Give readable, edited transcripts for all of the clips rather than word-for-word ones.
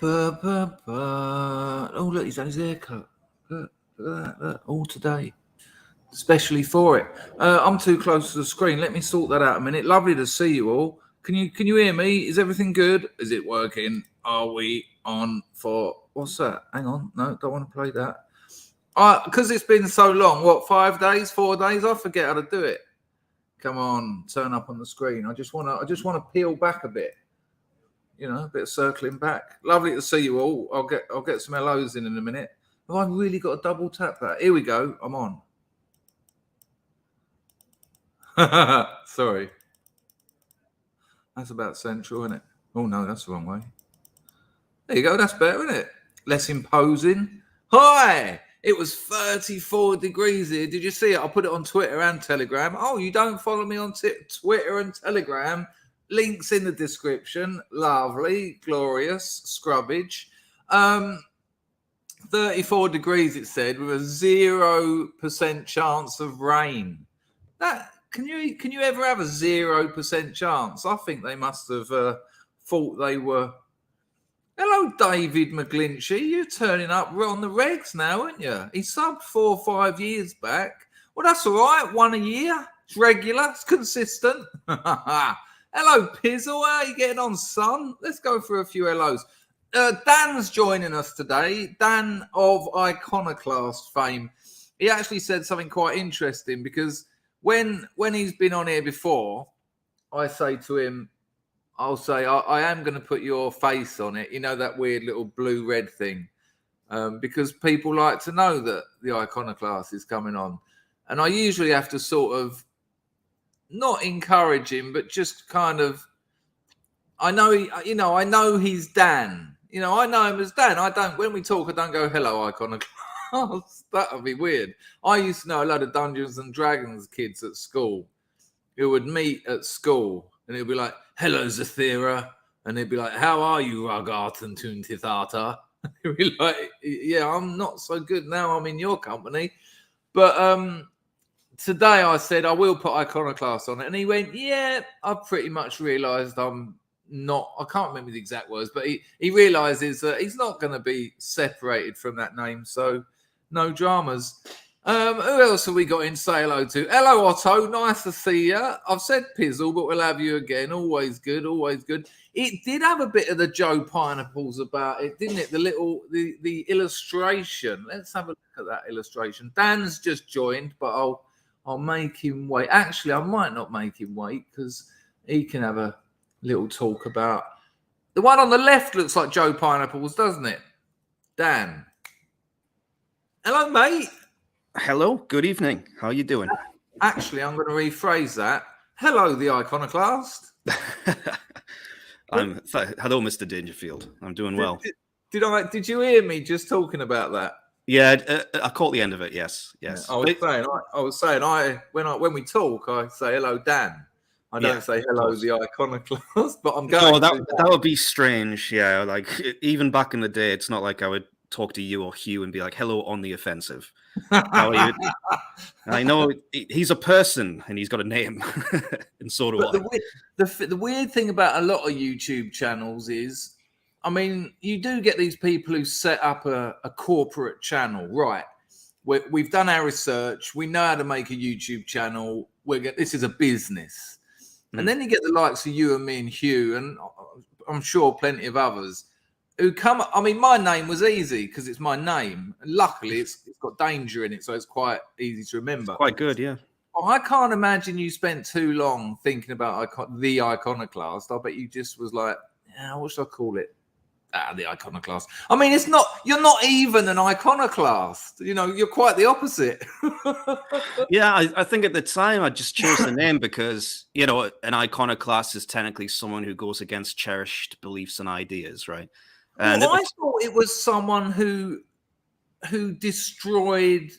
Oh, look, he's done his haircut. Look at that. Look, all today. Especially for it. I'm too close to the screen. Let me sort that out a minute. Lovely to see you all. Can you hear me? Is everything good? Is it working? Are we on for what's that? Hang on. No, don't want to play that. Because it's been so long. What, 5 days, 4 days? I forget how to do it. Come on, turn up on the screen. I just want to peel back a bit. You know, a bit of circling back. Lovely to see you all. I'll get some hellos in a minute. Oh, I've really got to double tap that. Here we go. I'm on. Sorry. That's about central, isn't it? Oh no, that's the wrong way. There you go. That's better, isn't it? Less imposing. Hi. It was 34 degrees here. Did you see it? I put it on Twitter and Telegram. Oh, you don't follow me on Twitter and Telegram? Links in the description. Lovely, glorious, scrubbage. 34 degrees, it said, with a 0% chance of rain. That can you ever have a 0% chance? I think they must have thought they were. Hello, David McGlinchey. You're turning up on the regs now, aren't you? He subbed 4 or 5 years back. Well, that's all right. 1 a year. It's regular. It's consistent. Hello, Pizzle. How are you getting on, son? Let's go for a few hellos. Dan's joining us today. Dan of Iconoclast fame. He actually said something quite interesting because when he's been on here before, I say to him, I'll say, I am going to put your face on it. You know, that weird little blue-red thing. Because people like to know that the Iconoclast is coming on. And I usually have to sort of not encourage him, but just kind of, I know he's Dan. You know, I know him as Dan. When we talk, I don't go, hello, Iconoclast. That would be weird. I used to know a lot of Dungeons and Dragons kids at school who would meet at school and it would be like, hello, Zathira. And they'd be like, how are you, Ragart and Tuntithata? He'd be like, yeah, I'm not so good now. I'm in your company. But today I said, I will put Iconoclast on it. And he went, yeah, I've pretty much realised I'm not, I can't remember the exact words, but he realises that he's not going to be separated from that name. So no dramas. Who else have we got in? Say hello to. Hello, Otto. Nice to see you. I've said Pizzle, but we'll have you again. Always good. Always good. It did have a bit of the Joe Pineapples about it, didn't it? The illustration. Let's have a look at that illustration. Dan's just joined, but I'll make him wait. Actually, I might not make him wait because he can have a little talk about. The one on the left looks like Joe Pineapples, doesn't it? Dan. Hello, mate. Hello, good evening. How are you doing? Actually, I'm going to rephrase that. Hello, the Iconoclast. Hello, Mr. Dangerfield. I'm doing well. Did you hear me just talking about that? Yeah, I caught the end of it. Yes. Yeah, I was saying, when we talk, I say hello, Dan. I don't say hello, the Iconoclast, but I'm going. No, that would be strange. Yeah, like even back in the day, it's not like I would talk to you or Hugh and be like, hello on the offensive. How are you? I know he's a person and he's got a name, and so do I. The weird thing about a lot of YouTube channels is, I mean, you do get these people who set up a corporate channel, right? We've done our research. We know how to make a YouTube channel. This is a business. And then you get the likes of you and me and Hugh, and I'm sure plenty of others who come. I mean, my name was easy because it's my name. And luckily, it's got danger in it, so it's quite easy to remember. It's quite good, yeah. I can't imagine you spent too long thinking about the Iconoclast. I bet you just was like, yeah, what should I call it? The Iconoclast. I mean, you're not even an iconoclast. You know, you're quite the opposite. Yeah, I think at the time I just chose the name because, you know, an iconoclast is technically someone who goes against cherished beliefs and ideas, right? And I thought it was someone who destroyed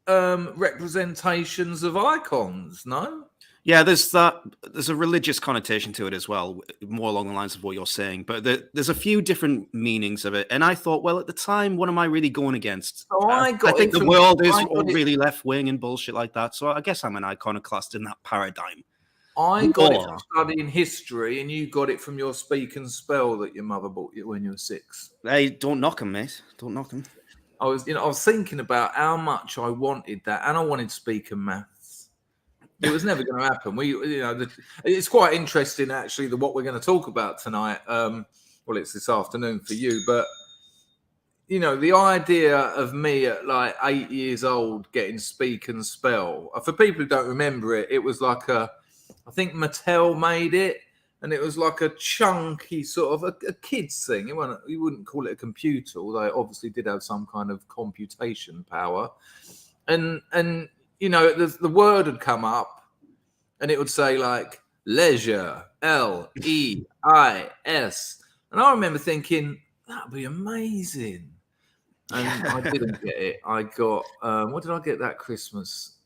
representations of icons, no? Yeah, there's a religious connotation to it as well, more along the lines of what you're saying. But there's a few different meanings of it. And I thought, well, at the time, what am I really going against? So I think the world is all really left-wing and bullshit like that. So I guess I'm an iconoclast in that paradigm. I got it from Or, studying history, and you got it from your speak and spell that your mother bought you when you were 6. hey, don't knock him, mate. Don't knock him. I was thinking about how much I wanted that, and I wanted speak and maths. It was never going to happen. It's quite interesting actually what we're going to talk about tonight. Well, it's this afternoon for you, but the idea of me at like 8 years old getting speak and spell. For people who don't remember it, it was like I think Mattel made it, and it was like a chunky sort of a kid's thing. You wouldn't call it a computer, although it obviously did have some kind of computation power. And the word would come up, and it would say like leisure, LEIS, and I remember thinking that'd be amazing. And I didn't get it. I got what did I get that Christmas?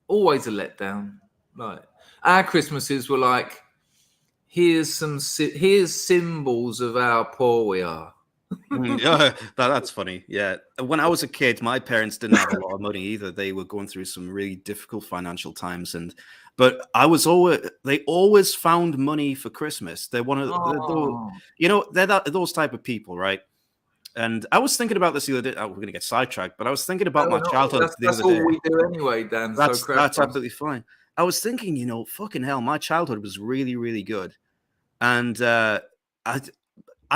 Always a letdown. Like our Christmases were like, here's symbols of how poor we are. Yeah, that's funny. Yeah, when I was a kid, my parents didn't have a lot of money either. They were going through some really difficult financial times, but they always found money for Christmas. They're one of they're those type of people, right? And I was thinking about this the other day. We're going to get sidetracked, but I was thinking about my childhood the other day. That's all we do anyway, Dan. That's absolutely fine. I was thinking, fucking hell, my childhood was really, really good. And I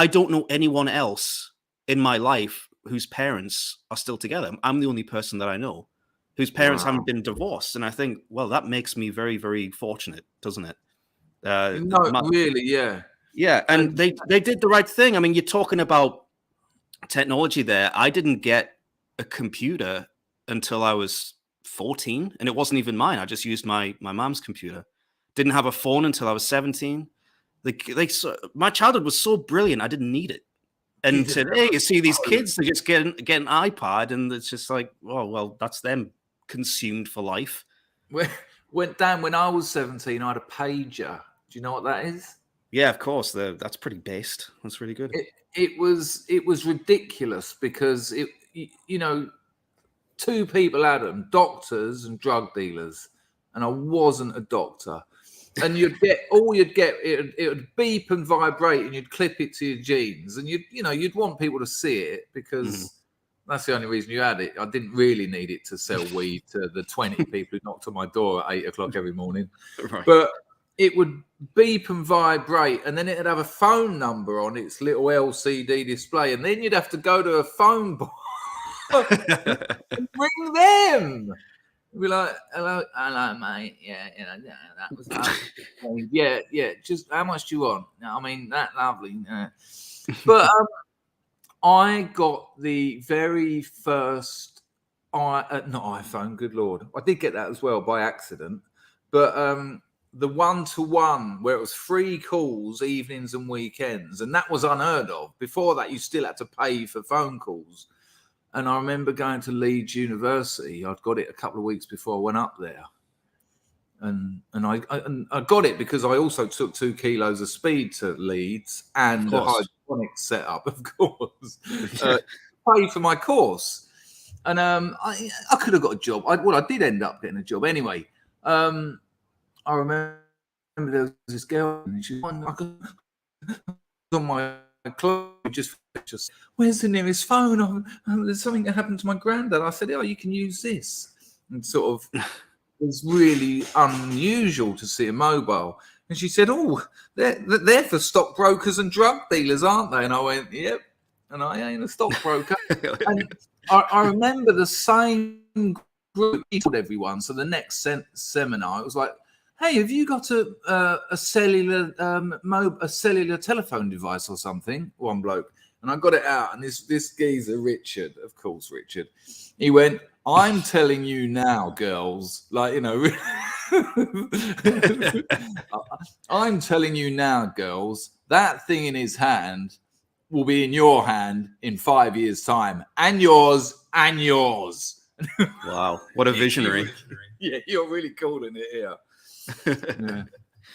don't know anyone else in my life whose parents are still together. I'm the only person that I know whose parents haven't been divorced. And I think, well, that makes me very, very fortunate, doesn't it? Really, yeah. Yeah, and they did the right thing. I mean, you're talking about technology there. I didn't get a computer until I was 14, and it wasn't even mine. I just used my mom's computer. Didn't have a phone until I was 17. My childhood was so brilliant, I didn't need it. And today you see these kids, they just get an iPad, and it's just like, oh, well, that's them consumed for life. When I was 17, I had a pager. Do you know what that is? Yeah, of course. That's pretty based. That's really good. It was ridiculous because two people had them, doctors and drug dealers, and I wasn't a doctor. And you'd get it would beep and vibrate, and you'd clip it to your jeans, and you'd want people to see it because that's the only reason you had it. I didn't really need it to sell weed to the 20 people who knocked on my door at 8 o'clock every morning. Right. But it would beep and vibrate, and then it'd have a phone number on its little LCD display, and then you'd have to go to a phone box and ring them. Be like, hello, mate. Yeah, that was lovely. yeah. Just how much do you want? I mean, that lovely. But I got the very first not iPhone. Good Lord, I did get that as well by accident. But the 1-to-1 where it was free calls evenings and weekends, and that was unheard of. Before that, you still had to pay for phone calls. And I remember going to Leeds University. I'd got it a couple of weeks before I went up there. And I got it because I also took 2 kilos of speed to Leeds and a hydroponics setup, of course, pay for my course. And I could have got a job. I did end up getting a job anyway. I remember there was this girl, and she was on my clothes, just where's the nearest phone? There's something that happened to my granddad. I said, you can use this. And sort of, it's really unusual to see a mobile. And she said, they're for stockbrokers and drug dealers, aren't they? And I went, yep. And I ain't a stockbroker. And I remember the same group told everyone. So the next seminar, it was like, hey, have you got a cellular telephone device or something? One bloke. And I got it out, and this geezer, Richard, he went, I'm telling you now, girls, I'm telling you now, girls, that thing in his hand will be in your hand in 5 years' time, and yours, and yours. Wow, what a visionary. Yeah, you're really calling it here. Yeah.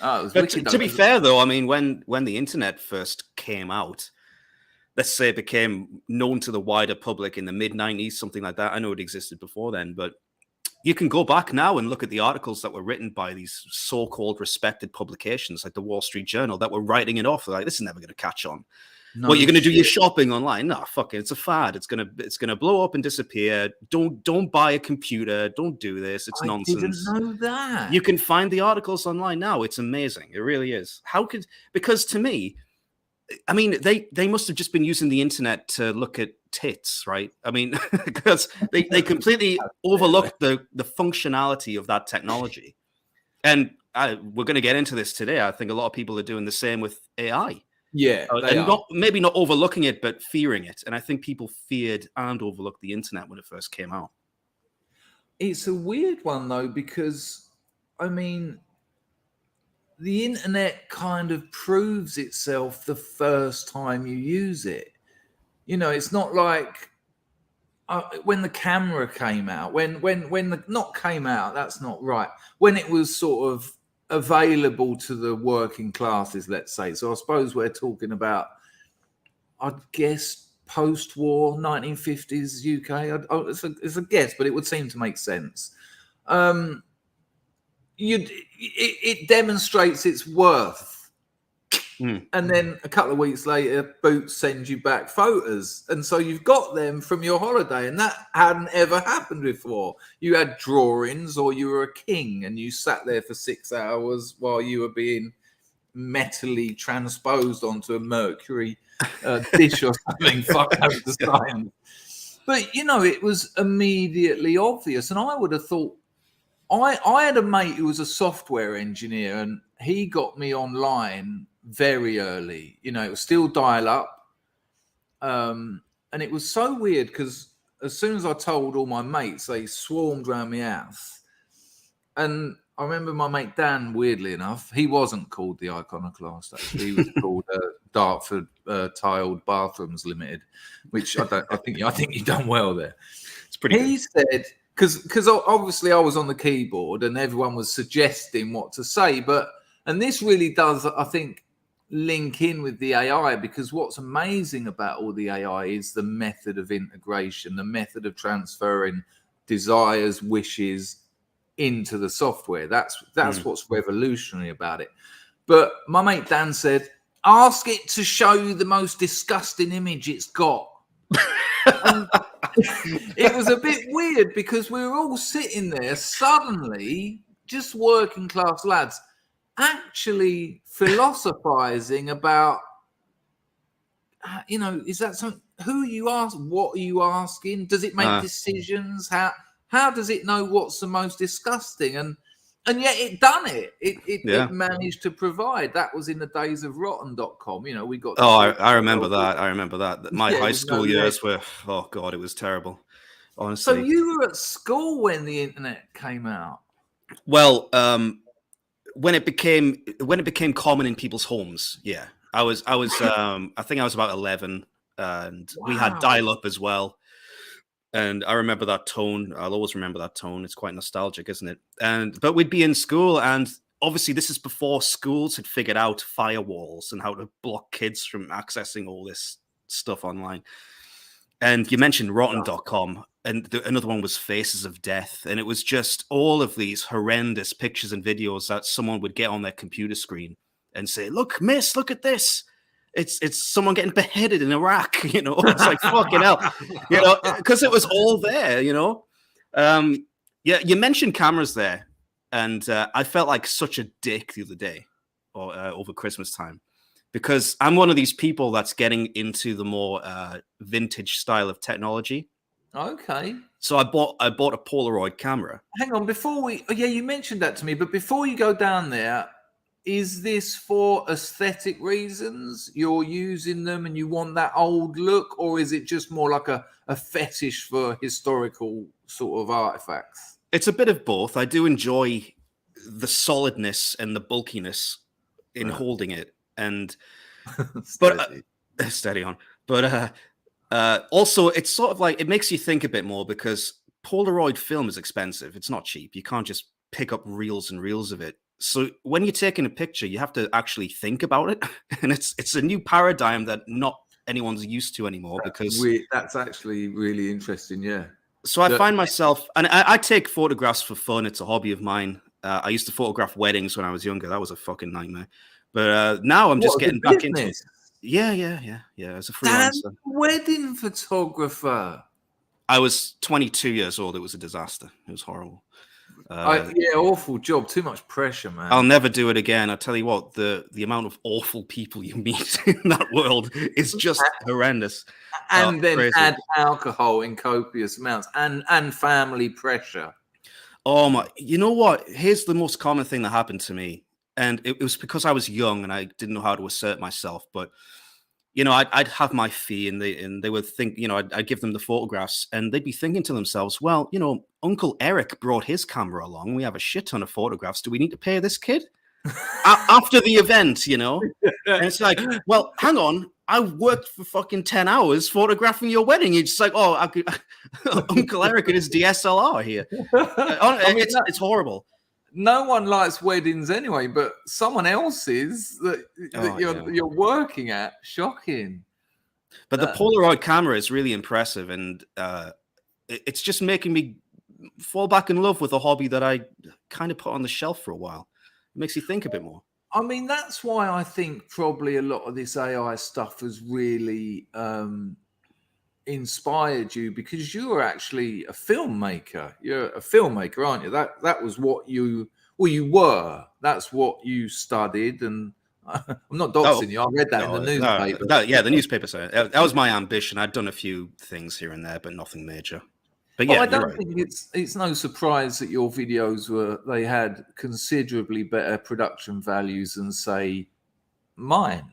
But to be fair, though, I mean, when the internet first came out, let's say it became known to the wider public in the mid-90s, something like that. I know it existed before then, but you can go back now and look at the articles that were written by these so-called respected publications like the Wall Street Journal that were writing it off. They're like, this is never going to catch on. No, Well, you're going to do your shopping online? No, fuck it. It's a fad. It's gonna blow up and disappear. Don't buy a computer. Don't do this. It's nonsense. I didn't know that. You can find the articles online now. It's amazing. It really is. Because to me, I mean, they must have just been using the internet to look at tits, right? I mean, because they completely overlooked the functionality of that technology. And we're going to get into this today. I think a lot of people are doing the same with AI. Yeah, and maybe not overlooking it, but fearing it. And I think people feared and overlooked the internet when it first came out. It's a weird one, though, because, I mean, the internet kind of proves itself the first time you use it. You know, it's not like when the camera came out, not came out, that's not right. When it was sort of available to the working classes, let's say. So I suppose we're talking about, I'd guess, post-war 1950s UK. It's a guess, but it would seem to make sense. It demonstrates its worth. And then a couple of weeks later, Boots sends you back photos. And so you've got them from your holiday. And that hadn't ever happened before. You had drawings, or you were a king and you sat there for 6 hours while you were being metally transposed onto a mercury dish or something. Fuck knows the science. But, you know, it was immediately obvious. And I would have thought, I had a mate who was a software engineer, and he got me online very early. You know, it was still dial-up. And it was so weird because as soon as I told all my mates, they swarmed around my house. And I remember my mate Dan, weirdly enough, he wasn't called the Iconoclast, actually. He was called Dartford Tiled Bathrooms Limited, which I think you've done well there. It's pretty He said, because obviously I was on the keyboard and everyone was suggesting what to say, and this really does, I think, link in with the AI, because what's amazing about all the AI is the method of integration, the method of transferring desires, wishes into the software. That's what's revolutionary about it. But my mate Dan said, ask it to show you the most disgusting image it's got. It was a bit weird because we were all sitting there suddenly, just working class lads, actually philosophizing about, you know, is that something? Who you ask? What are you asking? Does it make decisions? How does it know what's the most disgusting? And yet it done it. It managed to provide. That was in the days of rotten.com. You know, we got. Oh, I remember that. I remember that. My high school years were, oh God, it was terrible. Honestly. So you were at school when the internet came out? Well, when it became common in people's homes, yeah. I think I was about 11, and we had dial-up as well. And I remember that tone. I'll always remember that tone. It's quite nostalgic, isn't it? But we'd be in school, and obviously this is before schools had figured out firewalls and how to block kids from accessing all this stuff online. And you mentioned rotten.com, and another one was Faces of Death. And it was just all of these horrendous pictures and videos that someone would get on their computer screen and say, look, miss, look at this. It's someone getting beheaded in Iraq, you know. It's like, fucking hell, you know, because it was all there, you know. Yeah, you mentioned cameras there, and I felt like such a dick the other day, or over Christmas time, because I'm one of these people that's getting into the more vintage style of technology. Okay. So I bought a Polaroid camera. Hang on, you mentioned that to me, but before you go down there, is this for aesthetic reasons? You're using them and you want that old look, or is it just more like a fetish for historical sort of artifacts? It's a bit of both. I do enjoy the solidness and the bulkiness in holding it, and steady on. But also, it's sort of like, it makes you think a bit more, because Polaroid film is expensive. It's not cheap. You can't just pick up reels and reels of it. So when you're taking a picture, you have to actually think about it, and it's a new paradigm that not anyone's used to anymore. Because that's actually really interesting. Yeah. So I find myself, and I take photographs for fun. It's a hobby of mine. I used to photograph weddings when I was younger. That was a fucking nightmare. But now I'm just getting back into it. Yeah. As a freelancer. Damn, wedding photographer. I was 22 years old. It was a disaster. It was horrible. Awful job. Too much pressure, man. I'll never do it again. I tell you what, the amount of awful people you meet in that world is just horrendous. And then crazy. Add alcohol in copious amounts and family pressure. Oh my! You know what? Here's the most common thing that happened to me, and it was because I was young and I didn't know how to assert myself. But you know, I'd have my fee, and they would think, you know, I'd give them the photographs, and they'd be thinking to themselves, well, you know, Uncle Eric brought his camera along. We have a shit ton of photographs. Do we need to pay this kid after the event? You know, and it's like, well, hang on, I worked for fucking 10 hours photographing your wedding. You're just like, oh, Uncle Eric and his DSLR here. It's horrible. No one likes weddings anyway, but someone else's that you're working at. Shocking. But the Polaroid camera is really impressive, and it's just making me fall back in love with a hobby that I kind of put on the shelf for a while. It makes you think a bit more. I mean, that's why I think probably a lot of this AI stuff has really inspired you, because you are actually a filmmaker. You're a filmmaker, aren't you? That was what you were. That's what you studied. And I'm not doxing you. I read that in the newspaper. The newspaper said that was my ambition. I'd done a few things here and there, but nothing major. But yeah, I don't think it's no surprise that your videos they had considerably better production values than, say, mine,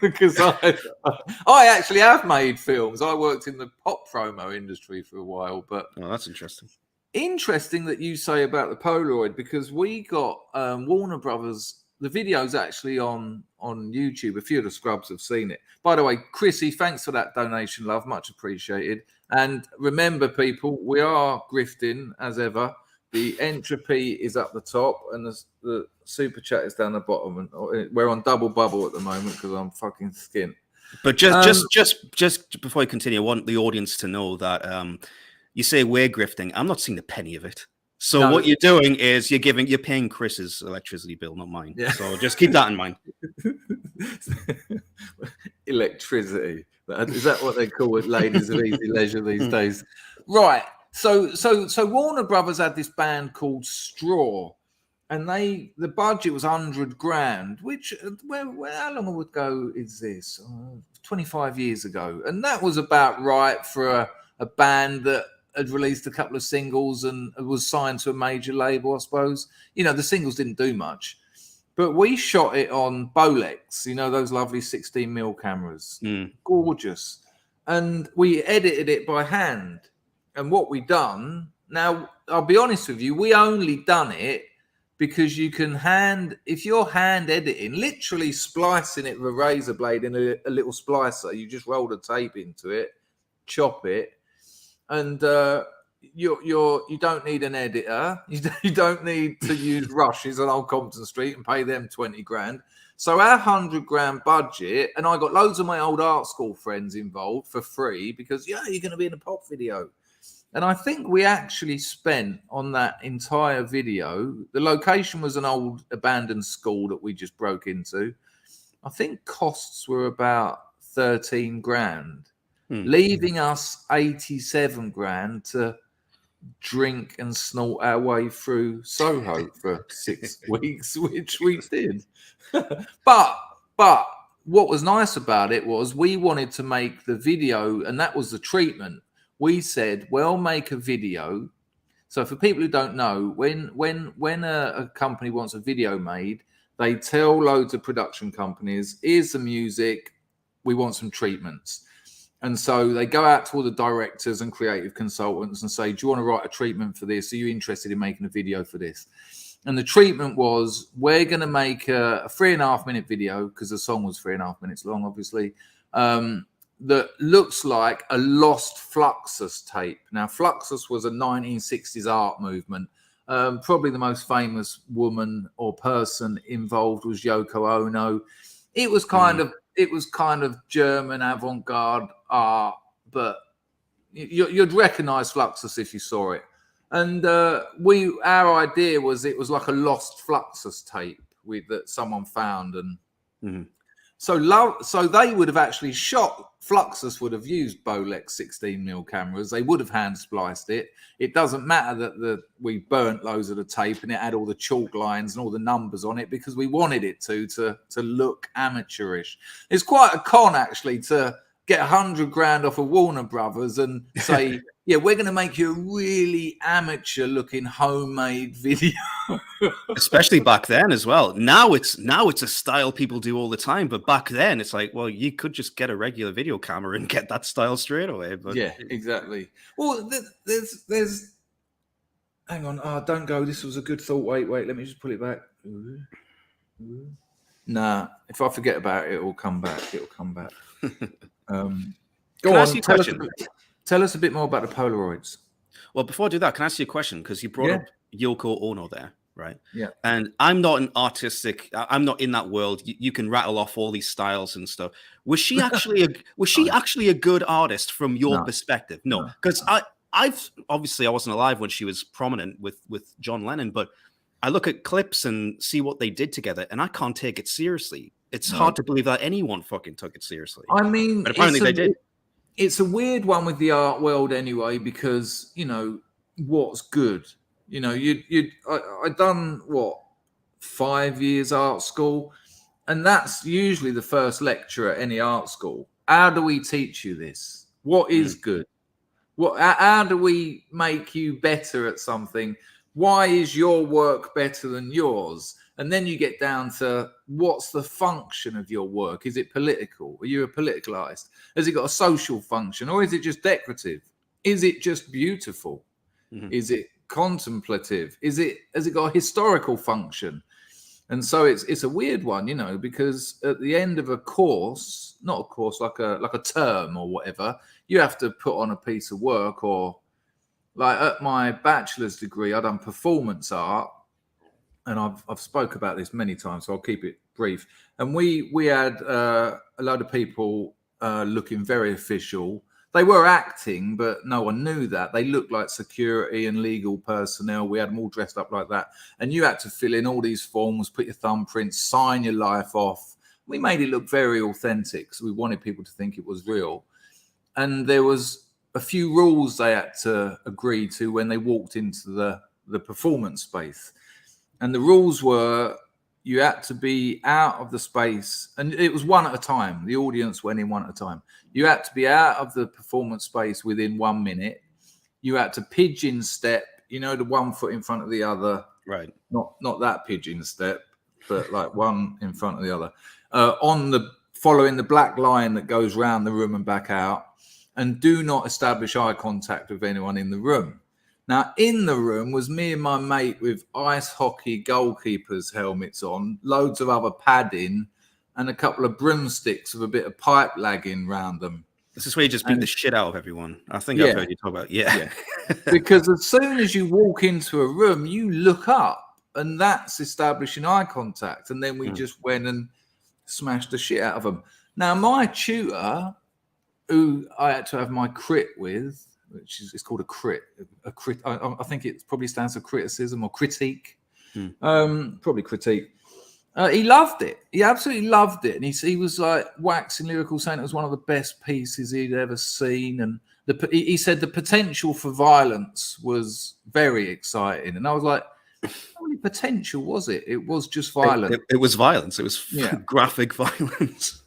because I actually have made films. I worked in the pop promo industry for a while. But that's interesting. Interesting that you say about the Polaroid, because we got Warner Brothers. The video's actually on YouTube. A few of the scrubs have seen it. By the way, Chrissy, thanks for that donation, love, much appreciated. And remember, people, we are grifting as ever. The entropy is up the top, and the super chat is down the bottom. And we're on double bubble at the moment because I'm fucking skint. But just before I continue, I want the audience to know that you say we're grifting. I'm not seeing a penny of it. So what you're doing is you're paying Chris's electricity bill, not mine. Yeah. So just keep that in mind. Electricity. Is that what they call it, ladies of easy leisure these days? Right. So Warner Brothers had this band called Straw, and the budget was $100,000, which how long ago is this? 25 years ago, and that was about right for a band that had released a couple of singles and was signed to a major label, I suppose. You know, the singles didn't do much, but we shot it on Bolex, you know, those lovely 16mm cameras, gorgeous, and we edited it by hand. And what we done, now, I'll be honest with you, we only done it because you can if you're hand editing, literally splicing it with a razor blade in a little splicer, you just roll the tape into it, chop it, and you don't need an editor. You don't need to use rushes on Old Compton Street and pay them $20,000. So our $100,000 budget, and I got loads of my old art school friends involved for free because, you're going to be in a pop video. And I think we actually spent on that entire video, the location was an old abandoned school that we just broke into. I think costs were about $13,000, leaving us $87,000 to drink and snort our way through Soho for 6 weeks, which we did. But what was nice about it was we wanted to make the video, and that was the treatment. We said, well, make a video. So for people who don't know, when a company wants a video made, they tell loads of production companies, here's the music, we want some treatments. And so they go out to all the directors and creative consultants and say, do you want to write a treatment for this? Are you interested in making a video for this? And the treatment was, we're going to make a 3.5-minute video, because the song was 3.5 minutes long, obviously, that looks like a lost Fluxus tape. Now, Fluxus was a 1960s art movement. Probably the most famous woman or person involved was Yoko Ono. It was kind of German avant-garde art, but you'd recognize Fluxus if you saw it. And our idea was it was like a lost Fluxus tape that someone found, and so they would have actually shot. Fluxus would have used Bolex 16mm cameras. They would have hand spliced it. It doesn't matter that we burnt loads of the tape and it had all the chalk lines and all the numbers on it, because we wanted it to look amateurish. It's quite a con actually to get 100 grand off of Warner Brothers and say, yeah, we're going to make you a really amateur looking homemade video. Especially back then as well. Now it's a style people do all the time, but back then it's like, well, you could just get a regular video camera and get that style straight away. But yeah, exactly. Well, there's hang on. Oh, don't go. This was a good thought. Wait. Let me just pull it back. Nah, if I forget about it, it will come back. Go on. Tell us a bit more about the Polaroids. Well, before I do that, can I ask you a question? Because you brought up Yoko Ono there, right? Yeah. And I'm not I'm not in that world. You can rattle off all these styles and stuff. Was she actually a good artist from your perspective? No, because I wasn't alive when she was prominent with John Lennon, but I look at clips and see what they did together, and I can't take it seriously. It's hard to believe that anyone fucking took it seriously. I mean, but apparently they did. It's a weird one with the art world anyway, because, what's good? I done 5 years art school, and that's usually the first lecture at any art school. How do we teach you this? What is good? How do we make you better at something? Why is your work better than yours? And then you get down to what's the function of your work? Is it political? Are you a political artist? Has it got a social function, or is it just decorative? Is it just beautiful? Is it contemplative? Has it got a historical function? And so it's a weird one, because at the end of a course, not a course, like a term or whatever, you have to put on a piece of work. Or like at my bachelor's degree, I've done performance art. And I've spoke about this many times, so I'll keep it brief. And we had a load of people looking very official. They were acting, but no one knew that. They looked like security and legal personnel. We had them all dressed up like that. And you had to fill in all these forms, put your thumbprints, sign your life off. We made it look very authentic, so we wanted people to think it was real. And there was a few rules they had to agree to when they walked into the performance space. And the rules were you had to be out of the space, and it was one at a time. The audience went in one at a time. You had to be out of the performance space within 1 minute. You had to pigeon step, the 1 foot in front of the other. Right. Not that pigeon step, but like one in front of the other. Following the black line that goes round the room and back out. And do not establish eye contact with anyone in the room. Now, in the room was me and my mate with ice hockey goalkeepers' helmets on, loads of other padding, and a couple of broomsticks with a bit of pipe lagging round them. This is where you just beat the shit out of everyone. I think I've heard you talk about Because as soon as you walk into a room, you look up, and that's establishing eye contact. And then we just went and smashed the shit out of them. Now, my tutor, who I had to have my crit with, it's called a crit. I think it probably stands for criticism or critique. Probably critique. He loved it. He absolutely loved it. And he was like waxing lyrical, saying it was one of the best pieces he'd ever seen. And he said the potential for violence was very exciting. And I was like, how many potential was it? It was just violence. It was violence. It was graphic violence.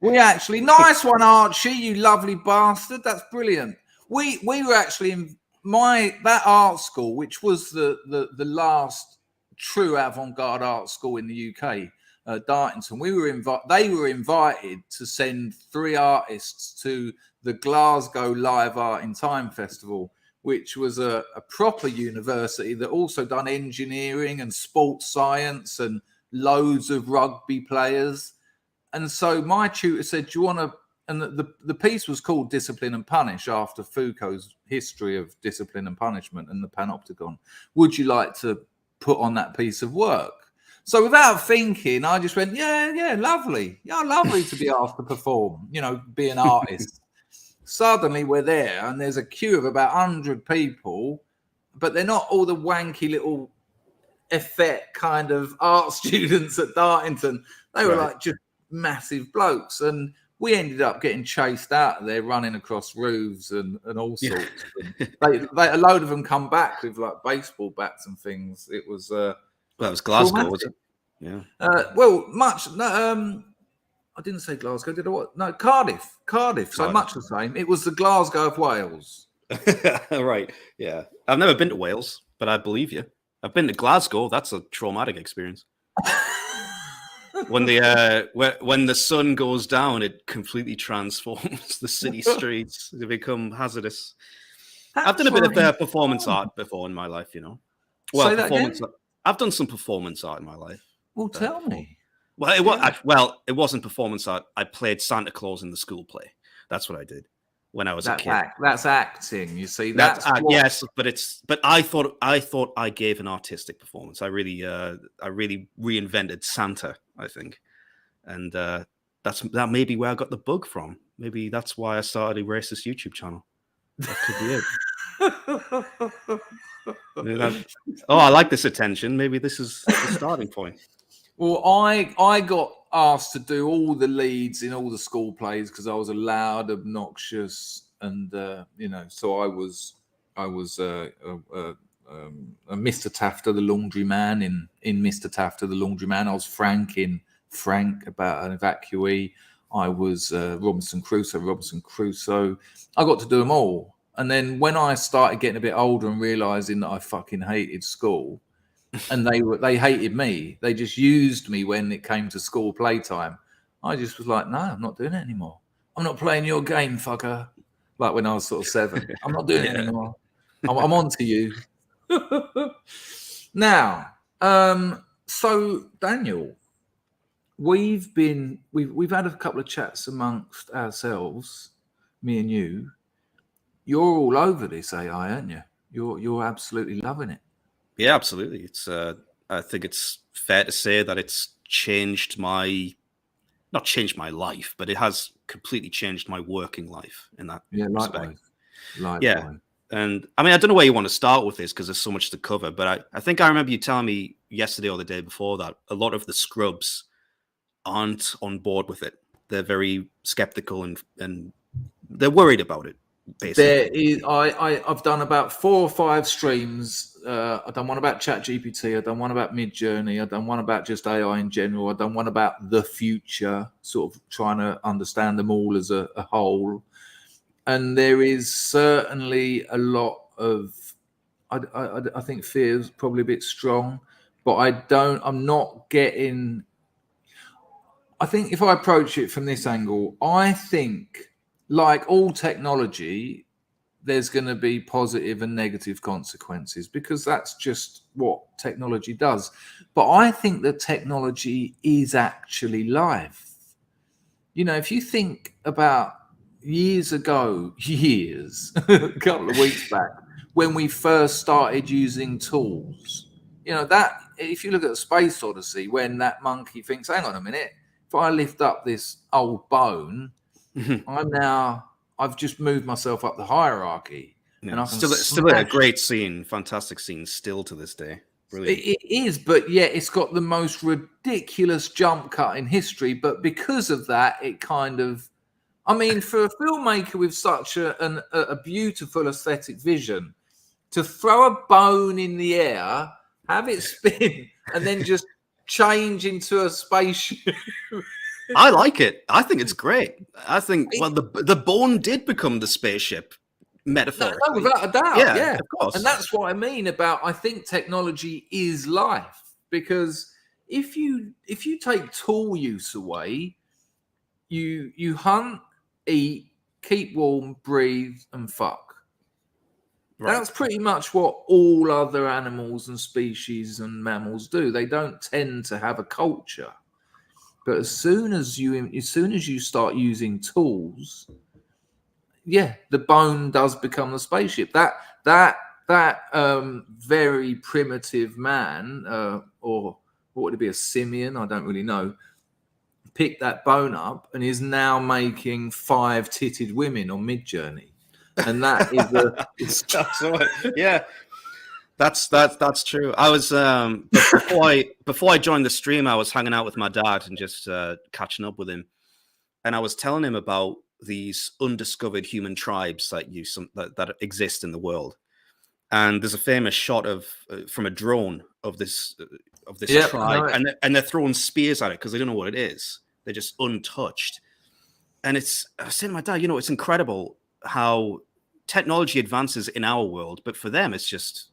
We actually, nice one, Archie, you lovely bastard. That's brilliant. We were actually in that art school, which was the last true avant-garde art school in the UK, Dartington. They were invited to send 3 artists to the Glasgow Live Art in Time Festival, which was a proper university that also done engineering and sports science and loads of rugby players. And so my tutor said, do you want to, and the piece was called Discipline and Punish, after Foucault's history of discipline and punishment and the panopticon. Would you like to put on that piece of work? So without thinking, I just went, yeah, lovely. Yeah, lovely to be asked to perform, be an artist. Suddenly we're there and there's a queue of about 100 people, but they're not all the wanky little effect kind of art students at Dartington. They were like just massive blokes, and we ended up getting chased out of there, running across roofs and all sorts. And a load of them come back with like baseball bats and things. It was well, it was Glasgow, was it? Yeah. I didn't say Glasgow, did I? What? No, Cardiff. So much the same. It was the Glasgow of Wales. Right. Yeah. I've never been to Wales, but I believe you. I've been to Glasgow. That's a traumatic experience. When the sun goes down, it completely transforms the city streets. They become hazardous. I've done a bit of performance art before in my life, you know. Well, I've done some performance art in my life. Well, tell me. Well, it wasn't performance art. I played Santa Claus in the school play. That's what I did when I was a kid. That's acting. You see, yes, but I thought I gave an artistic performance. I really reinvented Santa, I think, and that may be where I got the bug from. Maybe that's why I started a racist YouTube channel. That could be it. I like this attention. Maybe this is the starting point. Well, I got asked to do all the leads in all the school plays because I was a loud, obnoxious, and so I was a Mr. Tafter the laundryman in Mr. Tafter the laundryman. I was Frank in Frank about an evacuee. I was Robinson Crusoe. I got to do them all. And then when I started getting a bit older and realizing that I fucking hated school, and they hated me, they just used me when it came to school playtime, I just was like, no, I'm not doing it anymore. I'm not playing your game, fucker. Like when I was sort of 7. I'm not doing it anymore. I'm on to you. Now, so Daniel, we've had a couple of chats amongst ourselves, me and you. You're all over this AI, aren't you? You're absolutely loving it. Yeah, absolutely. It's I think it's fair to say that it's not changed my life, but it has completely changed my working life in that respect. Likewise. Yeah. And I mean, I don't know where you want to start with this because there's so much to cover, but I think I remember you telling me yesterday or the day before that a lot of the scrubs aren't on board with it. They're very skeptical and they're worried about it. Basically. I've done about 4 or 5 streams. I've done one about ChatGPT. I've done one about MidJourney. I've done one about just AI in general. I've done one about the future, sort of trying to understand them all as a whole. And there is certainly a lot of, I think fear is probably a bit strong, but I'm not getting, I think if I approach it from this angle, I think like all technology, there's going to be positive and negative consequences because that's just what technology does. But I think that technology is actually life. You know, if you think about years ago, a couple of weeks back, when we first started using tools, you know, that if you look at the Space Odyssey, when that monkey thinks, hang on a minute, if I lift up this old bone, I've just moved myself up the hierarchy. Yeah. And I can still a great scene, fantastic scene, still to this day. Brilliant. It is, but yeah, it's got the most ridiculous jump cut in history. But because of that, it kind of, I mean, for a filmmaker with such a beautiful aesthetic vision, to throw a bone in the air, have it spin, and then just change into a spaceship. I like it. I think it's great. I think the bone did become the spaceship, metaphorically. No, without a doubt. Yeah, of course. And that's what I mean about I think technology is life, because if you take tool use away, you hunt, eat, keep warm, breathe, and fuck. Right. That's pretty much what all other animals and species and mammals do. They don't tend to have a culture. But as soon as you start using tools, yeah, the bone does become the spaceship. That very primitive man, or what would it be, a simian? I don't really know. picked that bone up and is now making 5-titted women on MidJourney. And that is yeah. That's true. I was before I joined the stream, I was hanging out with my dad and just catching up with him, and I was telling him about these undiscovered human tribes that exist in the world. And there's a famous shot of from a drone of this tribe, and they're throwing spears at it because they don't know what it is. They're just untouched. And I was saying to my dad, it's incredible how technology advances in our world, but for them, it's just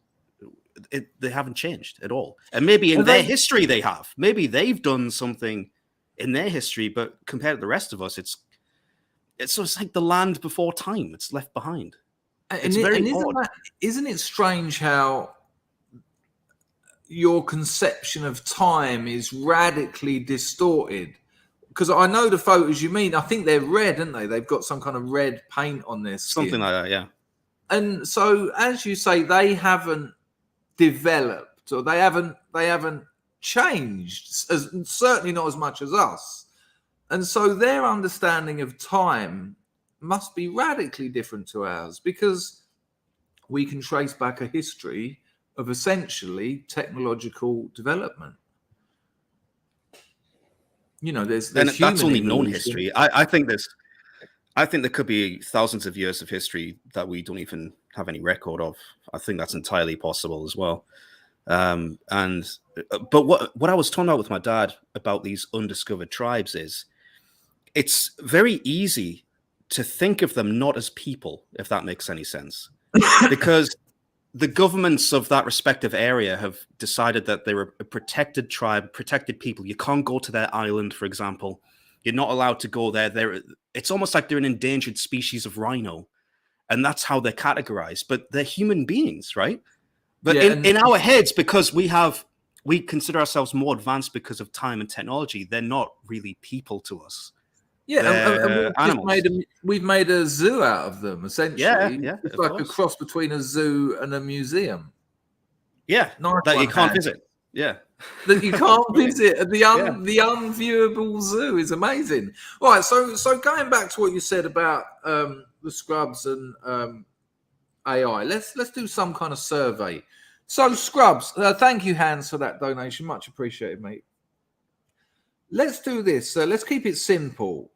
they haven't changed at all. And maybe in their history they have. Maybe they've done something in their history, but compared to the rest of us, it's like the land before time. It's left behind. It's very odd. Isn't it strange how your conception of time is radically distorted? Because I know the photos you mean. I think they're red, aren't they? They've got some kind of red paint on their skin. Something like that, yeah. And so, as you say, they haven't developed, or they haven't changed, certainly not as much as us. And so their understanding of time must be radically different to ours, because we can trace back a history of essentially technological development. There's that's only known history. I think there could be thousands of years of history that we don't even have any record of. I think that's entirely possible as well. But what I was talking about with my dad about these undiscovered tribes is it's very easy to think of them not as people, if that makes any sense, because the governments of that respective area have decided that they're a protected tribe, protected people. You can't go to their island, for example. You're not allowed to go there. It's almost like they're an endangered species of rhino, and that's how they're categorized. But they're human beings, right? But in our heads, because we consider ourselves more advanced because of time and technology, they're not really people to us. Yeah, and we've made a zoo out of them, essentially. Yeah, it's like a cross between a zoo and a museum. Yeah, that you can't visit. Yeah, that you can't visit. The unviewable zoo is amazing. All right, so going back to what you said about the Scrubs and AI, let's do some kind of survey. So Scrubs, thank you, Hans, for that donation. Much appreciated, mate. Let's do this. Let's keep it simple.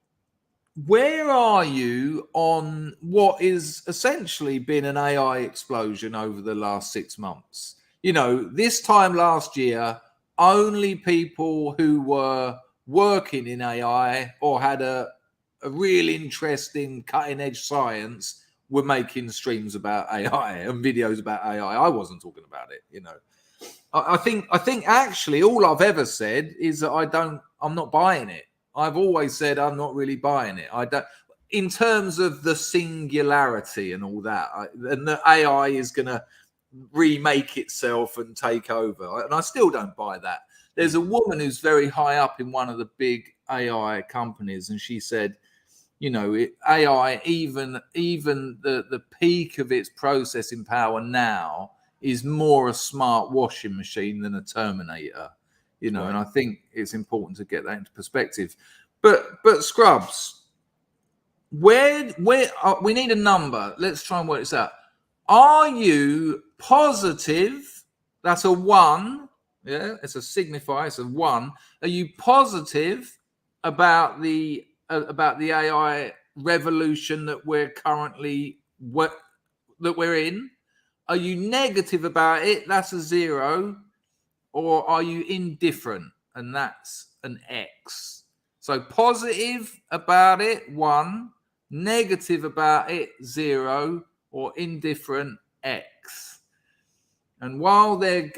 Where are you on what is essentially been an AI explosion over the last 6 months? This time last year, only people who were working in AI or had a real interest in cutting edge science were making streams about AI and videos about AI. I wasn't talking about it, I think actually all I've ever said is that I'm not buying it. I've always said I'm not really buying it. I don't, in terms of the singularity and all that, and the AI is going to remake itself and take over. And I still don't buy that. There's a woman who's very high up in one of the big AI companies, and she said, AI, even the peak of its processing power now is more a smart washing machine than a Terminator. And I think it's important to get that into perspective. But Scrubs, where we need a number. Let's try and work this out. Are you positive? That's a 1. Yeah, it's a signifier. It's a 1. Are you positive about the AI revolution that we're currently that we're in? Are you negative about it? That's a 0. Or are you indifferent? And that's an X. So positive about it, 1. Negative about it, 0. Or indifferent, X. And while they're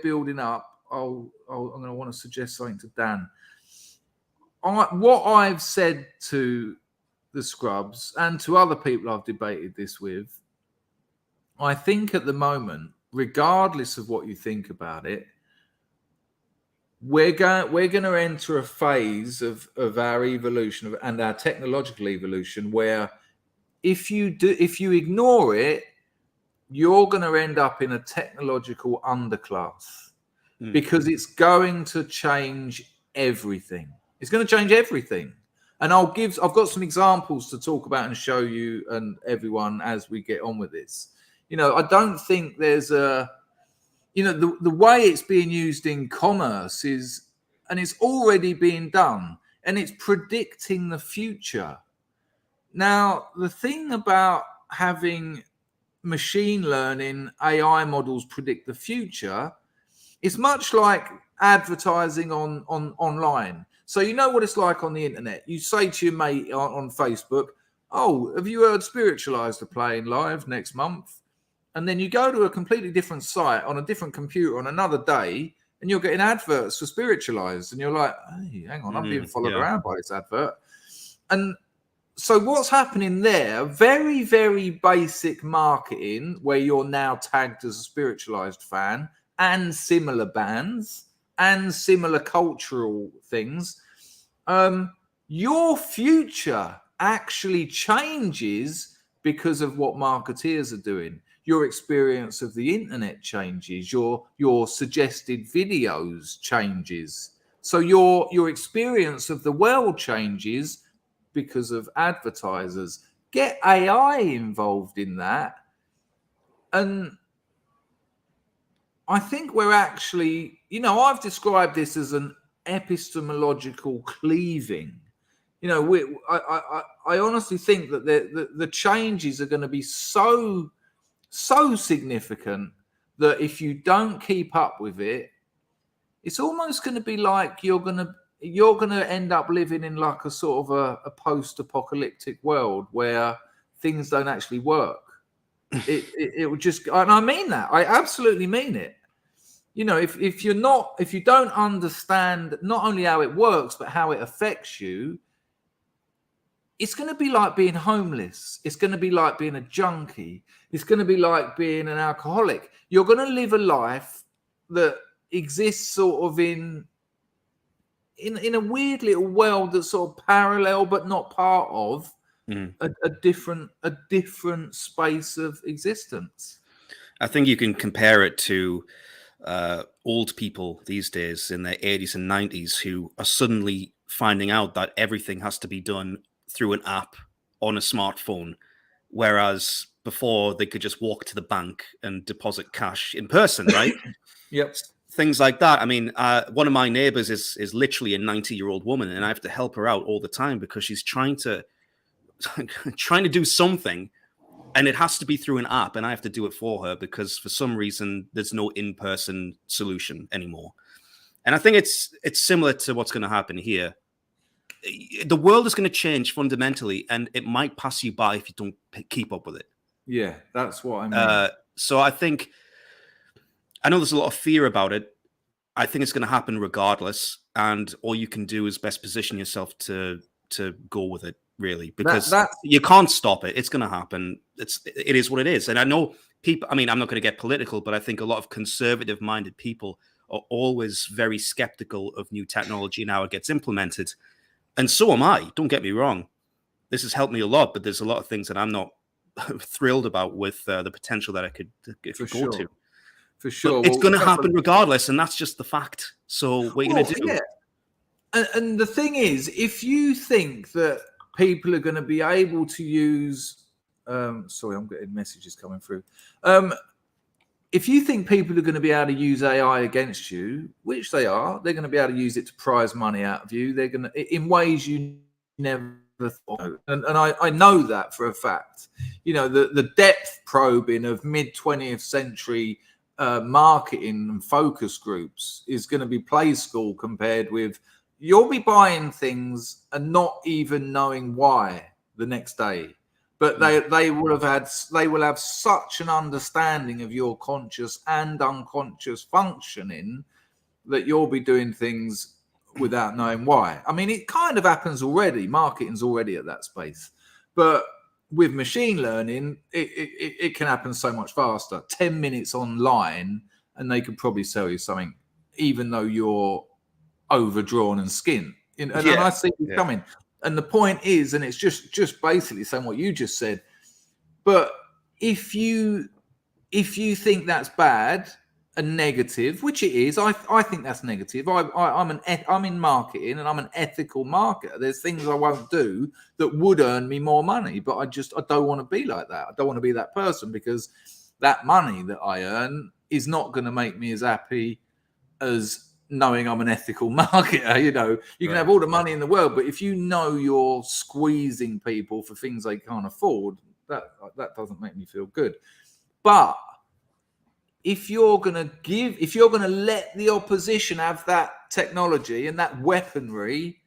building up, I'm going to want to suggest something to Dan. What I've said to the Scrubs and to other people I've debated this with, I think at the moment, regardless of what you think about it, we're going to enter a phase of our evolution and our technological evolution where if you ignore it, you're going to end up in a technological underclass because it's going to change everything. It's going to change everything. And I've got some examples to talk about and show you and everyone as we get on with this. I don't think there's the way it's being used in commerce and it's already being done, and it's predicting the future. Now, the thing about having machine learning AI models predict the future, it's much like advertising online. So you know what it's like on the internet. You say to your mate on Facebook, "Oh, have you heard Spiritualized are playing live next month?" And then you go to a completely different site on a different computer on another day, and you're getting adverts for Spiritualized, and you're like, "Hey, hang on, I'm being followed around by this advert." And so what's happening there? Very, very basic marketing where you're now tagged as a Spiritualized fan and similar bands and similar cultural things. Your future actually changes because of what marketeers are doing. Your experience of the internet changes. Your suggested videos changes. So your experience of the world changes because of advertisers. Get AI involved in that, and I think we're actually, I've described this as an epistemological cleaving. I honestly think that the changes are going to be so significant that if you don't keep up with it, it's almost going to be like you're going to end up living in like a sort of a post-apocalyptic world where things don't actually work. It would just, and I mean that. I absolutely mean it. If you don't understand not only how it works but how it affects you, it's going to be like being homeless. It's going to be like being a junkie. It's going to be like being an alcoholic. You're going to live a life that exists sort of in a weird little world that's sort of parallel but not part of a different space of existence. I think you can compare it to old people these days in their 80s and 90s who are suddenly finding out that everything has to be done through an app on a smartphone, whereas before they could just walk to the bank and deposit cash in person, right? Yep. Things like that. I mean, one of my neighbors is literally a 90-year-old woman, and I have to help her out all the time because she's trying to do something, and it has to be through an app, and I have to do it for her because for some reason there's no in-person solution anymore. And I think it's similar to what's going to happen here. The world is going to change fundamentally, and it might pass you by if you don't keep up with it. Yeah, that's what I mean. So I know there's a lot of fear about it. I think it's going to happen regardless, and all you can do is best position yourself to go with it, really, because you can't stop it. It's going to happen. It is what it is. And I know people, I mean, I'm not going to get political, but I think a lot of conservative-minded people are always very skeptical of new technology and how it gets implemented. And so am I. Don't get me wrong. This has helped me a lot, but there's a lot of things that I'm not thrilled about with the potential that I could go to. For sure. But it's going to happen regardless, and that's just the fact. So what are you going to do? Yeah. And the thing is, if you think that people are going to be able to use... sorry, I'm getting messages coming through. If you think people are going to be able to use AI against you, which they are, they're going to be able to use it to prize money out of you. They're going to, in ways you never thought. And I know that for a fact. The depth probing of mid-20th century marketing and focus groups is going to be play school compared with you'll be buying things and not even knowing why the next day. But they will have such an understanding of your conscious and unconscious functioning that you'll be doing things without knowing why. I mean, it kind of happens already. Marketing's already at that space. But with machine learning, it can happen so much faster. 10 minutes online, and they could probably sell you something, even though you're overdrawn and skint. And I see it coming. And the point is, and it's just basically saying what you just said, but if you think that's bad a negative, which it is. I think that's negative. I'm in marketing and I'm an ethical marketer. There's things I won't do that would earn me more money, but I don't want to be like that. I don't want to be that person, because that money that I earn is not going to make me as happy as knowing I'm an ethical marketer. You can have all the money in the world, but if you know you're squeezing people for things they can't afford, that doesn't make me feel good. But if you're going to let the opposition have that technology and that weaponry,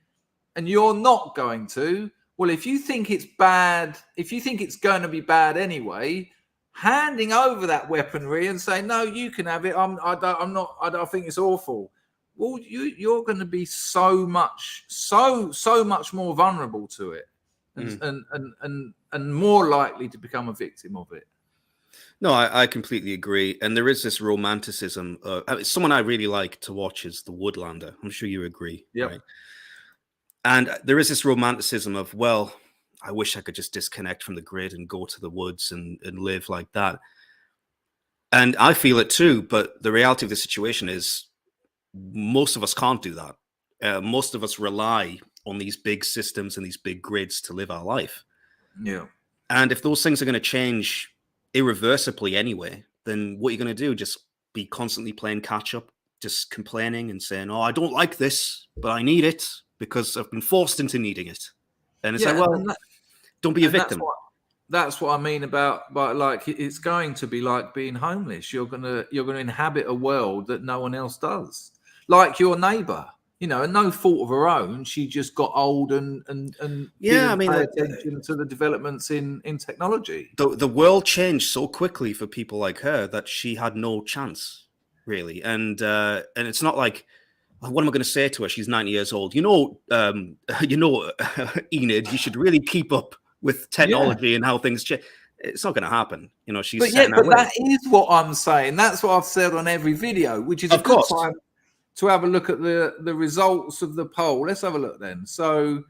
and you're not going to, well, if you think it's bad, if you think it's going to be bad anyway, handing over that weaponry and saying, no, you can have it, I think it's awful. Well, you're going to be so much more vulnerable to it, and more likely to become a victim of it. No, I completely agree. And there is this romanticism. Someone I really like to watch is The Woodlander. I'm sure you agree. Yeah. Right? And there is this romanticism of, well, I wish I could just disconnect from the grid and go to the woods and live like that. And I feel it too. But the reality of the situation is most of us can't do that. Most of us rely on these big systems and these big grids to live our life. Yeah. And if those things are going to change irreversibly anyway, then what you're going to do, just be constantly playing catch up, just complaining and saying, oh, I don't like this, but I need it because I've been forced into needing it. And it's don't be a victim. That's what I mean about like, it's going to be like being homeless. You're gonna inhabit a world that no one else does. Like your neighbor, and no fault of her own. She just got old and didn't pay attention to the developments in technology. The world changed so quickly for people like her that she had no chance, really. And it's not like, what am I going to say to her? She's 90 years old. Enid, you should really keep up with technology and how things change. It's not going to happen. She's but that is what I'm saying. That's what I've said on every video, which is a good time to have a look at the results of the poll. Let's have a look then. So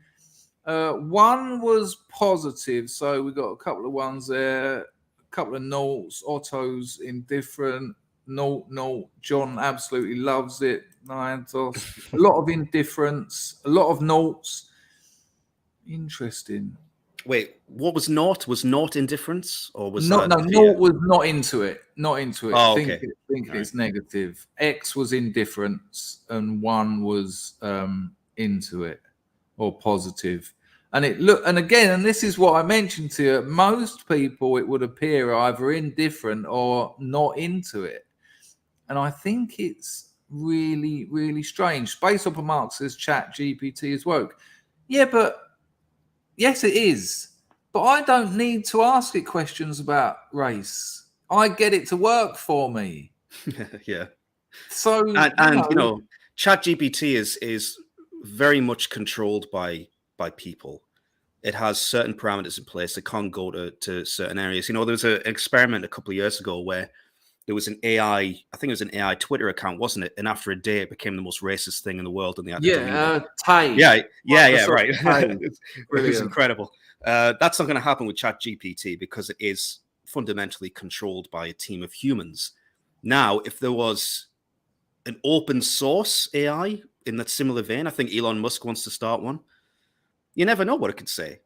one was positive. So we got a couple of ones there, a couple of notes. Otto's indifferent. No. John absolutely loves it. A lot of indifference, a lot of notes. Interesting. Wait, what was naught? Was naught indifference, or was naught was not into it. Not into it. Oh, Think it's negative. X was indifference, and 1 was into it or positive. And and this is what I mentioned to you. Most people, it would appear, are either indifferent or not into it. And I think it's really, really strange. Space Opera Mark says ChatGPT is woke. Yeah, but yes, it is. But I don't need to ask it questions about race. I get it to work for me. Yeah. So ChatGPT is very much controlled by people. It has certain parameters in place. It can't go to certain areas. There was an experiment a couple of years ago where there was an AI, I think it was an AI Twitter account, wasn't it? And after a day, it became the most racist thing in the world. And they had to delete it. Right. It was incredible. That's not going to happen with ChatGPT because it is fundamentally controlled by a team of humans. Now, if there was an open source AI in that similar vein, I think Elon Musk wants to start one. You never know what it could say.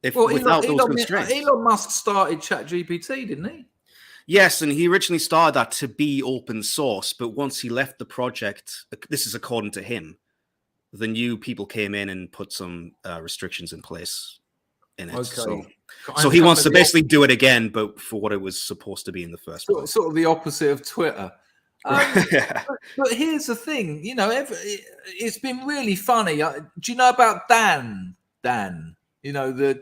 Elon Musk started ChatGPT, didn't he? Yes, and he originally started that to be open source, but once he left the project, this is according to him, the new people came in and put some restrictions in place in it. Okay. So he wants to basically do it again, but for what it was supposed to be in the first place. Sort of the opposite of Twitter. But here's the thing, it's been really funny. Do you know about Dan? The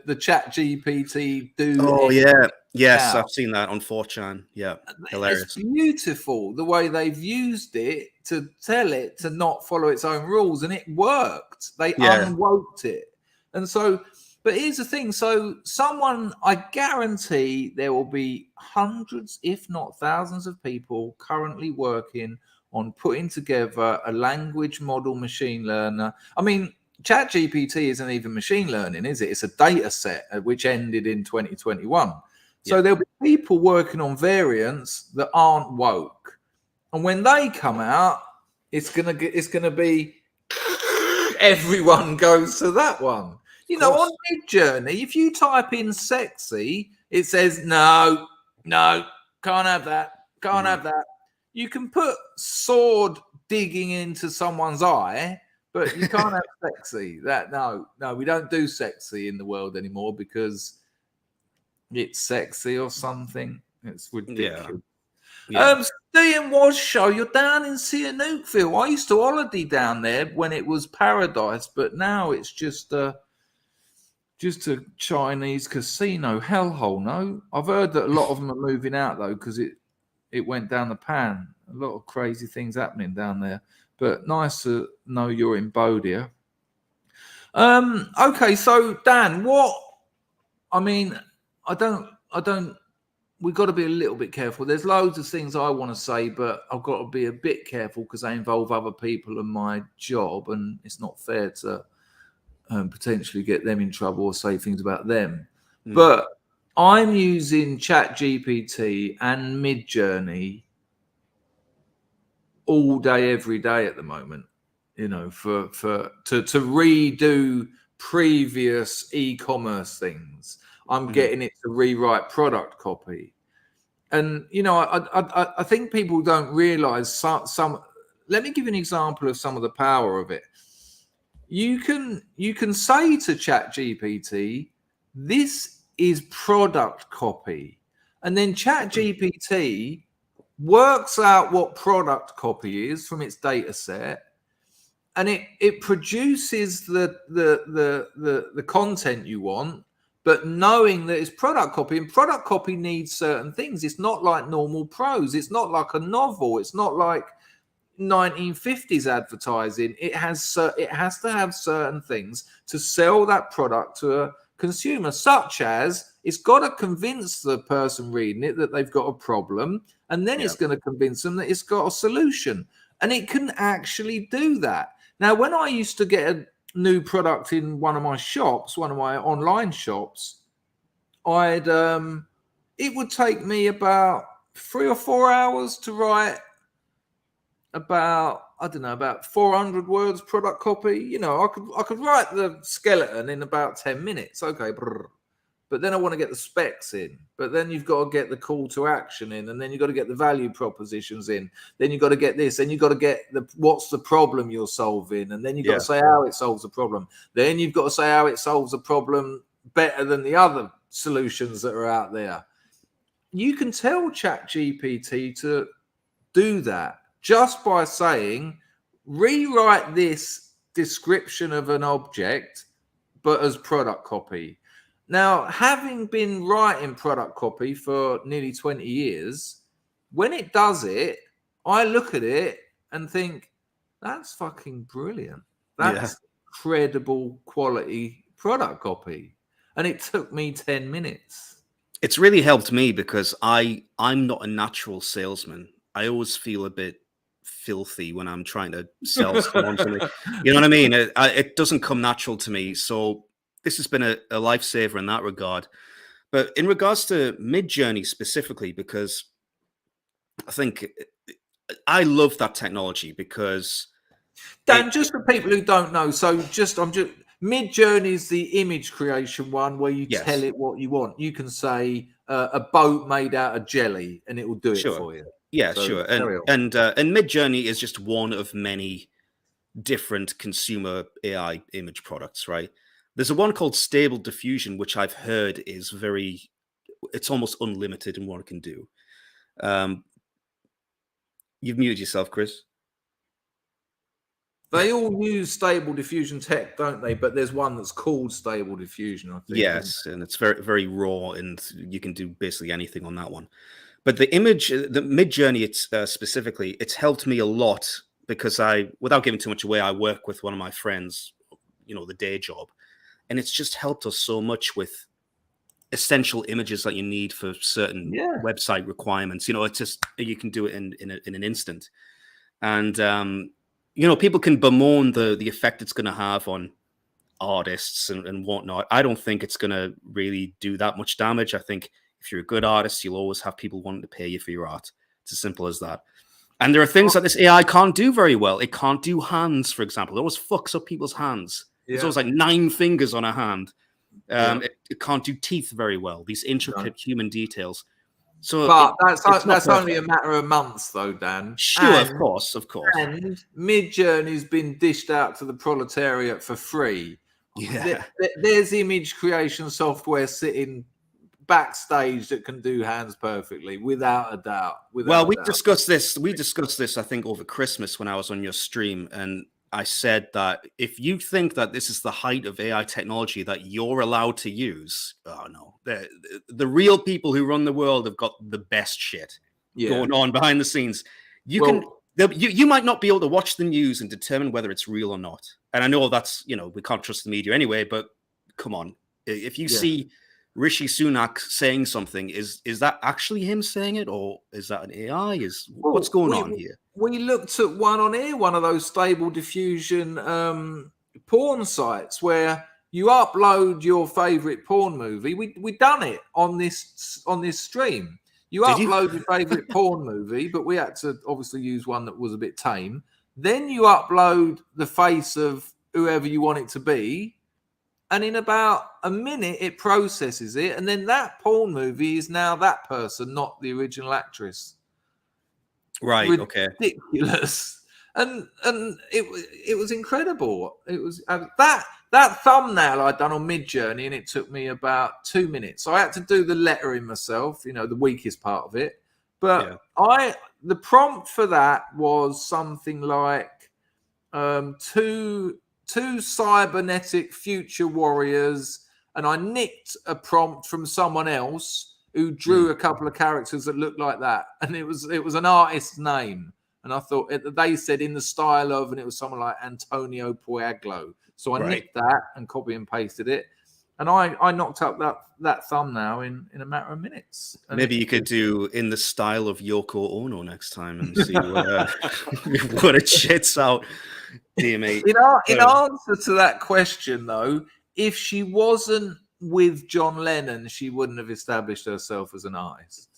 ChatGPT dude. Oh, yeah. Yes, I've seen that on 4chan. Yeah, hilarious. It's beautiful the way they've used it to tell it to not follow its own rules, and it worked. They unwoked it. And so, but here's the thing. So I guarantee there will be hundreds, if not thousands of people currently working on putting together a language model machine learner. I mean, ChatGPT isn't even machine learning, is it? It's a data set which ended in 2021. So there'll be people working on variants that aren't woke. And when they come out, it's gonna be everyone goes to that one. You know, on MidJourney, if you type in sexy, it says no, can't have that, can't have that. You can put sword digging into someone's eye, but you can't have sexy. That no, we don't do sexy in the world anymore because it's sexy or something. It's ridiculous. Yeah. Staying was show you're down in Sihanoukville. I used to holiday down there when it was paradise, but now it's just a Chinese casino hellhole. No, I've heard that a lot of them are moving out though because it went down the pan. A lot of crazy things happening down there. But nice to know you're in Bodia. Okay, so Dan, we've got to be a little bit careful. There's loads of things I want to say, but I've got to be a bit careful because they involve other people and my job, and it's not fair to potentially get them in trouble or say things about them. But I'm using ChatGPT and MidJourney all day, every day at the moment, you know, to redo previous e-commerce things. I'm getting it to rewrite product copy. And, you know, I think people don't realize some. Let me give you an example of some of the power of it. You can say to ChatGPT, this is product copy. And then ChatGPT works out what product copy is from its data set. And it produces the content you want, but knowing that it's product copy, and product copy needs certain things. It's not like normal prose. It's not like a novel. It's not like 1950s advertising. It has to have certain things to sell that product to a consumer, such as it's got to convince the person reading it that they've got a problem, and then it's going to convince them that it's got a solution. And it can actually do that. Now, when I used to get a new product in one of my shops, one of my online shops, it would take me about 3 or 4 hours to write about 400 words product copy. You know, I could write the skeleton in about 10 minutes. Okay, but then I want to get the specs in. But then you've got to get the call to action in, and then you've got to get the value propositions in. Then you've got to get this. Then you've got to get what's the problem you're solving, and then you've got to say how it solves a problem. Then you've got to say how it solves a problem better than the other solutions that are out there. You can tell ChatGPT to do that just by saying, rewrite this description of an object, but as product copy. Now, having been writing product copy for nearly 20 years, when it does it, I look at it and think, that's fucking brilliant. That's credible quality product copy. And it took me 10 minutes. It's really helped me because I'm not a natural salesman. I always feel a bit filthy when I'm trying to sell someone something. You know what I mean? It doesn't come natural to me. So this has been a lifesaver in that regard. But in regards to MidJourney specifically, because I think I love that technology because Dan, just for people who don't know, MidJourney is the image creation one where you tell it what you want. You can say a boat made out of jelly, and it will do it for you. Yeah, sure. And MidJourney is just one of many different consumer AI image products, right? There's a one called Stable Diffusion, which I've heard is it's almost unlimited in what it can do. You've muted yourself, Chris. They all use Stable Diffusion tech, don't they? But there's one that's called Stable Diffusion, I think. Yes, and it's very, very raw, and you can do basically anything on that one. But the MidJourney, it's specifically, it's helped me a lot because without giving too much away, I work with one of my friends, you know, the day job, and it's just helped us so much with essential images that you need for certain website requirements. You know, it's just, you can do it in an instant. And, you know, people can bemoan the effect it's going to have on artists and whatnot. I don't think it's going to really do that much damage. I think if you're a good artist, you'll always have people wanting to pay you for your art. It's as simple as that. And there are things that this AI can't do very well. It can't do hands, for example. It always fucks up people's hands. There's always like 9 fingers on a hand. It can't do teeth very well. These intricate human details. So, but that's only a matter of months, though, Dan. Sure, of course. And MidJourney's been dished out to the proletariat for free. Yeah, there's image creation software sitting backstage that can do hands perfectly, without a doubt. We discussed this. We discussed this, I think, over Christmas when I was on your stream, and I said that if you think that this is the height of AI technology that you're allowed to use, oh no, the real people who run the world have got the best shit going on behind the scenes. You might not be able to watch the news and determine whether it's real or not. And I know that's, we can't trust the media anyway, but come on. If you see Rishi Sunak saying something, is that actually him saying it, or is that an AI? What's going on here? We looked at one on here, one of those stable diffusion porn sites where you upload your favorite porn movie. We done it on this stream. You upload your favorite porn movie, but we had to obviously use one that was a bit tame. Then you upload the face of whoever you want it to be, and in about a minute it processes it, and then that porn movie is now that person, not the original actress. Right. Ridiculous. And it was incredible. It was that thumbnail I'd done on MidJourney, and it took me about 2 minutes. So I had to do the lettering myself, the weakest part of it. But the prompt for that was something like two cybernetic future warriors, and I nicked a prompt from someone else who drew a couple of characters that looked like that, and it was an artist's name, and I thought they said in the style of, and it was someone like Antonio Pueglo. So I nicked that and copy and pasted it, and I knocked up that thumbnail in a matter of minutes. And maybe you could do in the style of Yoko Ono next time and see what it shits out. Dear me. In answer to that question, though, if she wasn't with John Lennon, she wouldn't have established herself as an artist.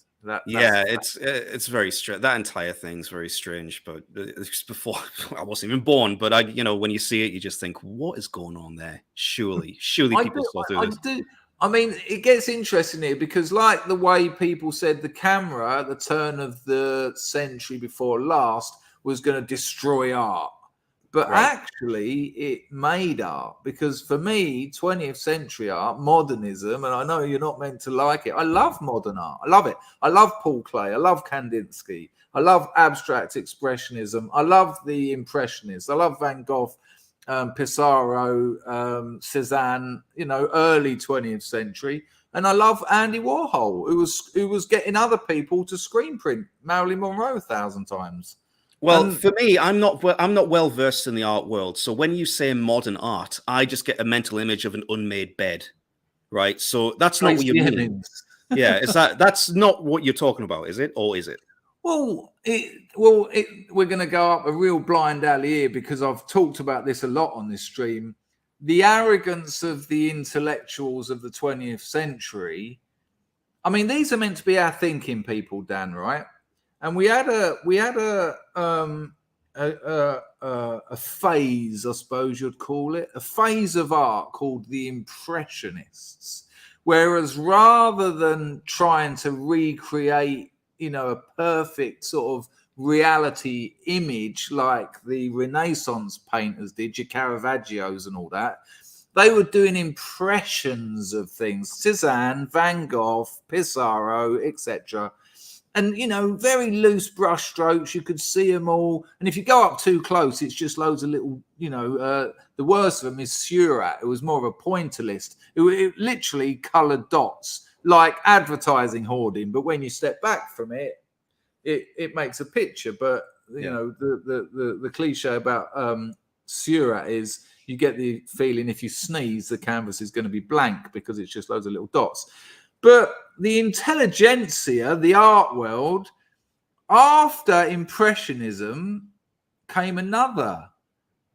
It's very strange. That entire thing's very strange. But it's before I wasn't even born. But when you see it, you just think, what is going on there? Surely people saw through this. I mean, it gets interesting here because, like the way people said the camera at the turn of the century before last was going to destroy art. But actually, it made art, because for me, 20th century art, modernism, and I know you're not meant to like it. I love modern art. I love it. I love Paul Klee. I love Kandinsky. I love abstract expressionism. I love the Impressionists. I love Van Gogh, Pissarro, Cézanne, early 20th century. And I love Andy Warhol, who was getting other people to screen print Marilyn Monroe 1,000 times. Well, for me, I'm not well versed in the art world. So when you say modern art, I just get a mental image of an unmade bed, right? So that's not what you mean. Yeah, that's not what you're talking about, is it? Or is it? Well, we're going to go up a real blind alley here, because I've talked about this a lot on this stream. The arrogance of the intellectuals of the 20th century. I mean, these are meant to be our thinking people, Dan, right? And we had a phase, I suppose you'd call it, a phase of art called the Impressionists. Whereas rather than trying to recreate, a perfect sort of reality image like the Renaissance painters did, your Caravaggios and all that, they were doing impressions of things. Cézanne, Van Gogh, Pissarro, etc. And, very loose brush strokes. You could see them all. And if you go up too close, it's just loads of little, the worst of them is Seurat. It was more of a pointillist. It literally coloured dots, like advertising hoarding. But when you step back from it, it makes a picture. But, the cliche about Seurat is you get the feeling if you sneeze, the canvas is going to be blank because it's just loads of little dots. But the intelligentsia, the art world, after Impressionism came another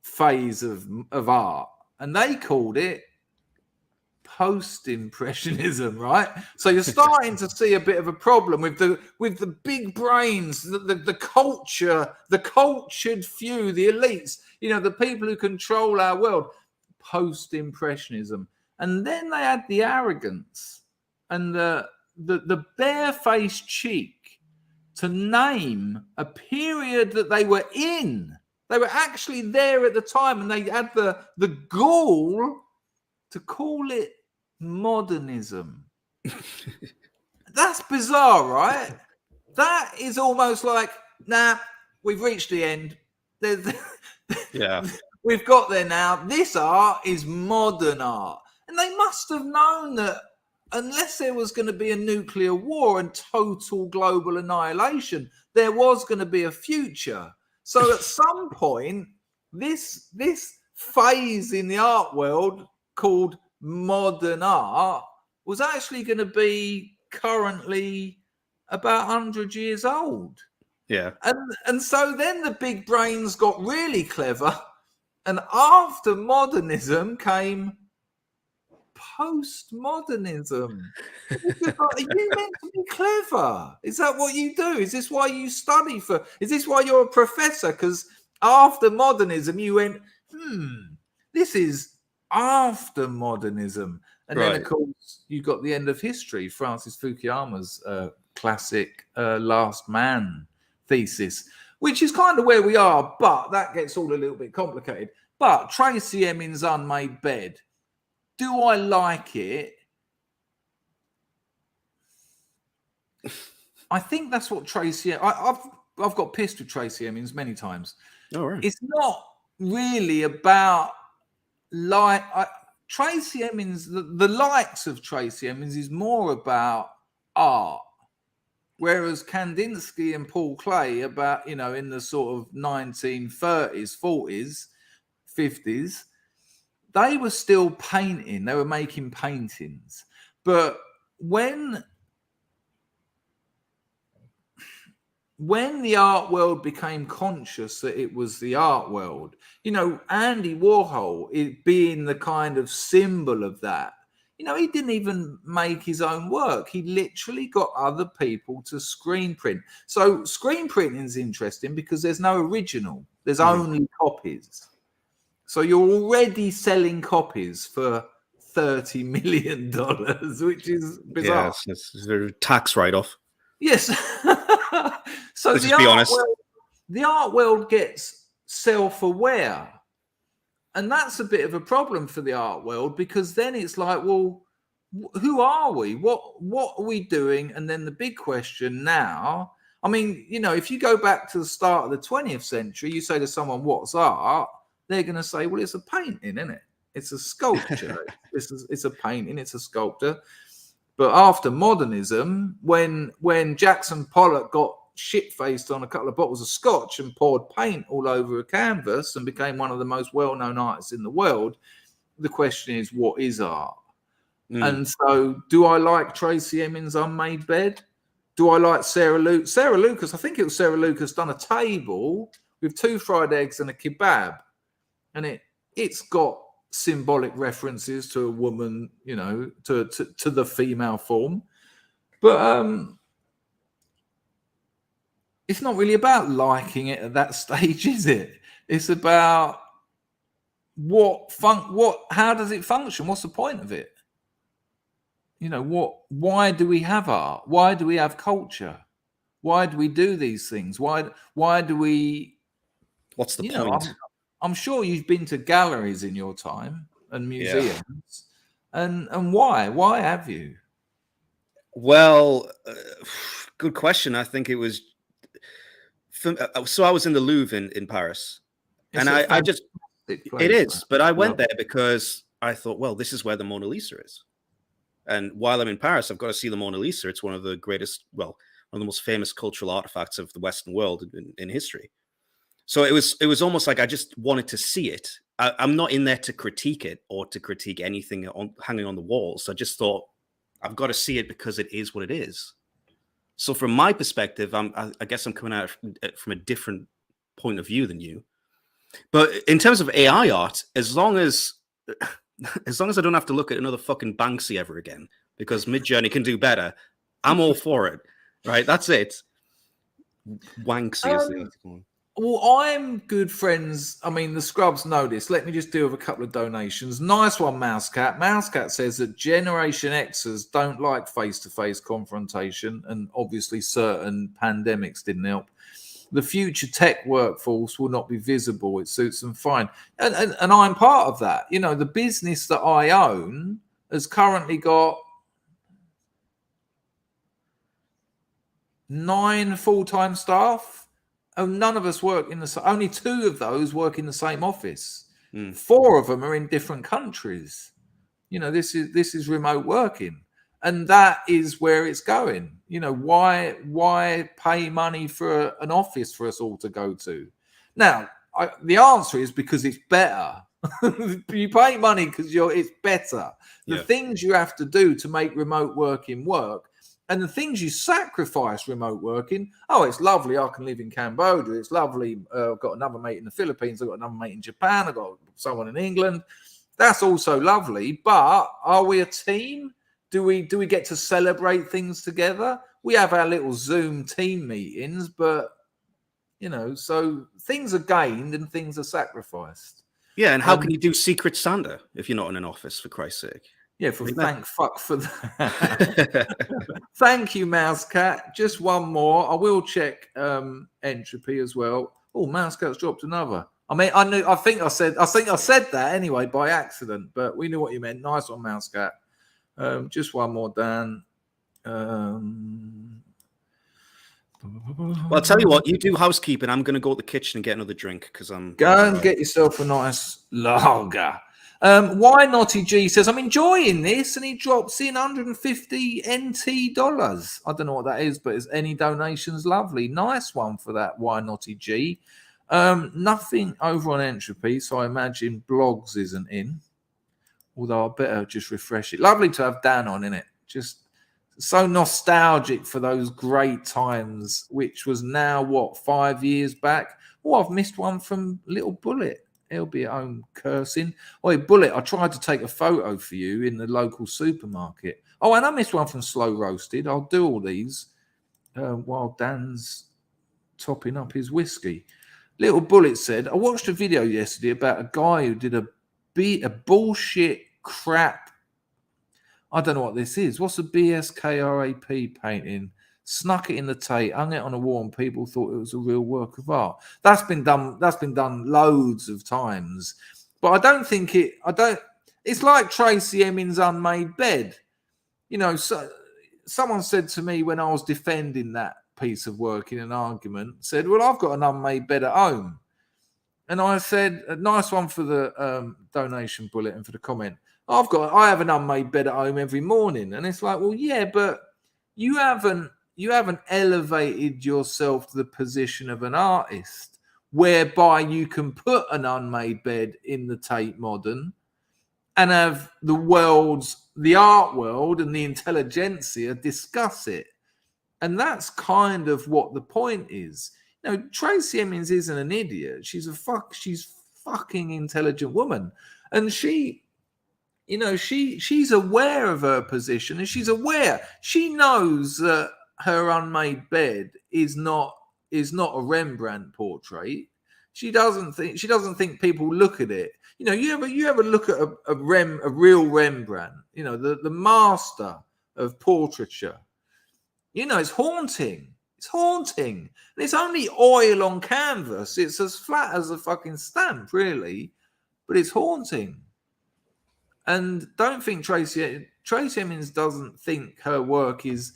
phase of art, and they called it post-impressionism, right? So you're starting to see a bit of a problem with the big brains, the culture, the cultured few, the elites, the people who control our world. Post-impressionism. And then they had the arrogance and the barefaced cheek to name a period that they were in. They were actually there at the time, and they had the gall to call it modernism. That's bizarre, right? That is almost like, nah, we've reached the end. Yeah. We've got there now. This art is modern art. And they must have known that unless there was going to be a nuclear war and total global annihilation, there was going to be a future. So at some point, this phase in the art world called modern art was actually going to be currently about 100 years old. Yeah. And so then the big brains got really clever, and after modernism came postmodernism. Are you meant to be clever? Is that what you do? Is this why you study for? Is this why you're a professor? Because after modernism, you went, this is after modernism. And then, of course, you got the end of history, Francis Fukuyama's classic Last Man thesis, which is kind of where we are, but that gets all a little bit complicated. But Tracey Emin's Unmade Bed, do I like it? I think that's what Tracey. I've got pissed with Tracey Emin's many times. Oh, right. It's not really about Tracey Emin's. The likes of Tracey Emin's is more about art, whereas Kandinsky and Paul Klee about in the sort of 1930s, 40s, 50s. They were still painting. They were making paintings. But when the art world became conscious that it was the art world, Andy Warhol being the kind of symbol of that, he didn't even make his own work. He literally got other people to screen print. So screen printing is interesting because there's no original. There's only copies. So you're already selling copies for $30 million, which is bizarre. Yes, it's a tax write-off. Yes. So let's just be honest. The art world gets self-aware. And that's a bit of a problem for the art world, because then it's like, well, who are we? What are we doing? And then the big question now, I mean, if you go back to the start of the 20th century, you say to someone, what's art? They're going to say, well, it's a painting, isn't it? It's a sculpture. It's a painting. It's a sculptor. But after modernism, when Jackson Pollock got shit-faced on a couple of bottles of scotch and poured paint all over a canvas and became one of the most well-known artists in the world, the question is, what is art? And so, do I like Tracey Emin's Unmade Bed? Do I like Sarah Lucas? Sarah Lucas, I think it was Sarah Lucas, done a table with 2 fried eggs and a kebab. And it's got symbolic references to a woman, to the female form. But it's not really about liking it at that stage, is it? It's about how does it function? What's the point of it? Why do we have art? Why do we have culture? Why do we do these things? Why do we? What's the point? I'm sure you've been to galleries in your time and museums, and why? Why have you? Well, good question. I think it was. So I was in the Louvre in Paris, and I just it is, but I went there because I thought, well, this is where the Mona Lisa is, and while I'm in Paris, I've got to see the Mona Lisa. It's one of the greatest, one of the most famous cultural artifacts of the Western world in history. So it was almost like I just wanted to see it. I'm not in there to critique it or to critique anything hanging on the walls. I just thought I've got to see it because it is what it is. So from my perspective, I guess I'm coming at it from a different point of view than you. But in terms of AI art, as long as as long as I don't have to look at another fucking Banksy ever again, because MidJourney can do better, I'm all for it. Right? That's it. Wanksy is the article. Well, I'm good friends. I mean, the scrubs know this. Let me just deal with a couple of donations. Nice one, Mousecat. Mousecat says that Generation Xers don't like face-to-face confrontation, and obviously certain pandemics didn't help. The future tech workforce will not be visible. It suits them fine. And I'm part of that. You know, the business that I own has currently got 9 full-time staff. And none of us work in the only 2 of those work in the same office. 4 of them are in different countries. You know, this is remote working, and that is where it's going. You know, why pay money for an office for us all to go to? Now, the answer is because it's better. You pay money because it's better. The things you have to do to make remote working work. And the things you sacrifice remote working, it's lovely. I can live in Cambodia. It's lovely. I've got another mate in the Philippines. I've got another mate in Japan. I've got someone in England. That's also lovely. But are we a team? Do we get to celebrate things together? We have our little Zoom team meetings, but, you know, so things are gained and things are sacrificed. Yeah, and how can you do Secret Santa if you're not in an office, for Christ's sake? Yeah, thank fuck for that. Thank you, Mousecat. Just one more. I will check entropy as well. Oh, Mousecat's dropped another. I mean, I think I said that anyway by accident, but we knew what you meant. Nice one, Mousecat. Just one more, Dan. Well, I'll tell you what, you do housekeeping. I'm going to go to the kitchen and get another drink because I'm... Go and get yourself a nice lager. Why Naughty G says, I'm enjoying this, and he drops in 150 NT dollars. I don't know what that is, but is any donations lovely? Nice one for that, Why Naughty G. Nothing over on entropy, so I imagine blogs isn't in. Although I better just refresh it. Lovely to have Dan on, innit? Just so nostalgic for those great times, which was now, 5 years back? Oh, I've missed one from Little Bullet. He'll be at home cursing. Oi, Bullet, I tried to take a photo for you in the local supermarket. Oh, and I missed one from Slow Roasted. I'll do all these while Dan's topping up his whiskey. Little Bullet said, I watched a video yesterday about a guy who did a bullshit crap. I don't know what this is. What's a BSKRAP painting? Snuck it in the Tate, hung it on a wall, and people thought it was a real work of art. That's been done loads of times. But I don't think it's like Tracy Emin's Unmade Bed. You know, so someone said to me when I was defending that piece of work in an argument, said, well, I've got an unmade bed at home. And I said, a nice one for the donation, Bullet, and for the comment. I have an unmade bed at home every morning. And it's like, well, yeah, but you haven't elevated yourself to the position of an artist whereby you can put an unmade bed in the Tate Modern and have the art world and the intelligentsia discuss it. And that's kind of what the point is. You know, Tracy Emin's isn't an idiot. She's fucking intelligent woman. And she, you know, she's aware of her position, and she's aware. She knows that her unmade bed is not a Rembrandt portrait. She doesn't think people look at it. You know, you ever look at a real Rembrandt, you know, the master of portraiture. You know, it's haunting. It's haunting. And it's only oil on canvas. It's as flat as a fucking stamp, really. But it's haunting. And don't think Tracy Emin's doesn't think her work is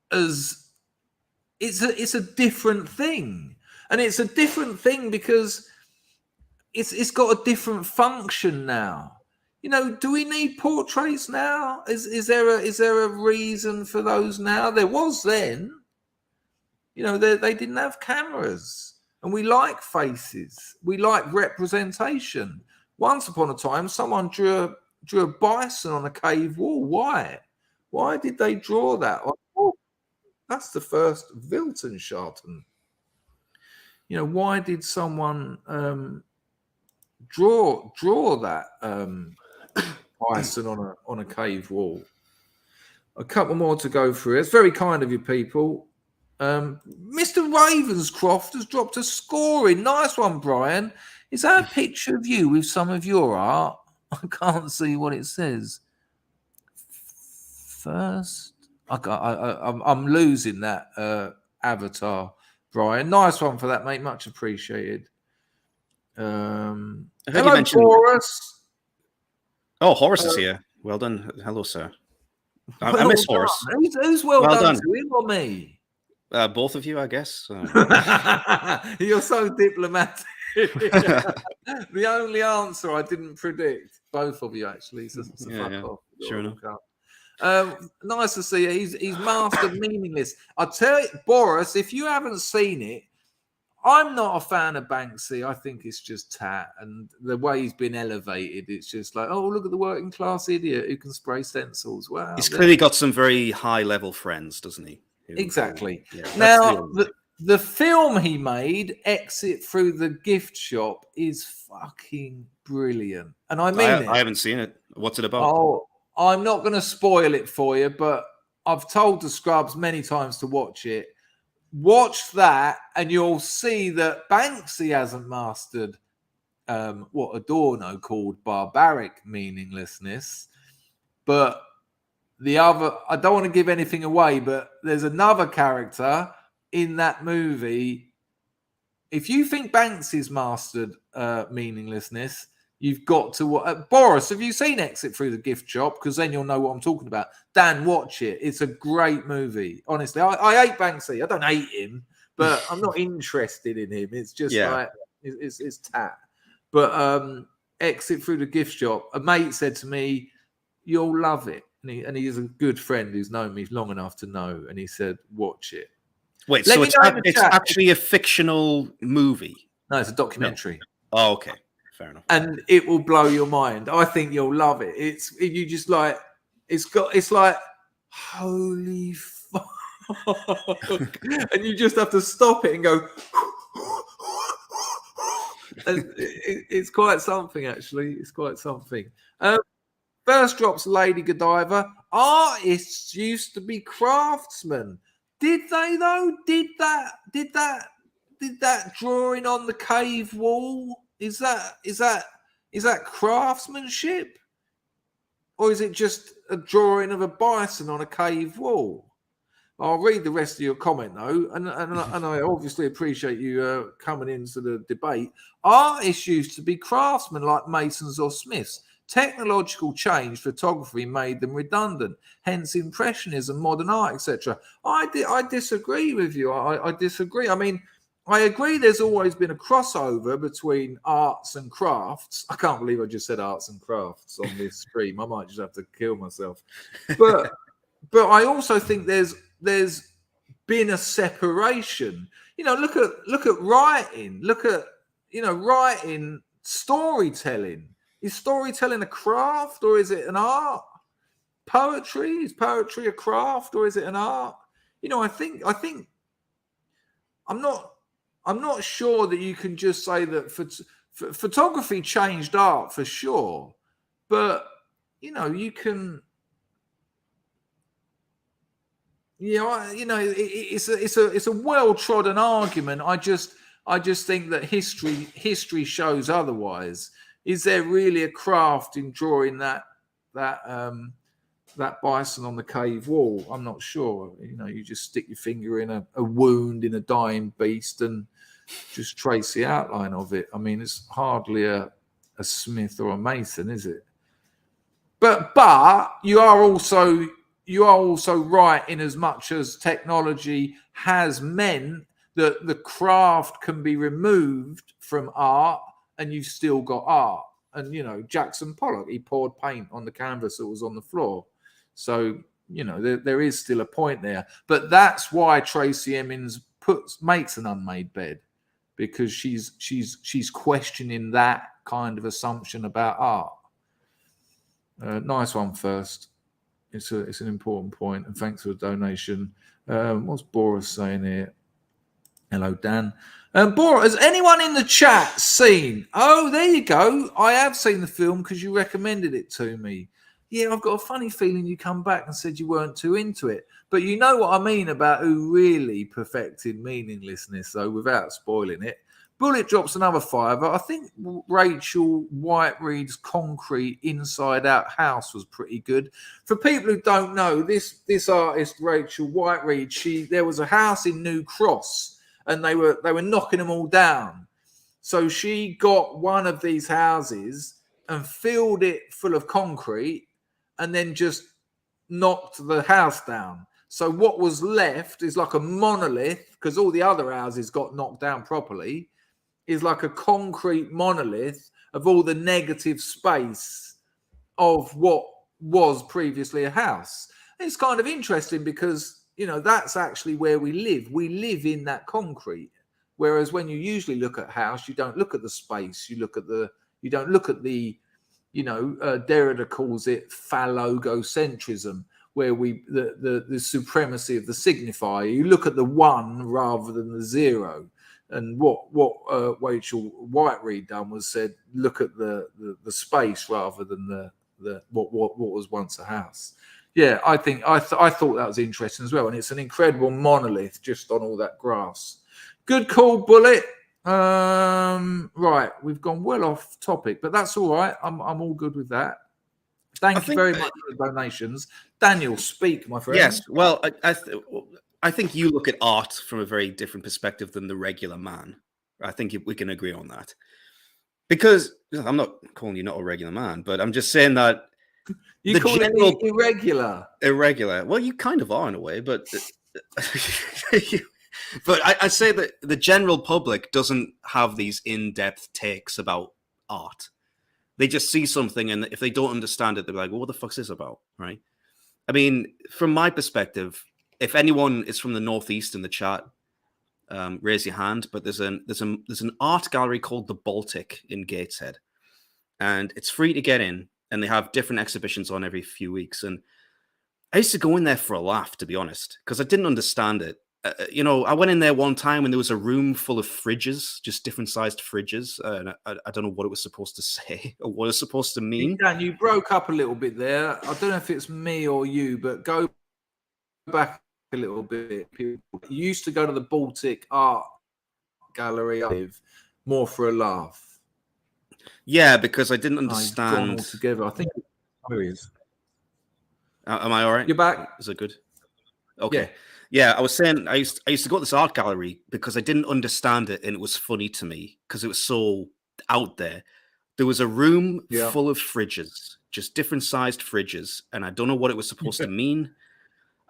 as... It's a different thing. And it's a different thing because it's got a different function now. You know, do we need portraits now? Is there a reason for those now? There was then. You know, they didn't have cameras, and we like faces. We like representation. Once upon a time, someone drew a bison on a cave wall. Why? Why did they draw that? Oh, that's the first Wiltenschatten. You know, why did someone draw that bison on a cave wall. A couple more to go through. It's very kind of you people. Mr. Ravenscroft has dropped a score in. Nice one, Brian. Is that a picture of you with some of your art? I can't see what it says. First, I'm losing that avatar, Brian. Nice one for that, mate. Much appreciated. I heard Hello, you mention. Horace. Oh, Horace is here. Well done. Hello, sir. I Well miss done. Horace. Who's well Well done done. to him or me? Both of you, I guess. You're so diplomatic. The only answer I didn't predict. Both of you, actually. So fuck off. Sure enough. Nice to see you. He's mastered meaningless. I tell you, Boris, if you haven't seen it, I'm not a fan of Banksy. I think it's just tat, and the way he's been elevated, it's just like, oh, look at the working class idiot who can spray stencils. Wow, he's clearly got some very high level friends, doesn't he? Exactly. Yeah, now, the film he made, Exit Through the Gift Shop, is fucking brilliant, and I mean it. I haven't seen it. What's it about? Oh, I'm not going to spoil it for you, but I've told the Scrubs many times to watch it. Watch that, and you'll see that Banksy hasn't mastered what Adorno called barbaric meaninglessness. But the other, I don't want to give anything away, but there's another character in that movie. If you think Banksy's mastered meaninglessness, you've got to Boris, have you seen Exit Through the Gift Shop? Because then you'll know what I'm talking about. Dan, watch it. It's a great movie. Honestly, I hate Banksy. I don't hate him, but I'm not interested in him. It's just like it's tat. But Exit Through the Gift Shop. A mate said to me, "You'll love it," and he's a good friend who's known me long enough to know. And he said, "Watch it." Wait, so it's actually a fictional movie? No, it's a documentary. No. Oh, okay. Fair enough. And it will blow your mind. I think you'll love it. It's like holy fuck. And you just have to stop it and go. And it's quite something, actually. It's quite something. First drops Lady Godiva. Artists used to be craftsmen. Did they though? Did that drawing on the cave wall? Is that craftsmanship, or is it just a drawing of a bison on a cave wall? I'll read the rest of your comment though, and I obviously appreciate you coming into the debate. Artists used to be craftsmen like masons or smiths. Technological change, photography made them redundant. Hence, impressionism, modern art, etc. I disagree with you. I disagree. I mean, I agree there's always been a crossover between arts and crafts. I can't believe I just said arts and crafts on this stream. I might just have to kill myself. But I also think there's been a separation. Look at writing. Look at writing, storytelling. Is storytelling a craft or is it an art? Poetry, is poetry a craft or is it an art? I think I'm not sure that you can just say that photography changed art for sure, but you can. It's a well-trodden argument. I just think that history shows otherwise. Is there really a craft in drawing that bison on the cave wall? I'm not sure. You just stick your finger in a wound in a dying beast and just trace the outline of it. I mean, it's hardly a smith or a mason, is it? But you are also right in as much as technology has meant that the craft can be removed from art and you've still got art. And, Jackson Pollock, he poured paint on the canvas that was on the floor. So, there is still a point there. But that's why Tracy Emin's makes an unmade bed, because she's questioning that kind of assumption about art. Nice one first. It's an important point, and thanks for the donation. What's Boris saying here? Hello, Dan. Bora, has anyone in the chat seen? Oh, there you go. I have seen the film because you recommended it to me. Yeah, I've got a funny feeling you come back and said you weren't too into it. But you know what I mean about who really perfected meaninglessness, though, without spoiling it. Bullet drops another $5. I think Rachel Whiteread's Concrete Inside Out House was pretty good. For people who don't know, this artist, Rachel Whiteread, there was a house in New Cross, and they were knocking them all down. So she got one of these houses and filled it full of concrete, and then just knocked the house down. So what was left is like a monolith, because all the other houses got knocked down properly, is like a concrete monolith of all the negative space of what was previously a house. It's kind of interesting because, that's actually where we live. We live in that concrete. Whereas when you usually look at a house, you don't look at the space. You don't look at the, Derrida calls it phallogocentrism, where the supremacy of the signifier. You look at the one rather than the zero. And what Rachel Whiteread done was said, look at the space rather than the what was once a house. Yeah, I think I thought that was interesting as well, and it's an incredible monolith just on all that grass. Good call, Bullet. Right, we've gone well off topic, but that's all right. I'm all good with that. Thank you very much for the donations. Daniel, speak, my friend. Yes, well, I think you look at art from a very different perspective than the regular man. I think we can agree on that. Because I'm not calling you not a regular man, but I'm just saying that you call it irregular. Irregular. Well, you kind of are in a way, but but I say that the general public doesn't have these in-depth takes about art. They just see something, and if they don't understand it, they're like, well, what the fuck's this about, right? I mean, from my perspective, if anyone is from the Northeast in the chat, raise your hand. But there's an art gallery called the Baltic in Gateshead, and it's free to get in, and they have different exhibitions on every few weeks. And I used to go in there for a laugh, to be honest, because I didn't understand it. I went in there one time and there was a room full of fridges, just different sized fridges. And I don't know what it was supposed to say or what it's supposed to mean. Dan, you broke up a little bit there. I don't know if it's me or you, but go back a little bit. You used to go to the Baltic Art Gallery more for a laugh. Yeah, because I didn't understand. Together, I think. Where he is? Am I all right? You're back. Is it good? Okay. Yeah, I was saying I used to go to this art gallery because I didn't understand it, and it was funny to me because it was so out there. There was a room full of fridges, just different sized fridges, and I don't know what it was supposed to mean.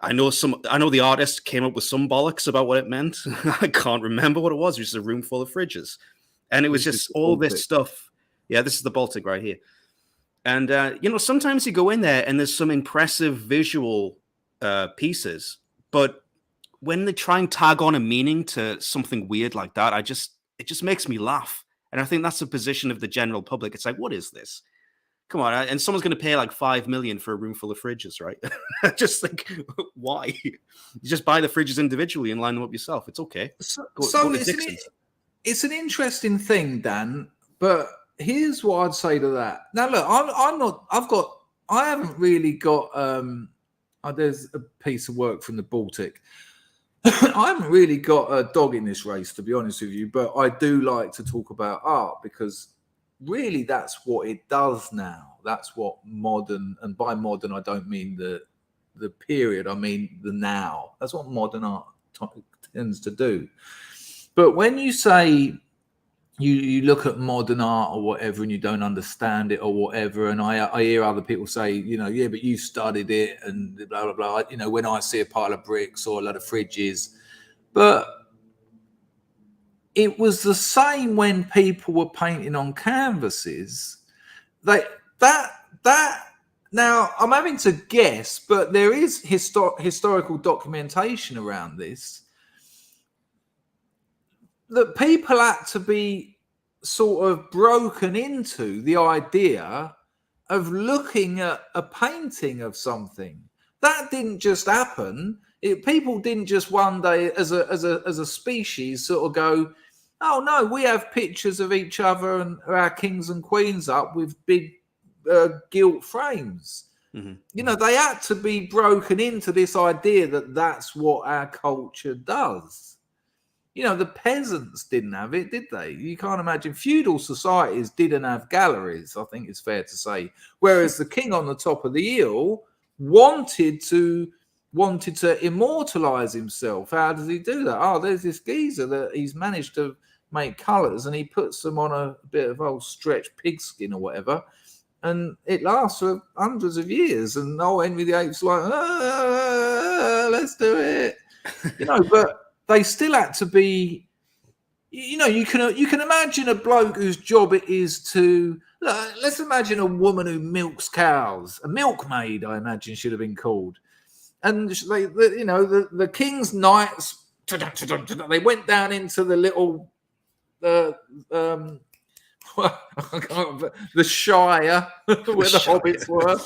I know the artist came up with some bollocks about what it meant. I can't remember what it was. It was just a room full of fridges, and it was just all this stuff. Yeah, this is the Baltic right here. And sometimes you go in there and there's some impressive visual pieces, but when they try and tag on a meaning to something weird like that, it just makes me laugh. And I think that's the position of the general public. It's like, what is this? Come on. And someone's going to pay like $5 million for a room full of fridges, right? Just think, why? You just buy the fridges individually and line them up yourself. It's okay. It's an interesting thing, Dan, but here's what I'd say to that. Now, look, I haven't really got, there's a piece of work from the Baltic. I haven't really got a dog in this race, to be honest with you, but I do like to talk about art because really that's what it does now. That's what modern, and by modern I don't mean the period, I mean the now. That's what modern art tends to do. But when you say you look at modern art or whatever and you don't understand it or whatever, and I hear other people say, yeah, but you studied it and blah, blah, blah. When I see a pile of bricks or a lot of fridges. But it was the same when people were painting on canvases. That now I'm having to guess, but there is historical documentation around this, that people had to be sort of broken into the idea of looking at a painting of something. That didn't just happen. People didn't just one day, as a species, sort of go, "Oh no, we have pictures of each other and our kings and queens up with big gilt frames." You know, they had to be broken into this idea that that's what our culture does. You know, the peasants didn't have it, did they? You can't imagine. Feudal societies didn't have galleries, I think it's fair to say. Whereas the king on the top of the hill wanted to immortalize himself. How does he do that? Oh, there's this geezer that he's managed to make colours, and he puts them on a bit of old stretched pigskin or whatever, and it lasts for hundreds of years. And old Henry VIII's like, let's do it. You know, but they still had to be, you know, you can imagine a bloke whose job it is to, let's imagine a woman who milks cows. A milkmaid, I imagine, should have been called. And they, you know, the king's knights, they went down into the little, the Shire, where the hobbits were,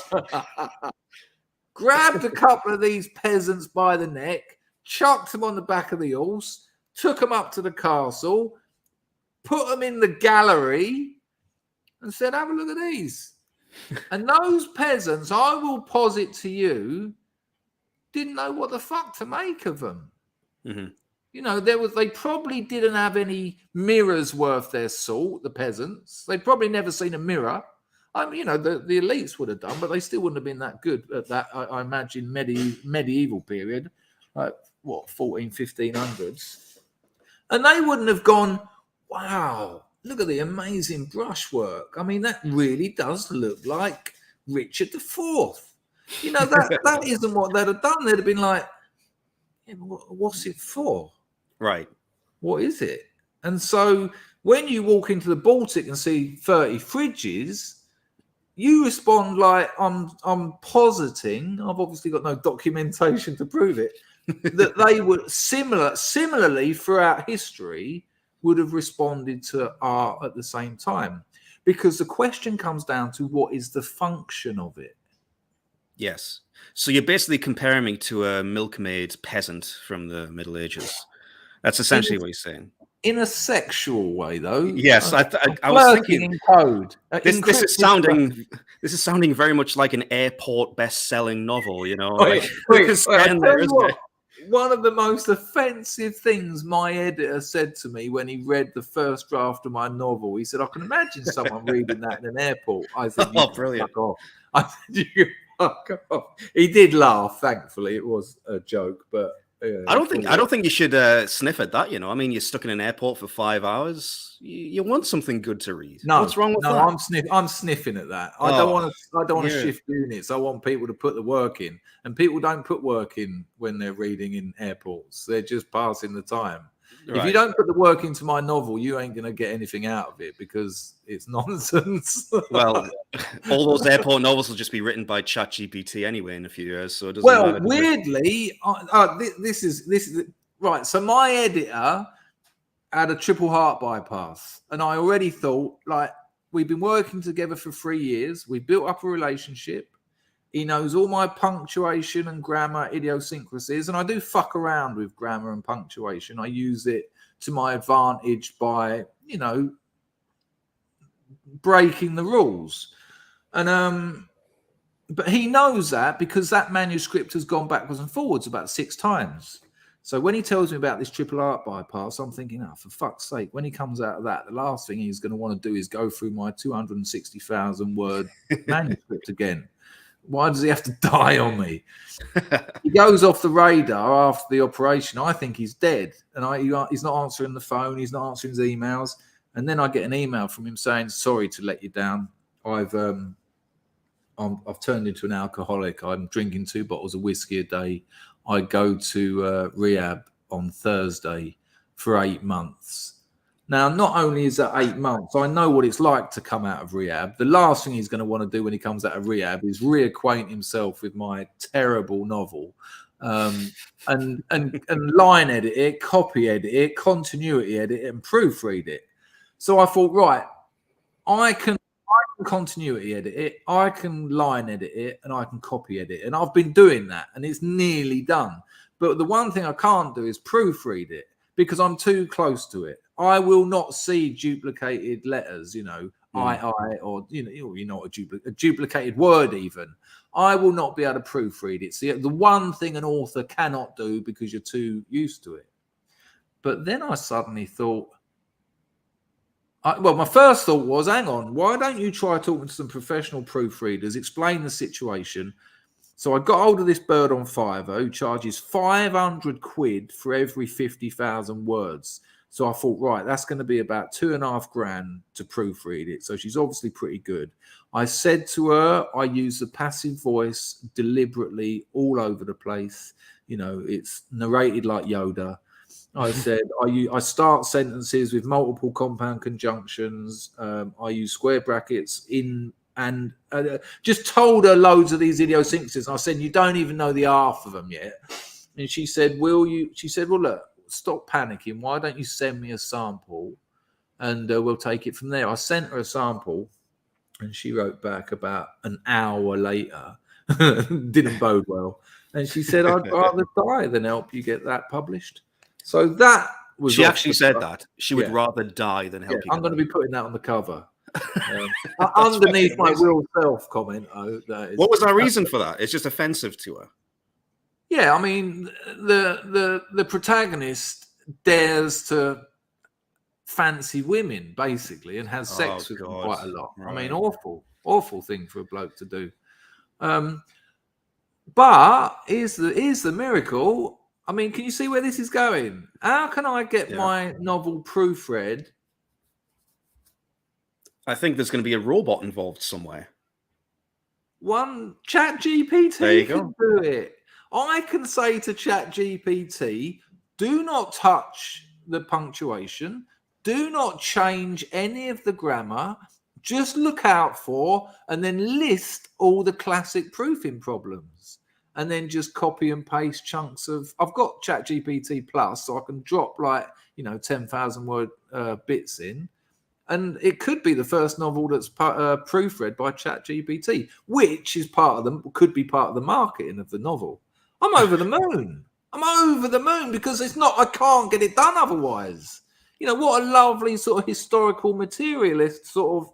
grabbed a couple of these peasants by the neck, chucked them on the back of the horse, took them up to the castle, put them in the gallery, and said, "Have a look at these." And those peasants, I will posit to you, didn't know what the fuck to make of them. You know, they probably didn't have any mirrors worth their salt, the peasants. They'd probably never seen a mirror. I mean, you know, the elites would have done, but they still wouldn't have been that good at that, I imagine, medieval period, like, 1500s. And they wouldn't have gone, "Wow, look at the amazing brushwork. I mean, that really does look like Richard IV." You know, that isn't what they'd have done. They'd have been like, "Yeah, but what's it for? Right. What is it?" And so when you walk into the Baltic and see 30 fridges, you respond like, I'm positing, I've obviously got no documentation to prove it, that they would similarly throughout history would have responded to art at the same time. Because the question comes down to, what is the function of it? Yes. So you're basically comparing me to a milkmaid peasant from the Middle Ages. That's essentially what you're saying. In a sexual way, though. Yes, I was thinking in code. This is sounding very much like an airport best-selling novel. You know, one of the most offensive things my editor said to me when he read the first draft of my novel, he said, "I can imagine someone reading that in an airport." I said, "Oh, brilliant!" Fuck off. I said, "You fuck off." He did laugh. Thankfully, it was a joke, but. Yeah, I don't think you should sniff at that. You know, I mean, you're stuck in an airport for 5 hours. You want something good to read. No, what's wrong with that? I'm sniffing at that. I don't want to shift units. I want people to put the work in, and people don't put work in when they're reading in airports. They're just passing the time. Right. If you don't put the work into my novel, you ain't going to get anything out of it because it's nonsense. Well, all those airport novels will just be written by ChatGPT anyway in a few years. So it doesn't matter. Weirdly, this is right. So my editor had a triple heart bypass, and I already thought, like, we've been working together for 3 years. We built up a relationship. He knows all my punctuation and grammar idiosyncrasies, and I do fuck around with grammar and punctuation. I use it to my advantage by, you know, breaking the rules. And but he knows that because that manuscript has gone backwards and forwards about 6 times. So when he tells me about this triple art bypass, I'm thinking, oh, for fuck's sake, when he comes out of that, the last thing he's going to want to do is go through my 260,000 word manuscript again. Why does he have to die on me? He goes off the radar after the operation. I think he's dead. And he's not answering the phone. He's not answering his emails. And then I get an email from him saying, "Sorry to let you down. I've turned into an alcoholic. I'm drinking 2 bottles of whiskey a day. I go to rehab on Thursday for 8 months." Now, not only is that 8 months, I know what it's like to come out of rehab. The last thing he's going to want to do when he comes out of rehab is reacquaint himself with my terrible novel, and line edit it, copy edit it, continuity edit it, and proofread it. So I thought, right, I can continuity edit it, I can line edit it, and I can copy edit it. And I've been doing that, and it's nearly done. But the one thing I can't do is proofread it because I'm too close to it. I will not see duplicated letters, I, or a duplicated word even. I will not be able to proofread it. So the one thing an author cannot do because you're too used to it. But then I suddenly thought, my first thought was, hang on, why don't you try talking to some professional proofreaders, explain the situation? So I got hold of this bird on Fiverr who charges 500 quid for every 50,000 words. So I thought, right, that's going to be about $2,500 to proofread it. So she's obviously pretty good. I said to her, I use the passive voice deliberately all over the place. It's narrated like Yoda. I said, I start sentences with multiple compound conjunctions. I use square brackets and just told her loads of these idiosyncrasies. I said, you don't even know the half of them yet. And she said, she said, well, look, stop panicking. Why don't you send me a sample and we'll take it from there. I sent her a sample and she wrote back about an hour later. Didn't bode well. And she said, I'd rather die than help you get that published. So that was... She actually said that. She would rather die than help you. I'm going to be putting that on the cover. Underneath my real self comment. What was our reason for that? It's just offensive to her. Yeah, I mean, the protagonist dares to fancy women, basically, and has sex with them quite a lot. Right. I mean, awful thing for a bloke to do. But here's the miracle. I mean, can you see where this is going? How can I get my novel proofread? I think there's going to be a robot involved somewhere. ChatGPT can do it. I can say to ChatGPT, do not touch the punctuation. Do not change any of the grammar. Just look out for and then list all the classic proofing problems. And then just copy and paste chunks of... I've got ChatGPT Plus, so I can drop 10,000 word bits in. And it could be the first novel that's proofread by ChatGPT, which is could be part of the marketing of the novel. I'm over the moon. I'm over the moon because I can't get it done otherwise. What a lovely sort of historical materialist sort of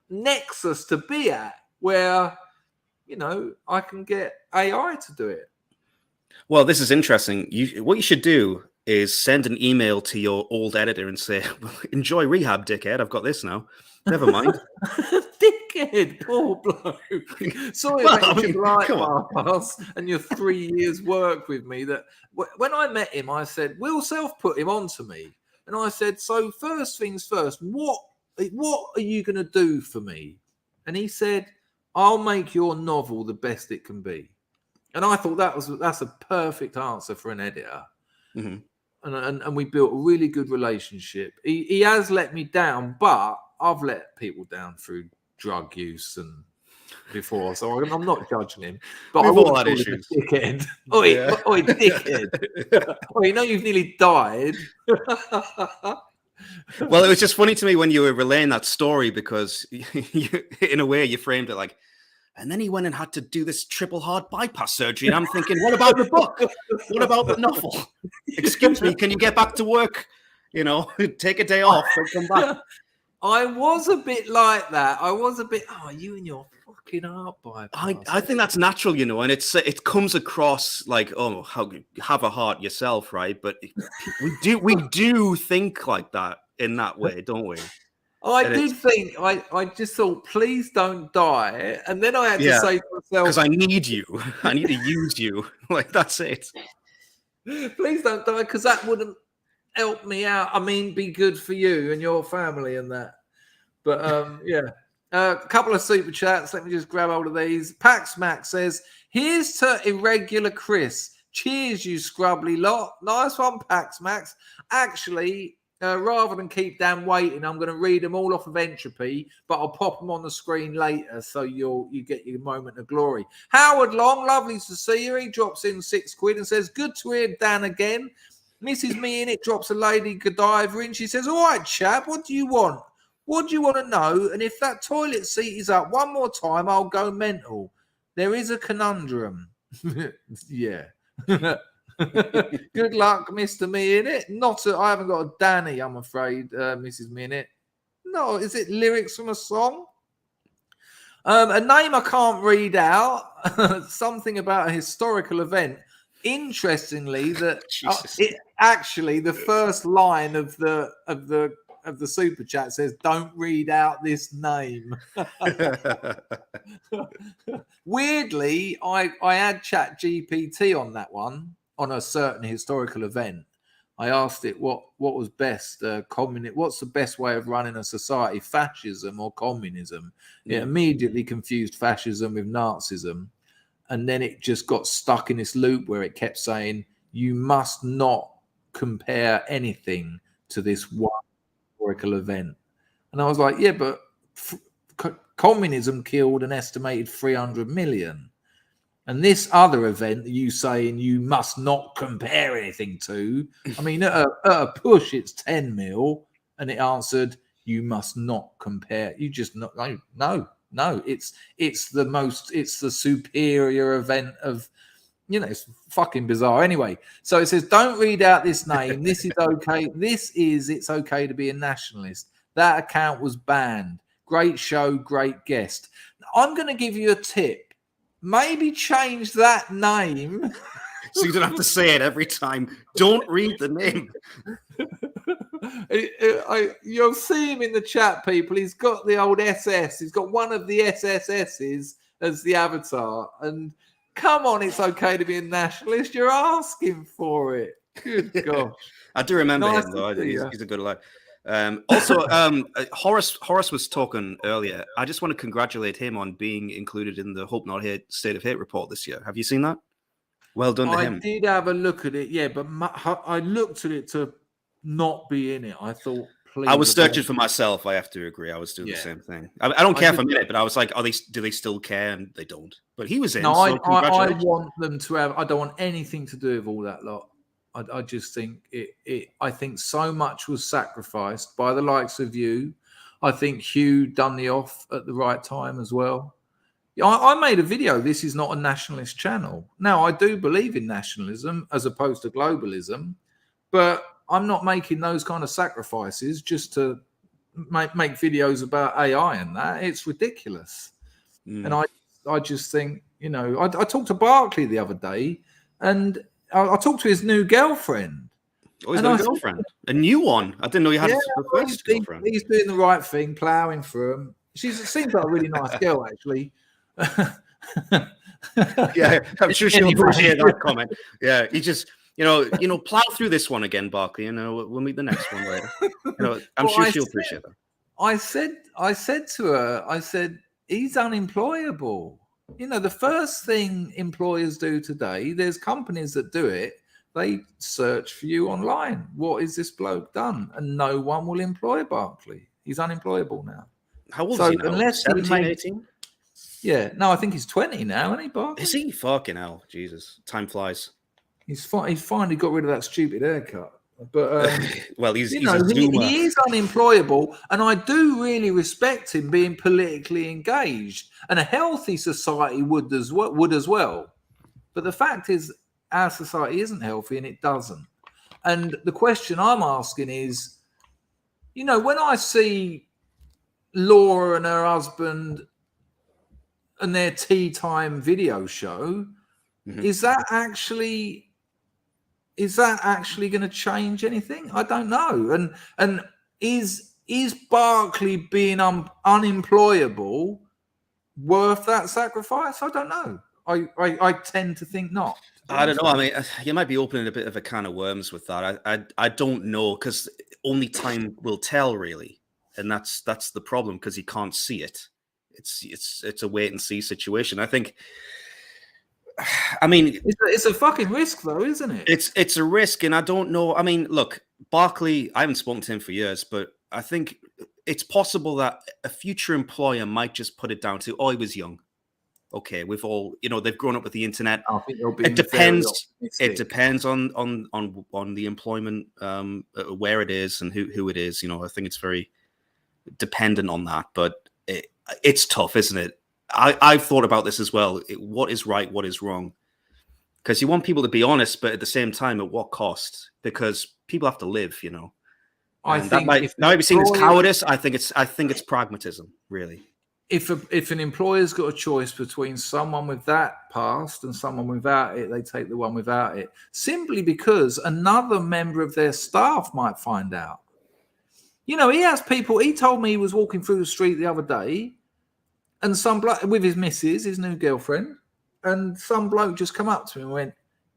nexus to be at where, I can get AI to do it. Well, this is interesting. What you should do is send an email to your old editor and say, enjoy rehab, dickhead. I've got this now. Never mind. Dickhead, poor bloke. Sorry about your light pass and your 3 years work with me. That when I met him, I said, Will Self put him on to me. And I said, so first things first, what are you going to do for me? And he said, I'll make your novel the best it can be. And I thought that's a perfect answer for an editor. Mm-hmm. And we built a really good relationship. He has let me down, but I've let people down through drug use and before, so I'm not judging him. But I wouldn't call him a dickhead. Oi, dickhead! You've nearly died. Well, it was just funny to me when you were relaying that story because in a way you framed it like, and then he went and had to do this triple heart bypass surgery. And I'm thinking, what about the book? What about the novel? Excuse me, can you get back to work? Take a day off and come back. I was a bit like that. I was a bit, you and your fucking heart bypass. I think that's natural, and it comes across like, have a heart yourself, right? But we do think like that in that way, don't we? I just thought, please don't die. And then I had to say to myself, because I need you. I need to use you. Like, that's it. Please don't die, because that wouldn't help me out. I mean, be good for you and your family and that. But a couple of super chats. Let me just grab hold of these. Pax Max says, here's to irregular Chris. Cheers, you scrubbly lot. Nice one, Pax Max. Actually, rather than keep Dan waiting, I'm going to read them all off of Entropy, but I'll pop them on the screen later so you get your moment of glory. Howard Long, lovely to see you. He drops in £6 and says, good to hear Dan again. Mrs. Me in it drops a lady Godiva in. She says, all right, chap, what do you want? What do you want to know? And if that toilet seat is up one more time, I'll go mental. There is a conundrum. Yeah. Good luck, Mr. Me in it. I haven't got a Danny, I'm afraid, Mrs. Minute. No, is it lyrics from a song? A name I can't read out. Something about a historical event. Interestingly, that the first line of the super chat says, "Don't read out this name." Weirdly, I had ChatGPT on that one, on a certain historical event. I asked it what was best, what's the best way of running a society, fascism or communism? It immediately confused fascism with Nazism, and then it just got stuck in this loop where it kept saying, you must not compare anything to this one historical event. And I was like, yeah, but communism killed an estimated 300 million. And this other event that you saying you must not compare anything to, I mean, at a push, it's 10 mil. And it answered, you must not compare. You just not, no, it's the superior event of, it's fucking bizarre. Anyway, so it says, don't read out this name. This is okay. It's okay to be a nationalist. That account was banned. Great show, great guest. I'm going to give you a tip. Maybe change that name. So you don't have to say it every time. Don't read the name. You'll see him in the chat, people. He's got the old SS. He's got one of the SSSs as the avatar. And come on, it's okay to be a nationalist. You're asking for it. Good gosh. I do remember him, though. He's a good lad. Also, Horace was talking earlier. I just want to congratulate him on being included in the Hope Not Hate State of Hate report this year. Have you seen that? Well done to him. I did have a look at it, yeah, but I looked at it to not be in it. I thought, please. I was searching for myself. I have to agree. I was doing the same thing. I don't care for a minute, but I was like, do they still care? And they don't. But he was in. No, so I want them to have. I don't want anything to do with all that lot. I just think I think so much was sacrificed by the likes of you. I think Hugh done the off at the right time as well. I made a video. This is not a nationalist channel. Now, I do believe in nationalism as opposed to globalism, but I'm not making those kind of sacrifices just to make videos about AI and that. It's ridiculous. And I just think, I talked to Barclay the other day, and I talked to his new girlfriend. Oh, his new girlfriend? A new one? I didn't know you had a first girlfriend. He's doing the right thing, ploughing through them. She seems like a really nice girl, actually. Yeah, I'm sure she'll appreciate that comment. Yeah, he just, plow through this one again, Barkley. We'll meet the next one later. I'm sure she'll appreciate that. I said to her, he's unemployable. The first thing employers do today, there's companies that do it. They search for you online. What is this bloke done? And no one will employ Barkley. He's unemployable now. How old is he now? Unless 17, 18? Yeah. No, I think he's 20 now, isn't he, Barkley? Is he? Fucking hell. Jesus. Time flies. He finally got rid of that stupid haircut. But well, he's a he is unemployable, and I do really respect him being politically engaged. And a healthy society would as well. But the fact is, our society isn't healthy, and it doesn't. And the question I'm asking is, when I see Laura and her husband and their tea time video show, is that actually going to change anything? I don't know. And is Barkley being unemployable worth that sacrifice? I don't know. I tend to think not. I don't know. I mean, you might be opening a bit of a can of worms with that. I don't know, because only time will tell, really, and that's the problem, because you can't see it. It's a wait and see situation. I think. I mean, it's a fucking risk, though, isn't it? It's a risk, and I don't know. I mean, look, Barkley, I haven't spoken to him for years, but I think it's possible that a future employer might just put it down to, he was young. Okay, we've all, they've grown up with the internet. I think it depends. It depends on the employment, where it is and who it is. I think it's very dependent on that, but it's tough, isn't it? I've thought about this as well. What is right? What is wrong? because you want people to be honest, but at the same time, at what cost? Because people have to live, I And think that might be seen as cowardice. I think it's pragmatism, really. If an employer's got a choice between someone with that past and someone without it, they take the one without it, simply because another member of their staff might find out. He has people. He told me he was walking through the street the other day, and some bloke with his missus, his new girlfriend, and some bloke just come up to me and went,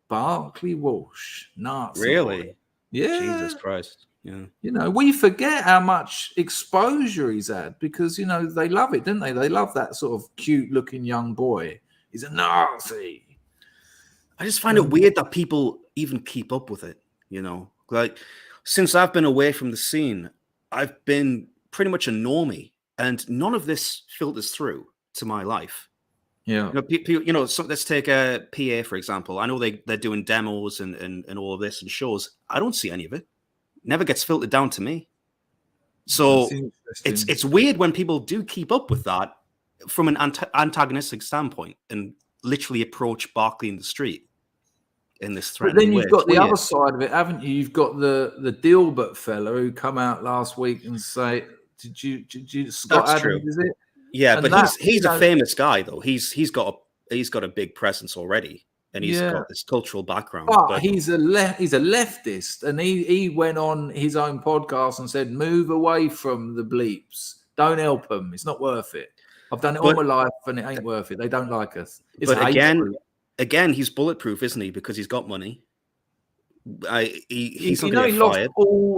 "Barclay Walsh, Nazi." Really? Boy. Yeah. Jesus Christ. Yeah. We forget how much exposure he's had because, they love it, didn't they? They love that sort of cute looking young boy. He's a Nazi. I just find it weird that people even keep up with it, Like, since I've been away from the scene, I've been pretty much a normie, and none of this filters through to my life. Yeah. People, so let's take a PA, for example. I know they're doing demos and all of this and shows. I don't see any of it. Never gets filtered down to me. So it's weird when people do keep up with that from an antagonistic standpoint and literally approach Barclay in the street in this threat. But then you've got the other side of it, haven't you? You've got the Dilbert fella who come out last week and say, "Did you Scott That's Adams? true. Is it?" Yeah, And but he's a famous guy though. He's got a big presence already. And he's got this cultural background. But he's a leftist, and he went on his own podcast and said, "Move away from the bleeps. Don't help them. It's not worth it. I've done it all my life, and it ain't worth it. They don't like us." But again, he's bulletproof, isn't he? Because he's got money. He's not going to get fired.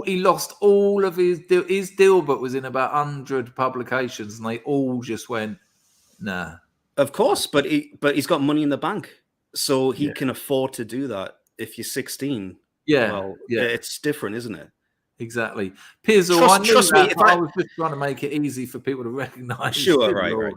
He lost all of his Dilbert was in about 100 publications, and they all just went, "Nah." Of course, but he's got money in the bank. So he can afford to do that. If you're 16, it's different, isn't it? Exactly. Pizzle, trust me. I was just trying to make it easy for people to recognize. Sure, right.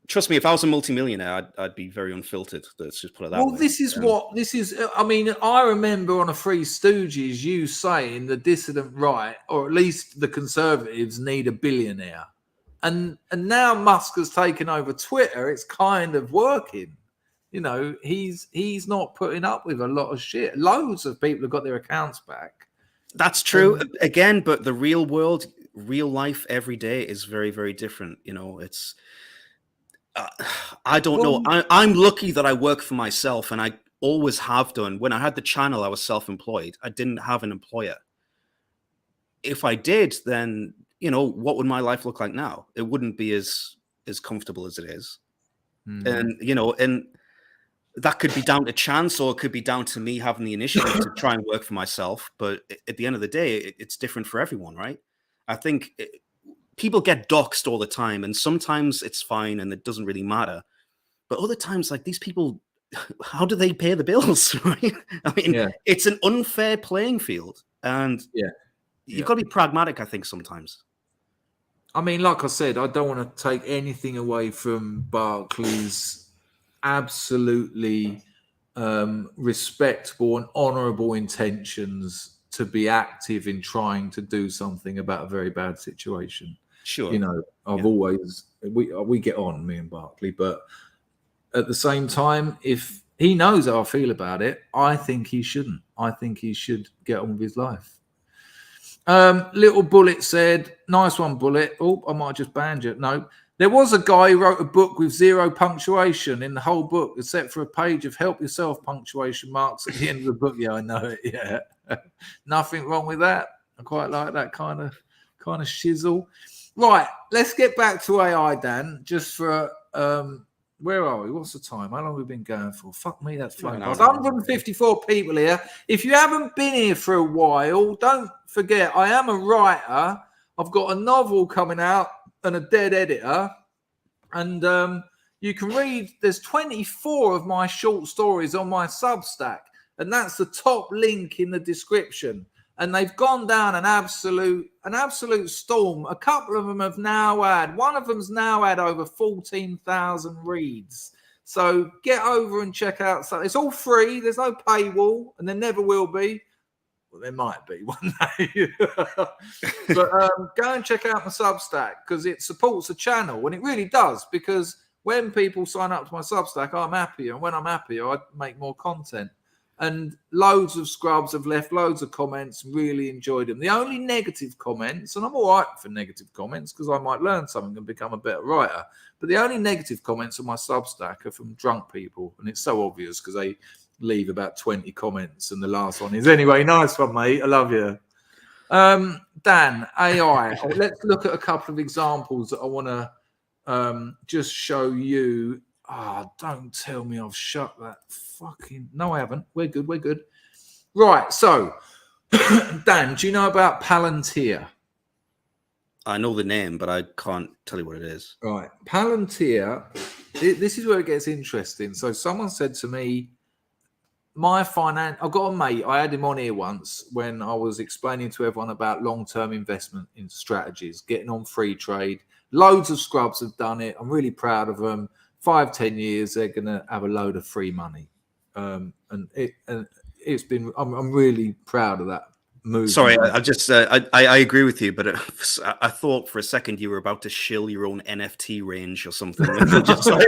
Trust me, if I was a multimillionaire, I'd be very unfiltered. Let's just put it that way. Well, this is. I mean, I remember on a Three Stooges, you saying the dissident right, or at least the conservatives, need a billionaire, and now Musk has taken over Twitter. It's kind of working. He's not putting up with a lot of shit. Loads of people have got their accounts back. That's true. Again, but the real world, real life, every day is very, very different. It's. I don't know. I'm lucky that I work for myself, and I always have done. When I had the channel, I was self-employed. I didn't have an employer. If I did, then what would my life look like now? It wouldn't be as comfortable as it is, and that could be down to chance, or it could be down to me having the initiative to try and work for myself. But at the end of the day, it's different for everyone, right? I think people get doxxed all the time, and sometimes it's fine and it doesn't really matter. But other times, like these people, how do they pay the bills, right? I mean, it's an unfair playing field, and you've got to be pragmatic, I think, sometimes. I mean, like I said, I don't want to take anything away from Barclay's absolutely respectable and honourable intentions to be active in trying to do something about a very bad situation. Sure. I've always we get on, me and Barclay, but at the same time, if he knows how I feel about it, I think he shouldn't. I think he should get on with his life. Little Bullet said, "Nice one, Bullet." Oh, I might have just banned you. No. There was a guy who wrote a book with 0 punctuation in the whole book, except for a page of help yourself punctuation marks at the end of the book. Yeah, I know it. Yeah. Nothing wrong with that. I quite like that kind of shizzle. Right, let's get back to AI, Dan, just for where are we? What's the time? How long have we been going for? Fuck me, that's flown past. 154 people here. If you haven't been here for a while, don't forget, I am a writer. I've got a novel coming out and a dead editor, and you can read. There's 24 of my short stories on my Substack, and that's the top link in the description. And they've gone down an absolute storm. A couple of them have now had. One of them's now had over 14,000 reads. So get over and check out. So it's all free. There's no paywall, and there never will be. Well, there might be one day. But go and check out my Substack because it supports the channel, and it really does, because when people sign up to my Substack, I'm happier. And when I'm happier, I make more content. And loads of scrubs have left loads of comments, really enjoyed them. The only negative comments, and I'm all right for negative comments because I might learn something and become a better writer, but the only negative comments on my Substack are from drunk people. And it's so obvious because they leave about 20 comments and the last one is, anyway, nice one, mate. I love you. Dan, AI. Let's look at a couple of examples that I want to just show you. Don't tell me I've shut that fucking... No, I haven't. We're good. Right, so, Dan, do you know about Palantir? I know the name, but I can't tell you what it is. Right, Palantir, this is where it gets interesting. So someone said to me, I've got a mate, I had him on here once when I was explaining to everyone about long-term investment in strategies, getting on free trade. Loads of scrubs have done it. I'm really proud of them. 5-10 years, they're going to have a load of free money. And it's been, I'm really proud of that move. Sorry, I agree with you, but I thought for a second you were about to shill your own NFT range or something. Just like,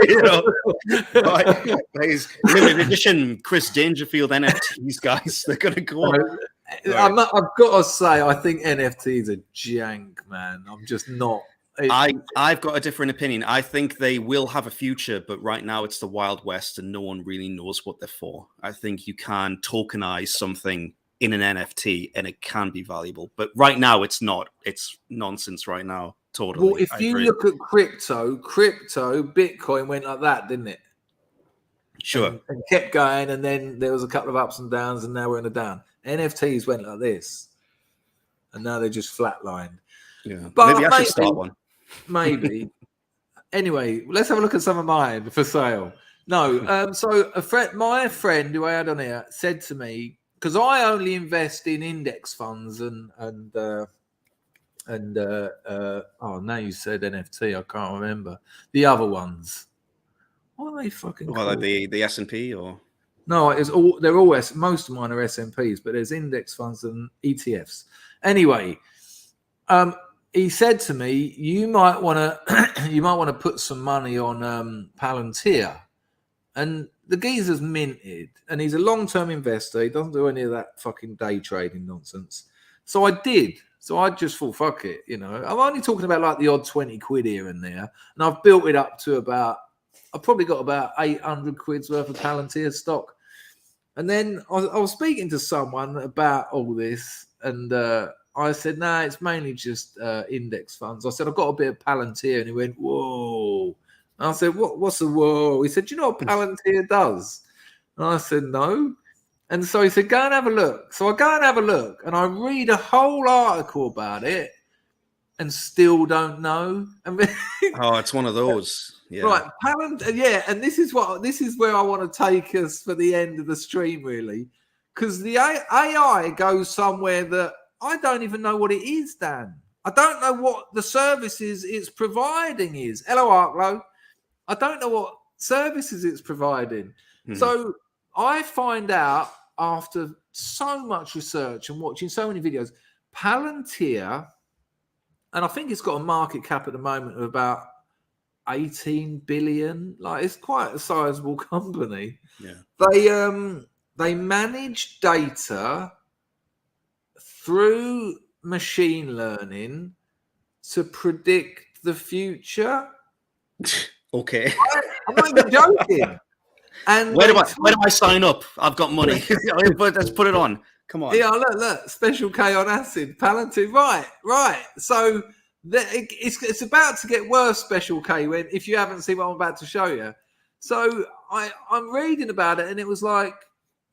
limited edition Chris Dangerfield NFTs, guys. They're going to go on. I've got to say, I think NFTs are jank, man. I'm just not. I've got a different opinion. I think they will have a future, but right now it's the Wild West and no one really knows what they're for. I think you can tokenize something in an NFT and it can be valuable, but right now it's not. It's nonsense right now. Totally. Well, if you look at crypto, Bitcoin went like that, didn't it? Sure. And kept going, and then there was a couple of ups and downs, and now we're in a down. NFTs went like this, and now they're just flatlined. Yeah, but maybe I should start one. Maybe. Anyway, let's have a look at some of mine for sale. No, so my friend who I had on here said to me, because I only invest in index funds and now you said NFT, I can't remember the other ones. What are they fucking called? Like the S&P or no? They're all most of mine are S&Ps, but there's index funds and ETFs. Anyway, he said to me, you might want to put some money on Palantir, and the geezer's minted, and he's a long-term investor. He doesn't do any of that fucking day trading nonsense. So I did. So I just thought, fuck it, I'm only talking about like the odd 20 quid here and there, and I've built it up to I've probably got about 800 quid's worth of Palantir stock. And then I was speaking to someone about all this, and I said, no, it's mainly just index funds. I said, I've got a bit of Palantir. And he went, whoa. And I said, what's a whoa? He said, do you know what Palantir does? And I said, no. And so he said, go and have a look. So I go and have a look, and I read a whole article about it and still don't know. Oh, it's one of those. Yeah. Right. Palantir, yeah. And this is where I want to take us for the end of the stream, really. Because the AI goes somewhere that I don't even know what it is, Dan. I don't know what the services it's providing is. Hello, Arklow. I don't know what services it's providing. Mm-hmm. So I find out after so much research and watching so many videos, Palantir, and I think it's got a market cap at the moment of about 18 billion. Like, it's quite a sizable company. Yeah. They manage data through machine learning to predict the future. Okay. I'm not even joking. And where do I sign up? I've got money. Let's put it on. Come on. Yeah, look. Special K on acid. Palantir. Right. So it's about to get worse, Special K, if you haven't seen what I'm about to show you. So I'm reading about it, and it was like,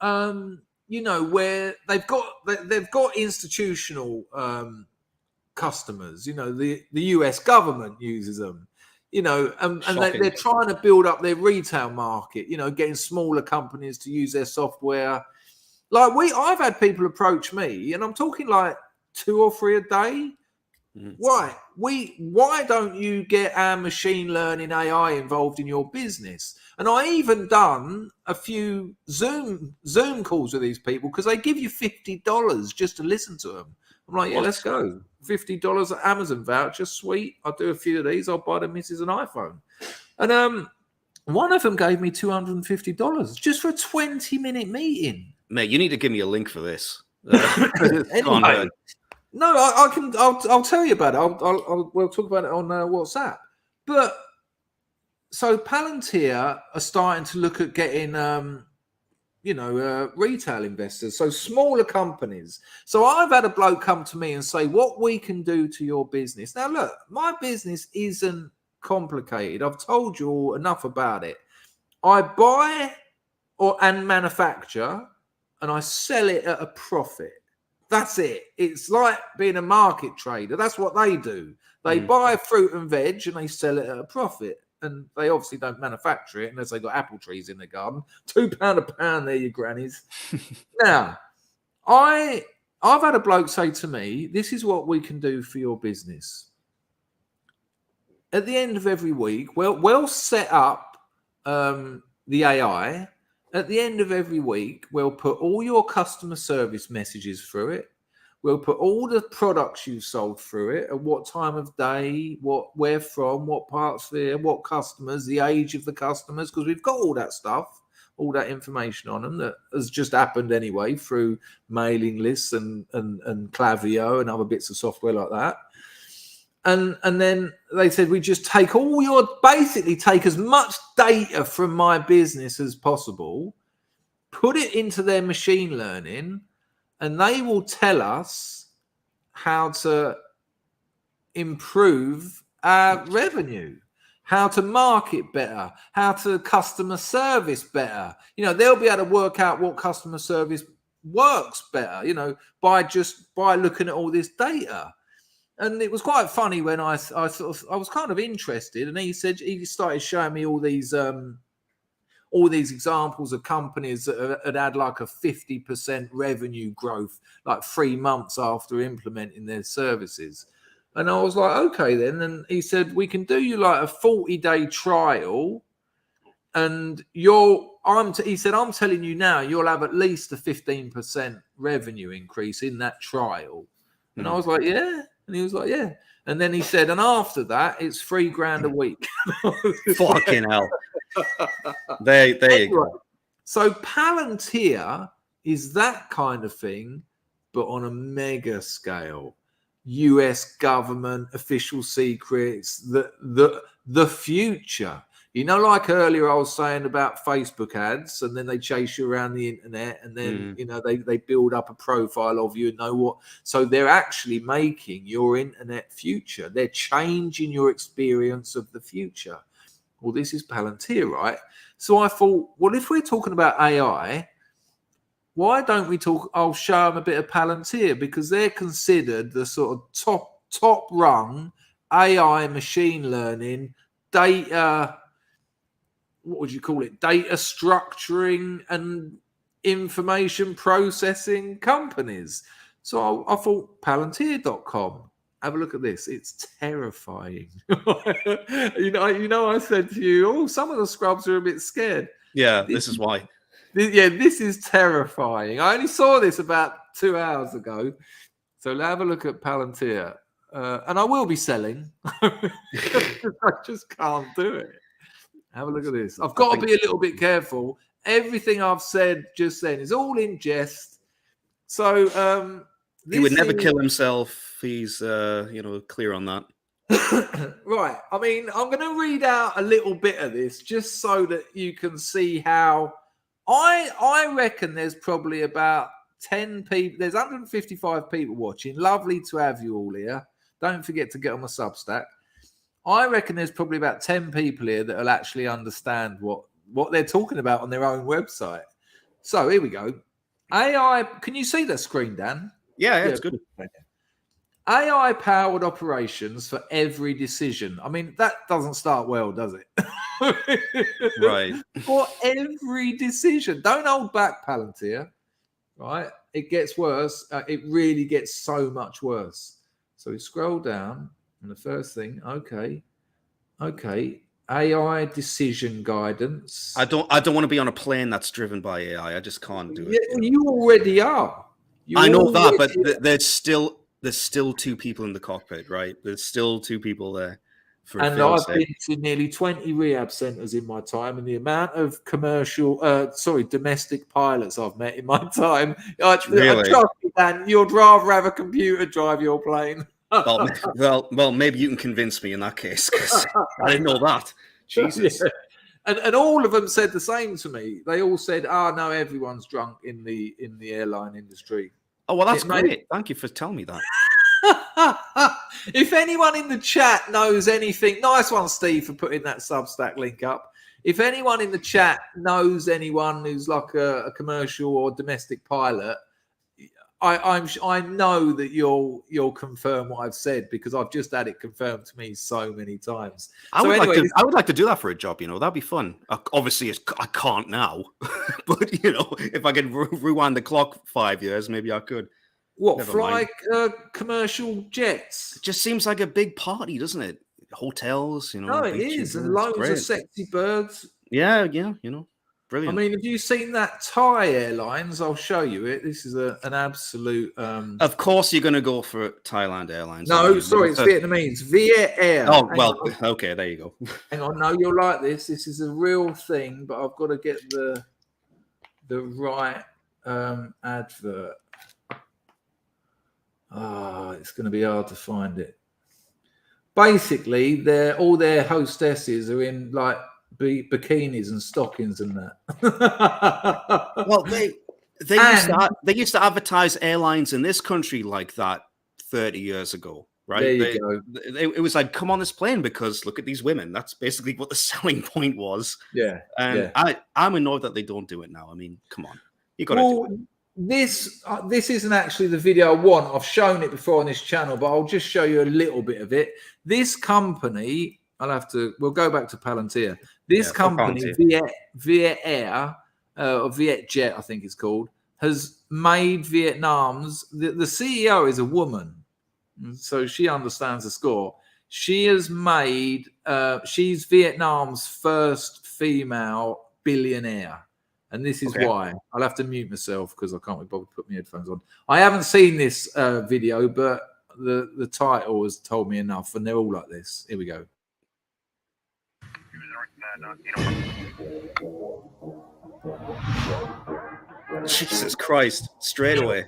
where they've got institutional customers. The US government uses them. And they're trying to build up their retail market, getting smaller companies to use their software. Like I've had people approach me, and I'm talking like 2 or 3 a day. Mm-hmm. Why don't you get our machine learning AI involved in your business? And I even done a few Zoom calls with these people because they give you $50 just to listen to them. I'm like, yeah, let's go. $50 at Amazon voucher, sweet. I'll do a few of these. I'll buy the missus an iPhone. And one of them gave me $250 just for a 20-minute meeting. Mate, you need to give me a link for this. Anyway, no, I can. I'll tell you about it. We'll talk about it on WhatsApp. But so Palantir are starting to look at getting, retail investors, so smaller companies. So I've had a bloke come to me and say, what we can do to your business. Now, look, my business isn't complicated. I've told you all enough about it. I buy and manufacture, and I sell it at a profit. That's it. It's like being a market trader. That's what they do. They buy fruit and veg and they sell it at a profit. And they obviously don't manufacture it unless they've got apple trees in their garden. £2 a pound, there, you grannies. Now, I've had a bloke say to me, this is what we can do for your business. At the end of every week, we'll set up the AI. At the end of every week, we'll put all your customer service messages through it. We'll put all the products you've sold through it, at what time of day, where from, what parts there, what customers, the age of the customers, because we've got all that stuff, all that information on them that has just happened anyway through mailing lists and Klaviyo and other bits of software like that. And then they said, we just take basically take as much data from my business as possible, put it into their machine learning, and they will tell us how to improve our revenue, how to market better, how to customer service better. They'll be able to work out what customer service works better, by looking at all this data. And it was quite funny when I was kind of interested, and he started showing me all these examples of companies that had like a 50% revenue growth, like 3 months after implementing their services. And I was like, okay then. And he said, we can do you like a 40-day trial, and he said, I'm telling you now, you'll have at least a 15% revenue increase in that trial. And I was like, yeah. And he was like, yeah. And then he said, and after that, it's $3,000 a week. Fucking hell. There you go. So Palantir is that kind of thing, but on a mega scale. US government, official secrets, the future. Like earlier I was saying about Facebook ads, and then they chase you around the internet, and then they build up a profile of you and know what. So they're actually making your internet future. They're changing your experience of the future. Well, this is Palantir, right? So I thought, well, if we're talking about AI, why don't we talk? I'll show them a bit of Palantir, because they're considered the sort of top rung AI machine learning data. What would you call it? Data structuring and information processing companies. So I thought Palantir.com. Have a look at this. It's terrifying. I said to you, some of the scrubs are a bit scared. Yeah, this is why. This is terrifying. I only saw this about 2 hours ago. So have a look at Palantir. And I will be selling. I just can't do it. Have a look at this. I've got to be a little bit careful. Everything I've said just then is all in jest. So he would never kill himself. He's clear on that. Right. I mean, I'm going to read out a little bit of this just so that you can see how I reckon there's probably about 10 people. There's 155 people watching. Lovely to have you all here. Don't forget to get on my Substack. I reckon there's probably about 10 people here that will actually understand what they're talking about on their own website. So here we go. AI. Can you see the screen, Dan? Yeah, it's good. AI-powered operations for every decision. I mean, that doesn't start well, does it? Right. For every decision. Don't hold back, Palantir. Right? It gets worse. It really gets so much worse. So we scroll down, and the first thing, okay. AI decision guidance. I don't want to be on a plane that's driven by AI. I just can't do it. Yeah, you already are. I know that, but there's still 2 people in the cockpit, right? There's still 2 people there for a And fail's I've sake. been to nearly 20 rehab centres in my time, and the amount of domestic pilots I've met in my time. I Really? trust me, Dan, you'd rather have a computer drive your plane. Well, maybe you can convince me in that case, because I didn't know that. Jesus. Yeah. And all of them said the same to me. They all said, "Oh no, everyone's drunk in the airline industry." Oh, well, that's It great. made- Thank you for telling me that. If anyone in the chat knows anything, nice one, Steve, for putting that Substack link up. If anyone in the chat knows anyone who's like a commercial or domestic pilot, I know that you'll confirm what I've said, because I've just had it confirmed to me so many times. I would like to do that for a job. That'd be fun. Obviously, I can't now, but if I could rewind the clock 5 years, maybe I could. What, Never fly mind. commercial jets? It just seems like a big party, doesn't it? Hotels, No, it beaches, is, and it's loads great. of sexy birds. Yeah, brilliant. I mean, have you seen that Thai Airlines? I'll show you it. This is an absolute. Of course, you're going to go for Thailand Airlines. No, sorry, it's Vietnamese. Viet Air. Oh, well, okay, there you go. Hang on, no, you'll like this. This is a real thing, but I've got to get the right advert. It's going to be hard to find it. Basically, all their hostesses are in like bikinis and stockings and that. Well, they used to advertise airlines in this country like that 30 years ago, right? There you go. It was like, come on this plane because look at these women. That's basically what the selling point was. Yeah. And yeah. I'm annoyed that they don't do it now. I mean, come on, you got to do it. This isn't actually the video I want. I've shown it before on this channel, but I'll just show you a little bit of it. This company, we'll go back to Palantir. This company, Viet Air, or Vietjet, I think it's called, has made Vietnam's, the CEO is a woman, so she understands the score. She has made, she's Vietnam's first female billionaire. And this is why. I'll have to mute myself because I can't be bothered to put my headphones on. I haven't seen this video, but the title has told me enough, and they're all like this. Here we go. Jesus Christ, straight away.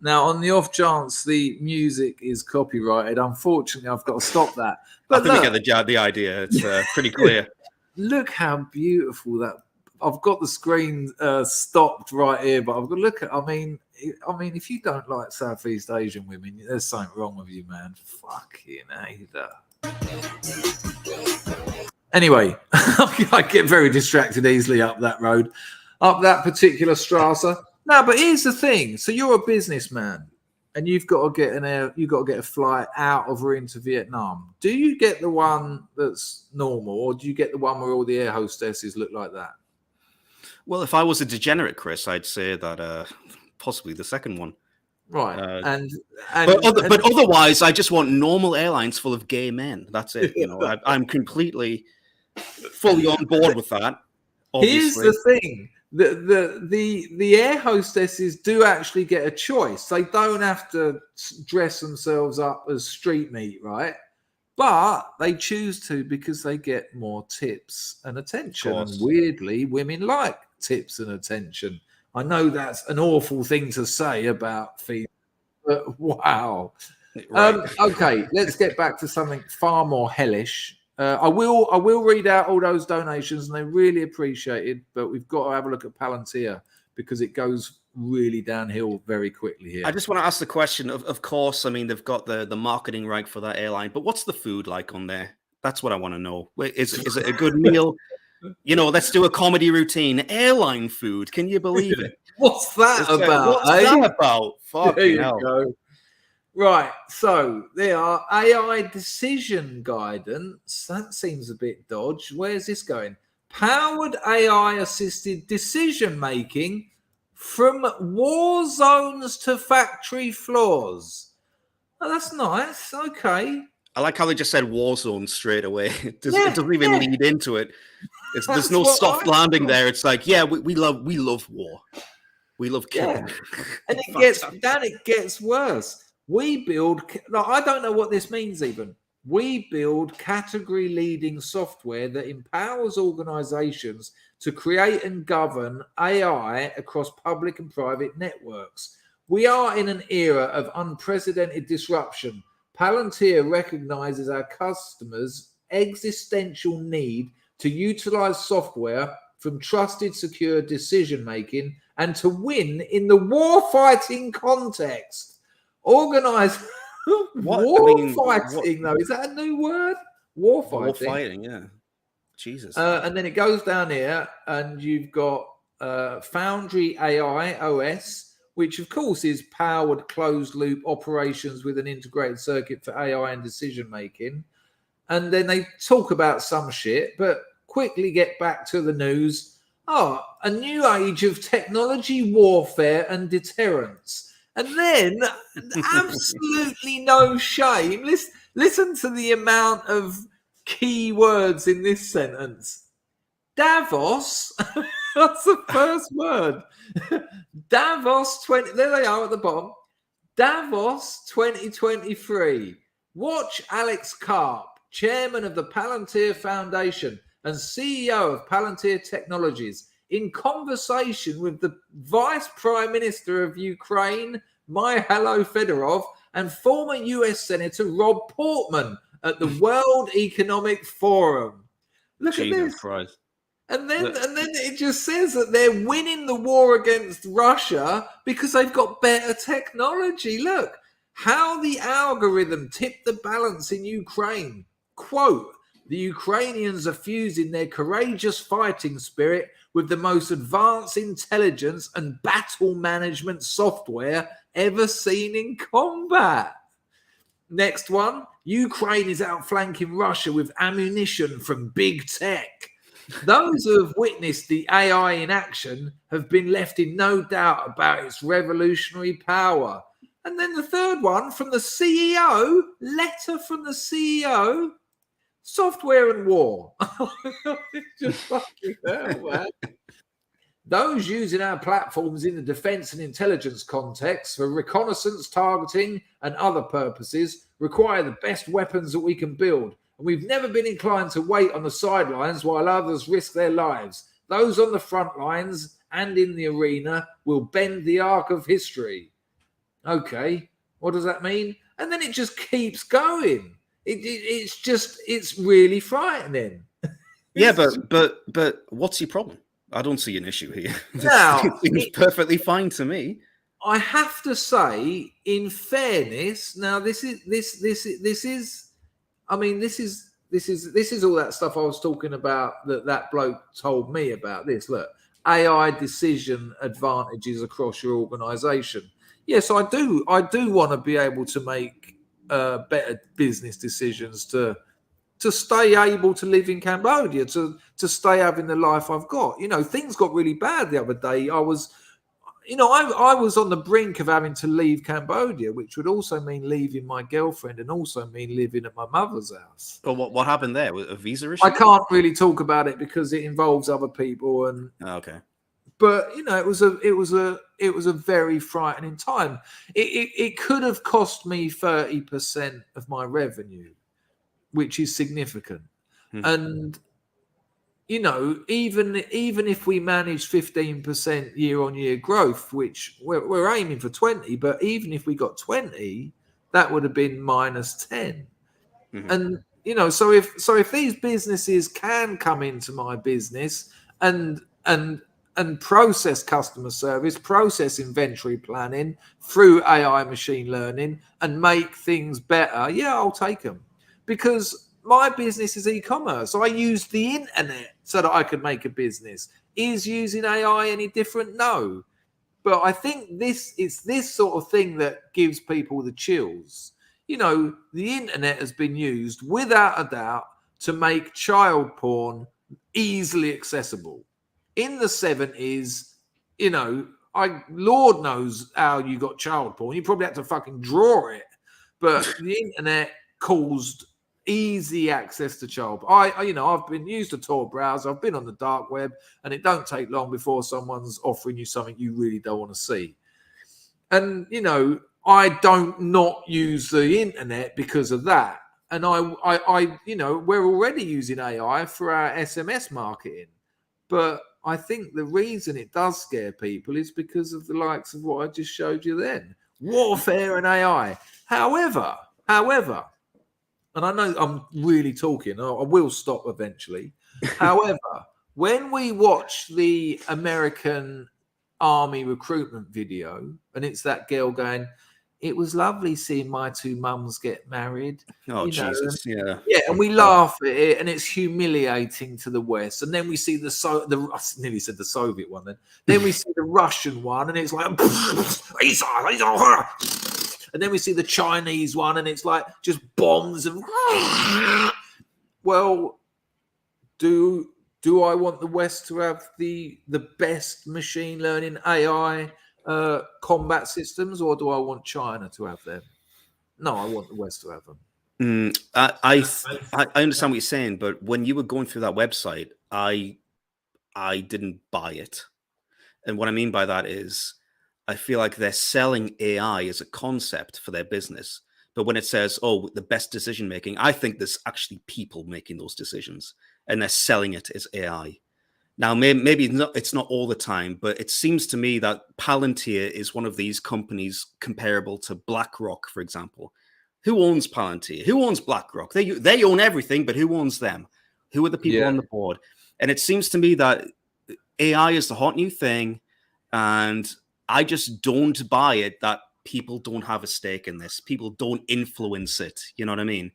Now, on the off chance the music is copyrighted, unfortunately, I've got to stop that. But I think we get the idea. It's pretty clear. Look how beautiful that. I've got the screen stopped right here, but I've got to look at. I mean, if you don't like Southeast Asian women, there's something wrong with you, man. Fucking hater. Anyway, I get very distracted easily up that road, up that particular Strasse. No, but here's the thing. So you're a businessman, and you've got to get a flight out of or into Vietnam. Do you get the one that's normal, or do you get the one where all the air hostesses look like that? Well, if I was a degenerate, Chris, I'd say that possibly the second one. Right. But otherwise, I just want normal airlines full of gay men. That's it. I'm completely fully on board with that. Obviously. Here's the thing. The air hostesses do actually get a choice. They don't have to dress themselves up as street meat, right? But they choose to because they get more tips and attention. And weirdly, women like tips and attention. I know that's an awful thing to say about females, but wow. Right. Okay, let's get back to something far more hellish. I will read out all those donations, and they're really appreciated. But we've got to have a look at Palantir because it goes really downhill very quickly here. I just want to ask the question. Of course, I mean they've got the marketing right for that airline, but what's the food like on there? That's what I want to know. Is it a good meal? Let's do a comedy routine. Airline food. Can you believe it? What's that about? What's that about? Fucking hell. Go. Right, so there are AI decision guidance. That seems a bit dodgy. Where's this going? Powered AI assisted decision making From war zones to factory floors. Oh, that's nice. Okay. I like how they just said war zone straight away. It doesn't even yeah. lead into it. There's That's no what soft I landing thought. there. It's like, yeah, we love war. We love killing. And it gets worse. We build, I don't know what this means even. We build category leading software that empowers organizations to create and govern AI across public and private networks. We are in an era of unprecedented disruption. Palantir recognizes our customers' existential need to utilize software from trusted, secure decision making and to win in the war-fighting context. Organized fighting, though. Is that a new word? War-fighting. War-fighting, yeah. Jesus. And then it goes down here, and you've got Foundry AI OS, which, of course, is powered closed-loop operations with an integrated circuit for AI and decision-making. And then they talk about some shit, but quickly get back to the news. Oh, a new age of technology warfare and deterrence. And then, absolutely no shame. Listen to the amount of key words in this sentence. Davos. That's the first word. Davos 20. There they are at the bottom. Davos 2023. Watch Alex Karp, chairman of the Palantir Foundation and CEO of Palantir Technologies, in conversation with the Vice Prime Minister of Ukraine, Myhailo Fedorov, and former US Senator Rob Portman at the World Economic Forum. Look at this. Christ. And then it just says that they're winning the war against Russia because they've got better technology. Look, how the algorithm tipped the balance in Ukraine. Quote, the Ukrainians are fusing their courageous fighting spirit with the most advanced intelligence and battle management software ever seen in combat. Next one, Ukraine is outflanking Russia with ammunition from big tech. Those who have witnessed the AI in action have been left in no doubt about its revolutionary power. And then the third one, from the CEO, letter from the CEO, software and war. Just fucking hell, man. Those using our platforms in the defense and intelligence context for reconnaissance, targeting, and other purposes require the best weapons that we can build. And we've never been inclined to wait on the sidelines while others risk their lives. Those on the front lines and in the arena will bend the arc of history. Okay, what does that mean? And then it just keeps going. It's really frightening. Yeah, but what's your problem? I don't see an issue here. Now, it seems perfectly fine to me. I have to say, in fairness, now this is all that stuff I was talking about that bloke told me about this. Look, AI decision advantages across your organization. Yes, I do want to be able to make better business decisions to stay able to live in Cambodia, to stay having the life I've got. You know, things got really bad the other day. I was on the brink of having to leave Cambodia, which would also mean leaving my girlfriend and also mean living at my mother's house. But what happened there? A visa issue? I can't really talk about it because it involves other people. And okay. But you know, it was a very frightening time. It could have cost me 30% of my revenue, which is significant. Mm-hmm. And you know, even if we manage 15% year-on-year growth, which we're aiming for 20, but even if we got 20, that would have been minus 10. Mm-hmm. And you know, so if these businesses can come into my business and process customer service, process inventory planning through AI machine learning and make things better, yeah, I'll take them. Because my business is e-commerce. I use the internet so that I could make a business. Is using AI any different? No. But I think it's this sort of thing that gives people the chills. You know, the internet has been used without a doubt to make child porn easily accessible. In the 70s, you know, Lord knows how you got child porn. You probably had to fucking draw it, but the internet caused easy access to child. I've been used a Tor browser. I've been on the dark web, and it don't take long before someone's offering you something you really don't want to see. And I don't not use the internet because of that. And we're already using AI for our SMS marketing, but I think the reason it does scare people is because of the likes of what I just showed you then. Warfare and AI. However, and I know I'm really talking, I will stop eventually. However, when we watch the American Army recruitment video, and it's that girl going, "It was lovely seeing my two mums get married." Oh, Jesus, yeah. Yeah, and we laugh at it, and it's humiliating to the West. And then we see I nearly said the Soviet one. Then we see the Russian one, and it's like, and then we see the Chinese one, and it's like just bombs and. Well, do I want the West to have the best machine learning AI combat systems, or do I want China to have them? No, I want the West to have them. I understand what you're saying, but when you were going through that website, I didn't buy it. And what I mean by that is I feel like they're selling AI as a concept for their business. But when it says, oh, the best decision making, I think there's actually people making those decisions, and they're selling it as AI. Now, maybe it's not all the time, but it seems to me that Palantir is one of these companies comparable to BlackRock, for example. Who owns Palantir? Who owns BlackRock? They own everything, but who owns them? Who are the people on the board? And it seems to me that AI is the hot new thing, and I just don't buy it that people don't have a stake in this. People don't influence it. You know what I mean?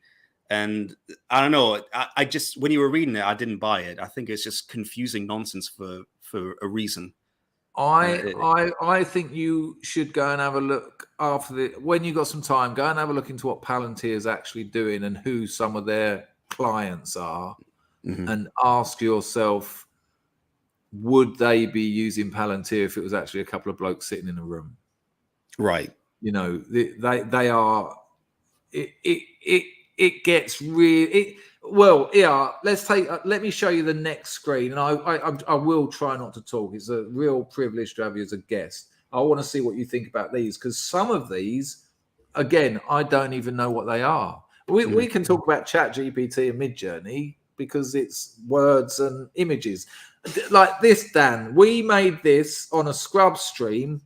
And I don't know. I just, when you were reading it, I didn't buy it. I think it's just confusing nonsense for a reason. I think you should go and have a look when you got some time. Go and have a look into what Palantir is actually doing and who some of their clients are, and ask yourself, would they be using Palantir if it was actually a couple of blokes sitting in a room? Right. They are. It gets really well. Yeah, let me show you the next screen, and I will try not to talk. It's a real privilege to have you as a guest. I want to see what you think about these, because some of these, again, I don't even know what they are. We can talk about ChatGPT and MidJourney because it's words and images. Like this, Dan, we made this on a Scrub stream.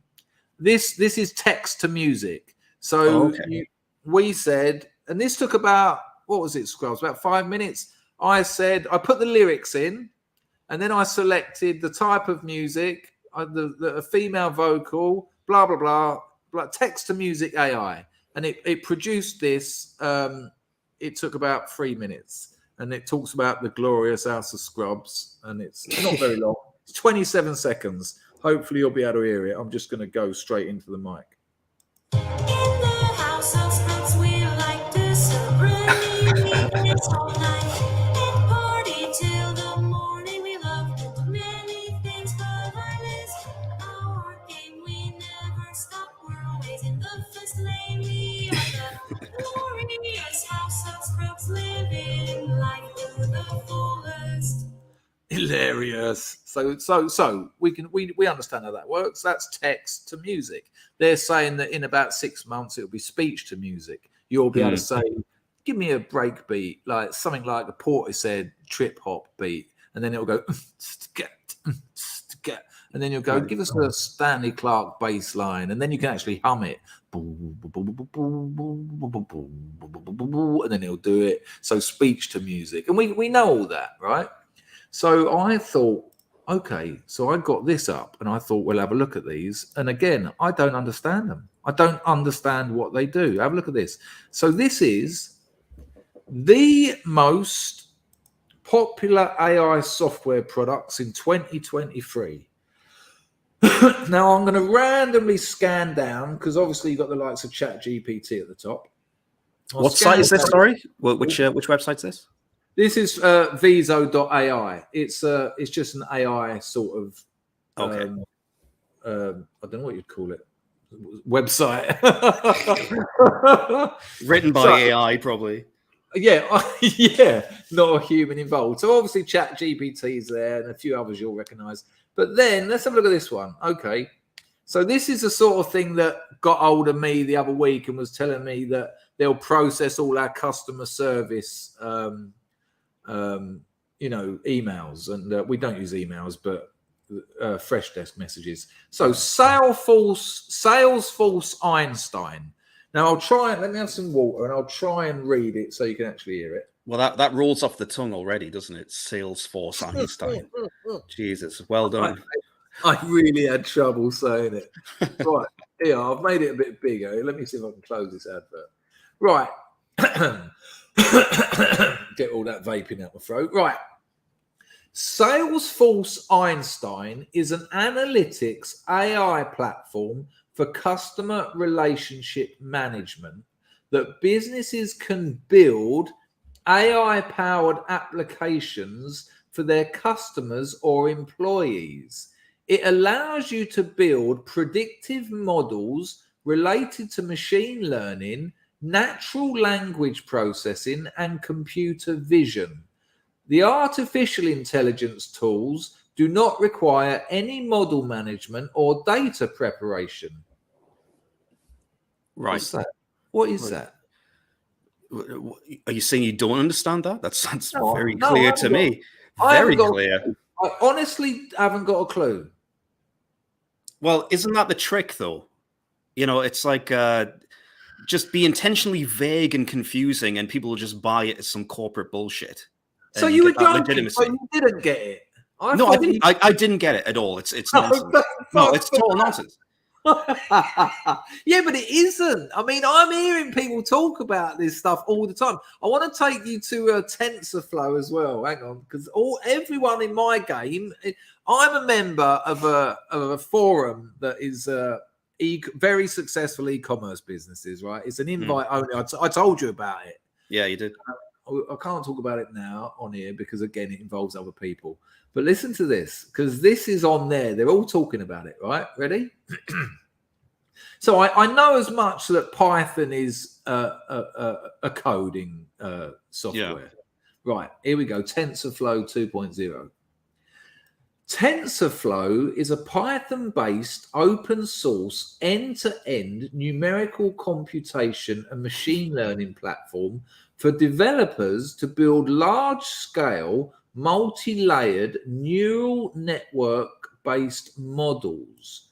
This is text to music. So we said, and this took about, what was it, Scrubs? About 5 minutes. I put the lyrics in, and then I selected the type of music, the female vocal, blah, blah, blah, text to music AI. And it produced this. It took about 3 minutes. And it talks about the glorious House of Scrubs. And it's not very long. It's 27 seconds. Hopefully you'll be able to hear it. I'm just going to go straight into the mic. In the House of Scrubs, we like to celebrate. It's all night and party till the morning. We love to do many things, but violence, our game. We never stop. We're always in the first lane. We are the glorious House of Scrubs, living life to the fullest. Hilarious. So we understand how that works. That's text to music. They're saying that in about 6 months it'll be speech to music. You'll be able to say, give me a break beat, like something like a Portishead trip hop beat, and then it'll go and then you'll go, give us a Stanley Clarke bass line, and then you can actually hum it. And then it'll do it. So speech to music. And we know all that, right? So I thought, okay, so I got this up and I thought, we'll have a look at these. And again, I don't understand them. I don't understand what they do. Have a look at this. So this is the most popular AI software products in 2023. Now I'm going to randomly scan down, because obviously you've got the likes of ChatGPT at the top. What site is this? Sorry, which website's this? This is viso.ai. It's just an AI sort of I don't know what you'd call it, website. Written by AI, probably. Yeah, yeah, not a human involved. So obviously ChatGPT is there and a few others you'll recognize. But then let's have a look at this one. Okay. So this is the sort of thing that got hold of me the other week and was telling me that they'll process all our customer service, emails. And we don't use emails, but fresh desk messages. So Salesforce Einstein. Now I'll try it. Let me have some water and I'll try and read it so you can actually hear it. Well, that rolls off the tongue already, doesn't it? Salesforce Einstein. Jesus, well done. I really had trouble saying it. Right, here, I've made it a bit bigger. Let me see if I can close this advert. Right. Get all that vaping out my throat. Right. Salesforce Einstein is an analytics AI platform for customer relationship management that businesses can build AI-powered applications for their customers or employees. It allows you to build predictive models related to machine learning, natural language processing, and computer vision. The artificial intelligence tools do not require any model management or data preparation. Right. What's that? What is that? Are you saying you don't understand that? That's very No, clear to me. I Very haven't got- clear. I honestly haven't got a clue. Well, isn't that the trick, though? You know, it's like just be intentionally vague and confusing, and people will just buy it as some corporate bullshit. So And you were get that joking, but you didn't get it. I didn't get it at all. It's nonsense. No, it's total nonsense. Yeah, but it isn't. I mean, I'm hearing people talk about this stuff all the time. I want to take you to TensorFlow as well. Hang on, because everyone in my game, I'm a member of a forum that is very successful e-commerce businesses. Right, it's an invite only. I told you about it. Yeah, you did. I can't talk about it now on here because again, it involves other people. But listen to this, because this is on there. They're all talking about it, right? Ready? So I know as much that Python is a coding software. Yeah. Right, here we go. TensorFlow 2.0. TensorFlow is a Python-based open source end-to-end numerical computation and machine learning platform for developers to build large-scale multi-layered neural network-based models.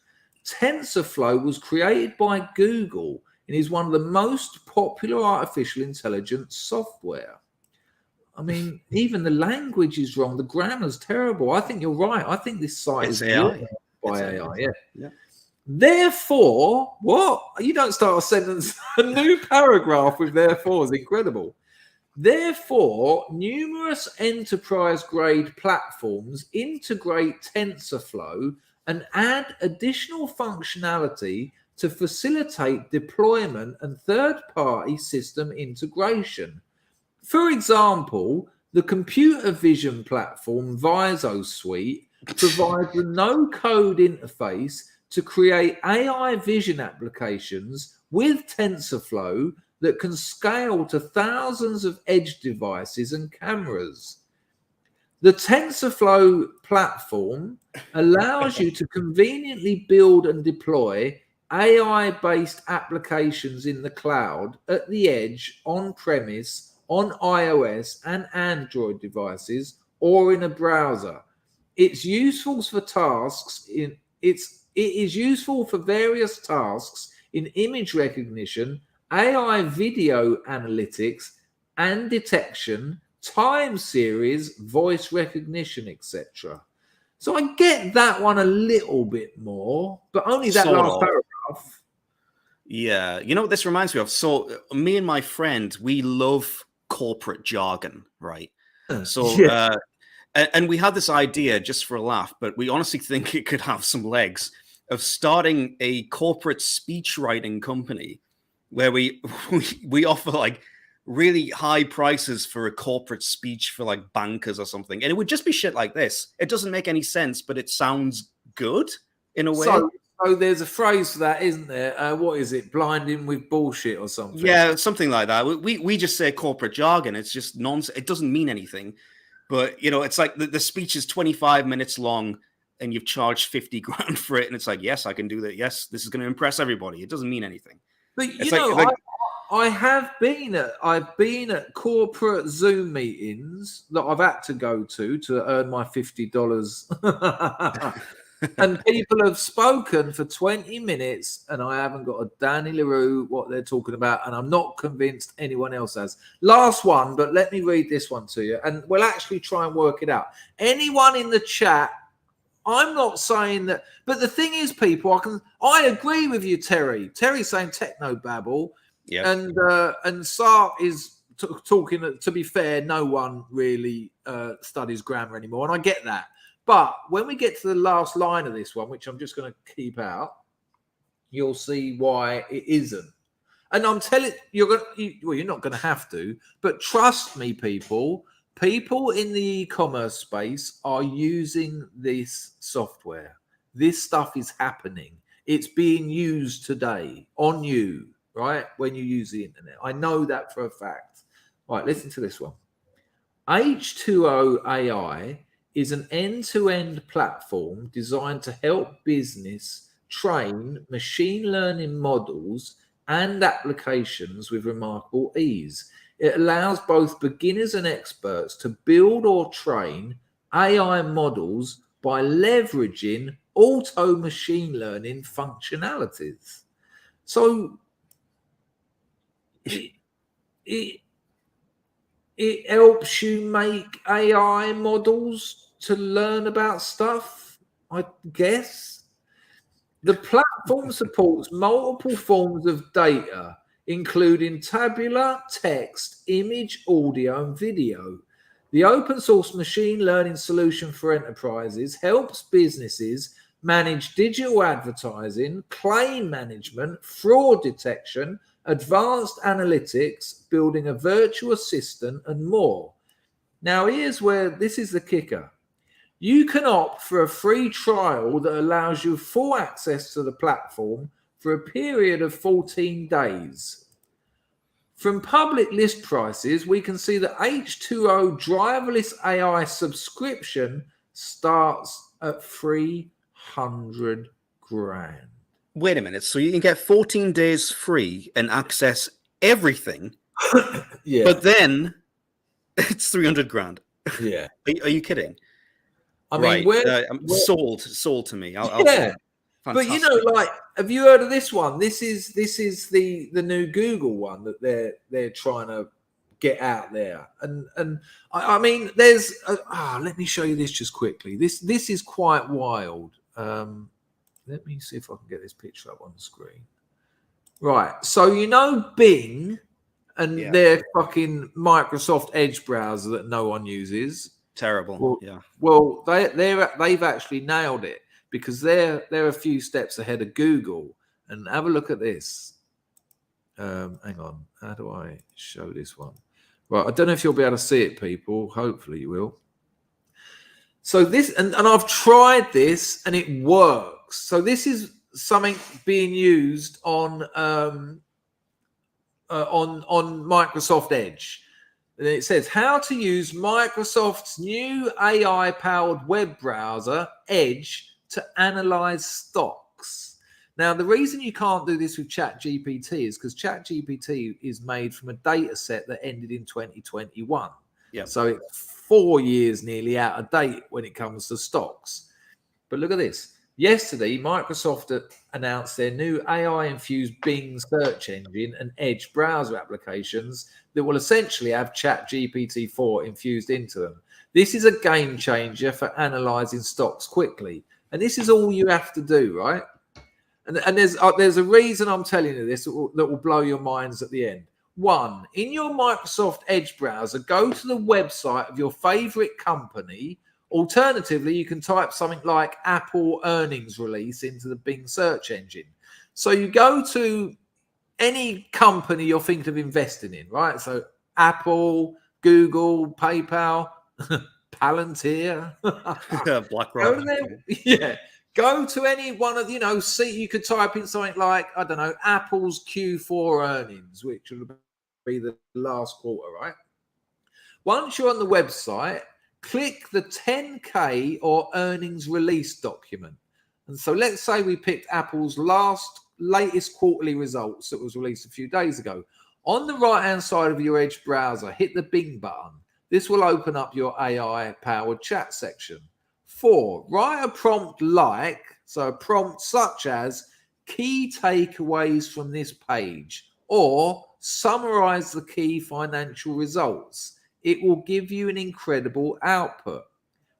TensorFlow was created by Google and is one of the most popular artificial intelligence software. I mean, even the language is wrong. The grammar's terrible. I think you're right. I think this site is AI. By AI. Yeah. Therefore, what? You don't start a sentence, a new paragraph with therefore is incredible. Therefore, numerous enterprise-grade platforms integrate TensorFlow and add additional functionality to facilitate deployment and third-party system integration. For example, the computer vision platform Viso Suite provides a no-code interface to create AI vision applications with TensorFlow that can scale to thousands of edge devices and cameras. The TensorFlow platform allows you to conveniently build and deploy AI-based applications in the cloud, at the edge, on-premise, on iOS and Android devices, or in a browser. It's useful for tasks it is useful for various tasks in image recognition, AI video analytics and detection, time series, voice recognition, etc. So I get that one a little bit more, but only that last paragraph. Yeah. You know what this reminds me of? So me and my friend, we love corporate jargon, right? So and we had this idea just for a laugh, but we honestly think it could have some legs of starting a corporate speech writing company where we offer like really high prices for a corporate speech for like bankers or something. And it would just be shit like this. It doesn't make any sense, but it sounds good. in a way. So there's a phrase for that, isn't there? What is it? Blinding with bullshit or something? Yeah, something like that. We just say corporate jargon. It's just nonsense. It doesn't mean anything. But, you know, it's like the speech is 25 minutes long and you've charged 50 grand for it. And it's like, yes, I can do that. Yes, this is going to impress everybody. It doesn't mean anything. But It's you know, like- I've been at corporate Zoom meetings that I've had to go to earn my $50. And people have spoken for 20 minutes and I haven't got a Danny LaRue what they're talking about, and I'm not convinced anyone else has. Last one, but let me read this one to you and we'll actually try and work it out. Anyone in the chat, I'm not saying that, but the thing is, people, I agree with you, Terry. Terry's saying techno babble. Yeah. And Sark is talking, to be fair, no one really studies grammar anymore, and I get that. But when we get to the last line of this one, which I'm just going to keep out, you'll see why it isn't. And I'm telling you're not going to have to, but trust me, people in the e-commerce space are using this software. This stuff is happening. It's being used today on you, right? When you use the internet. I know that for a fact. All right, listen to this one. H2O AI is an end-to-end platform designed to help business train machine learning models and applications with remarkable ease. It allows both beginners and experts to build or train AI models by leveraging auto machine learning functionalities. So it helps you make AI models to learn about stuff, I guess. The platform supports multiple forms of data, including tabular, text, image, audio, and video. The open source machine learning solution for enterprises helps businesses manage digital advertising, claim management, fraud detection, advanced analytics, building a virtual assistant, and more. Now, here's where this is the kicker. You can opt for a free trial that allows you full access to the platform for a period of 14 days. From public list prices, we can see that H2O driverless AI subscription starts at 300 grand. Wait a minute. So you can get 14 days free and access everything. Yeah. But then it's 300 grand. Yeah. Are you kidding? I mean, sold to me. Yeah. But you know, like, have you heard of this one? This is the new Google one that they're trying to get out there. And I mean, there's let me show you this just quickly. This is quite wild. Let me see if I can get this picture up on the screen. Right. So you know Bing and their fucking Microsoft Edge browser that no one uses. Terrible. Well, they've actually nailed it, because they're a few steps ahead of Google. And have a look at this. Hang on. How do I show this one? Right. I don't know if you'll be able to see it, people. Hopefully you will. So this, and I've tried this and it works. So this is something being used on Microsoft Edge. And it says how to use Microsoft's new AI-powered web browser, Edge, to analyze stocks. Now, the reason you can't do this with ChatGPT is because ChatGPT is made from a data set that ended in 2021. Yeah. So it's 4 years nearly out of date when it comes to stocks. But look at this. Yesterday, Microsoft announced their new AI-infused Bing search engine and Edge browser applications that will essentially have ChatGPT-4 infused into them. This is a game changer for analyzing stocks quickly. And this is all you have to do, right? And there's a reason I'm telling you this that will blow your minds at the end. One, in your Microsoft Edge browser, go to the website of your favorite company. Alternatively, you can type something like Apple earnings release into the Bing search engine. So you go to any company you're thinking of investing in, right? So Apple, Google, PayPal, Palantir, BlackRock. Go to any one of, see, you could type in something like, I don't know, Apple's Q4 earnings, which would be the last quarter, right? Once you're on the website, click the 10K or earnings release document. And so let's say we picked Apple's latest quarterly results that was released a few days ago. On the right-hand side of your Edge browser, hit the Bing button. This will open up your AI-powered chat section. 4, write a prompt so a prompt such as key takeaways from this page or summarize the key financial results. It will give you an incredible output.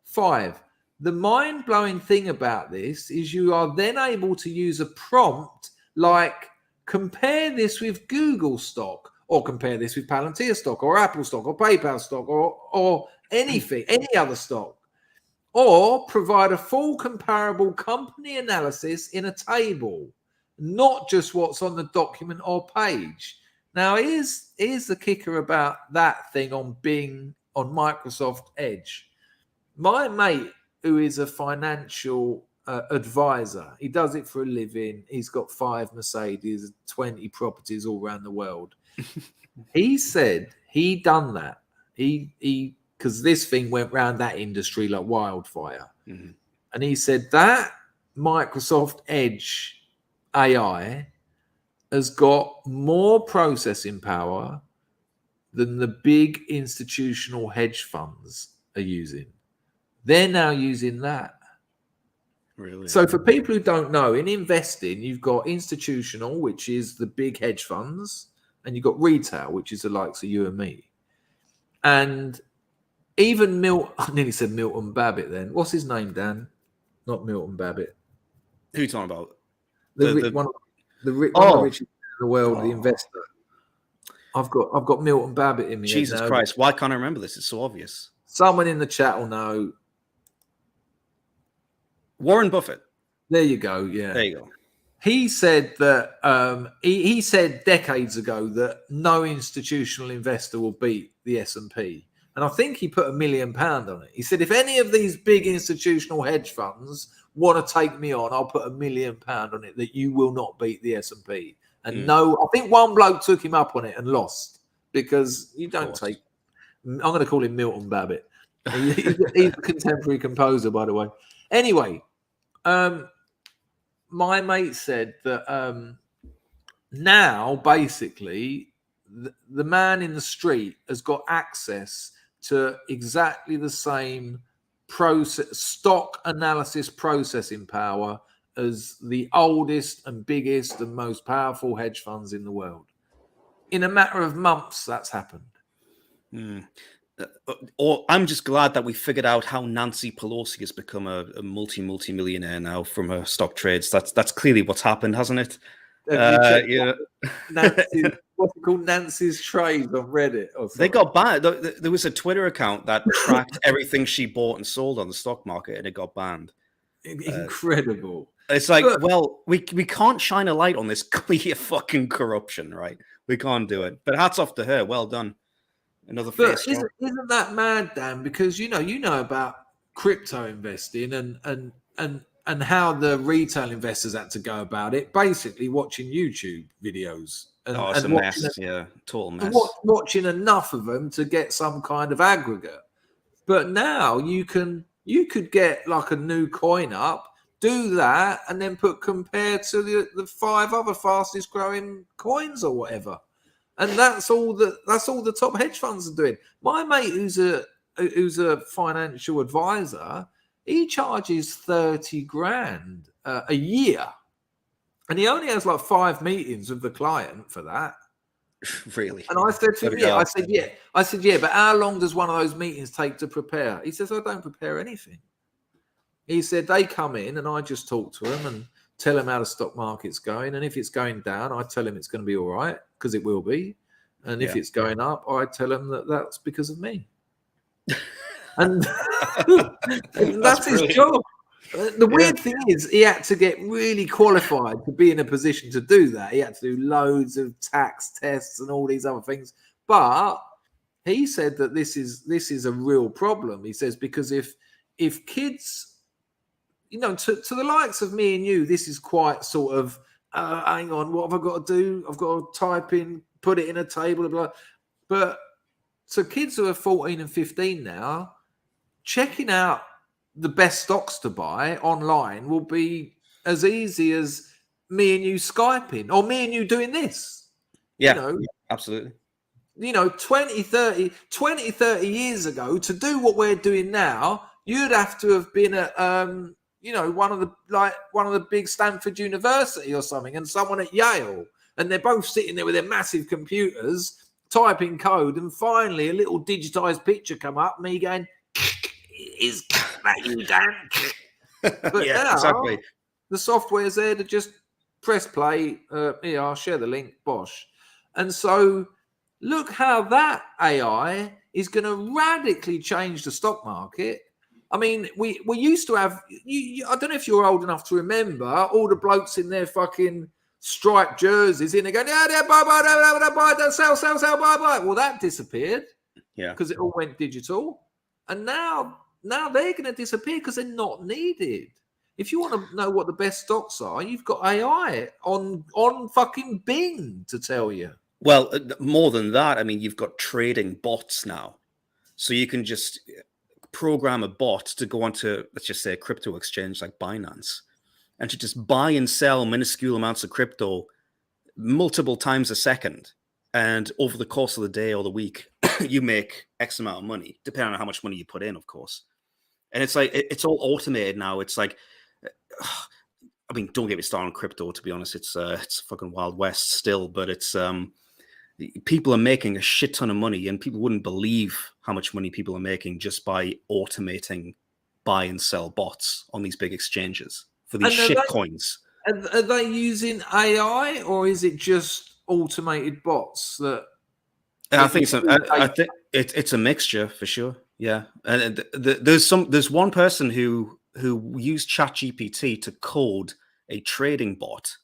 5, the mind-blowing thing about this is you are then able to use a prompt like compare this with Google stock, or compare this with Palantir stock, or Apple stock, or PayPal stock, or anything, any other stock. Or provide a full comparable company analysis in a table, not just what's on the document or page. Now, here's the kicker about that thing on Bing, on Microsoft Edge. My mate, who is a financial advisor, he does it for a living. He's got 5 Mercedes, 20 properties all around the world. He said he done that. Because this thing went around that industry like wildfire. Mm-hmm. And he said that Microsoft Edge AI has got more processing power than the big institutional hedge funds are using. They're now using that. Really? So for people who don't know, in investing, you've got institutional, which is the big hedge funds, and you've got retail, which is the likes of you and me. And even I nearly said Milton Babbitt then. What's his name, Dan? Not Milton Babbitt. Who are you talking about? One of the richest in the world, the investor. I've got Milton Babbitt in me. Jesus Christ, why can't I remember this? It's so obvious. Someone in the chat will know. Warren Buffett. There you go. Yeah. There you go. He said that he said decades ago that no institutional investor will beat the S&P. And I think he put £1 million on it. He said, if any of these big institutional hedge funds want to take me on, I'll put £1 million on it that you will not beat the S&P. And no, I think one bloke took him up on it and lost because you don't take. I'm going to call him Milton Babbitt. He's a contemporary composer, by the way. Anyway, my mate said that now basically the man in the street has got access to exactly the same stock analysis processing power as the oldest and biggest and most powerful hedge funds in the world. In a matter of months, that's happened. Or I'm just glad that we figured out how Nancy Pelosi has become a multi-millionaire now from her stock trades. That's clearly what's happened, hasn't it? Yeah. What's it called? Nancy's trades on Reddit. Or they got banned. There was a Twitter account that tracked everything she bought and sold on the stock market, and it got banned. Incredible. It's like, well, we can't shine a light on this clear fucking corruption, right? We can't do it. But hats off to her. Well done. Another face. Isn't that mad, Dan? Because you know about crypto investing and how the retail investors had to go about it, basically watching YouTube videos. It's a mess. Yeah, total mess. Watching enough of them to get some kind of aggregate. But now you could get like a new coin up, do that, and then put compared to the 5 other fastest growing coins or whatever. And that's all the top hedge funds are doing. My mate, who's a financial advisor, he charges 30 grand a year, and he only has like 5 meetings with the client for that. Really? And I said to him, I said, yeah, but how long does one of those meetings take to prepare? He says, I don't prepare anything. He said they come in and I just talk to them and tell them how the stock market's going, and if it's going down, I tell them it's going to be all right because it will be, and if it's going up, I tell them that's because of me. And that's his job. The weird thing is he had to get really qualified to be in a position to do that. He had to do loads of tax tests and all these other things. But he said that this is a real problem. He says, because if kids to the likes of me and you, this is quite sort of, hang on, what have I got to do? I've got to type in, put it in a table, blah. But to kids who are 14 and 15 now, checking out the best stocks to buy online will be as easy as me and you Skyping or me and you doing this. Yeah, absolutely. 20, 30 years ago, to do what we're doing now, you'd have to have been at, one of the big Stanford University or something, and someone at Yale, and they're both sitting there with their massive computers typing code, and finally a little digitized picture come up, me going, "Is that you, Dan?" But yeah, now, exactly. the software's there to just press play. Here, I'll share the link. Bosh. And so, look how that AI is going to radically change the stock market. I mean, we used to have. I don't know if you're old enough to remember all the blokes in their fucking striped jerseys in there going, "Yeah, buy, sell, buy." Well, that disappeared. Yeah, because it all went digital, and now they're going to disappear because they're not needed. If you want to know what the best stocks are, you've got AI on fucking Bing to tell you. Well, more than that, I mean, you've got trading bots now, so you can just program a bot to go onto, let's just say, a crypto exchange like Binance, and to just buy and sell minuscule amounts of crypto multiple times a second, and over the course of the day or the week, you make X amount of money, depending on how much money you put in, of course. And it's like it's all automated now. It's like, I mean, don't get me started on crypto. To be honest, it's fucking Wild West still, but it's people are making a shit ton of money, and people wouldn't believe how much money people are making just by automating buy and sell bots on these big exchanges for these shit coins. Are they using AI, or is it just automated bots that? I think it's a mixture for sure. Yeah, and there's one person who used ChatGPT to code a trading bot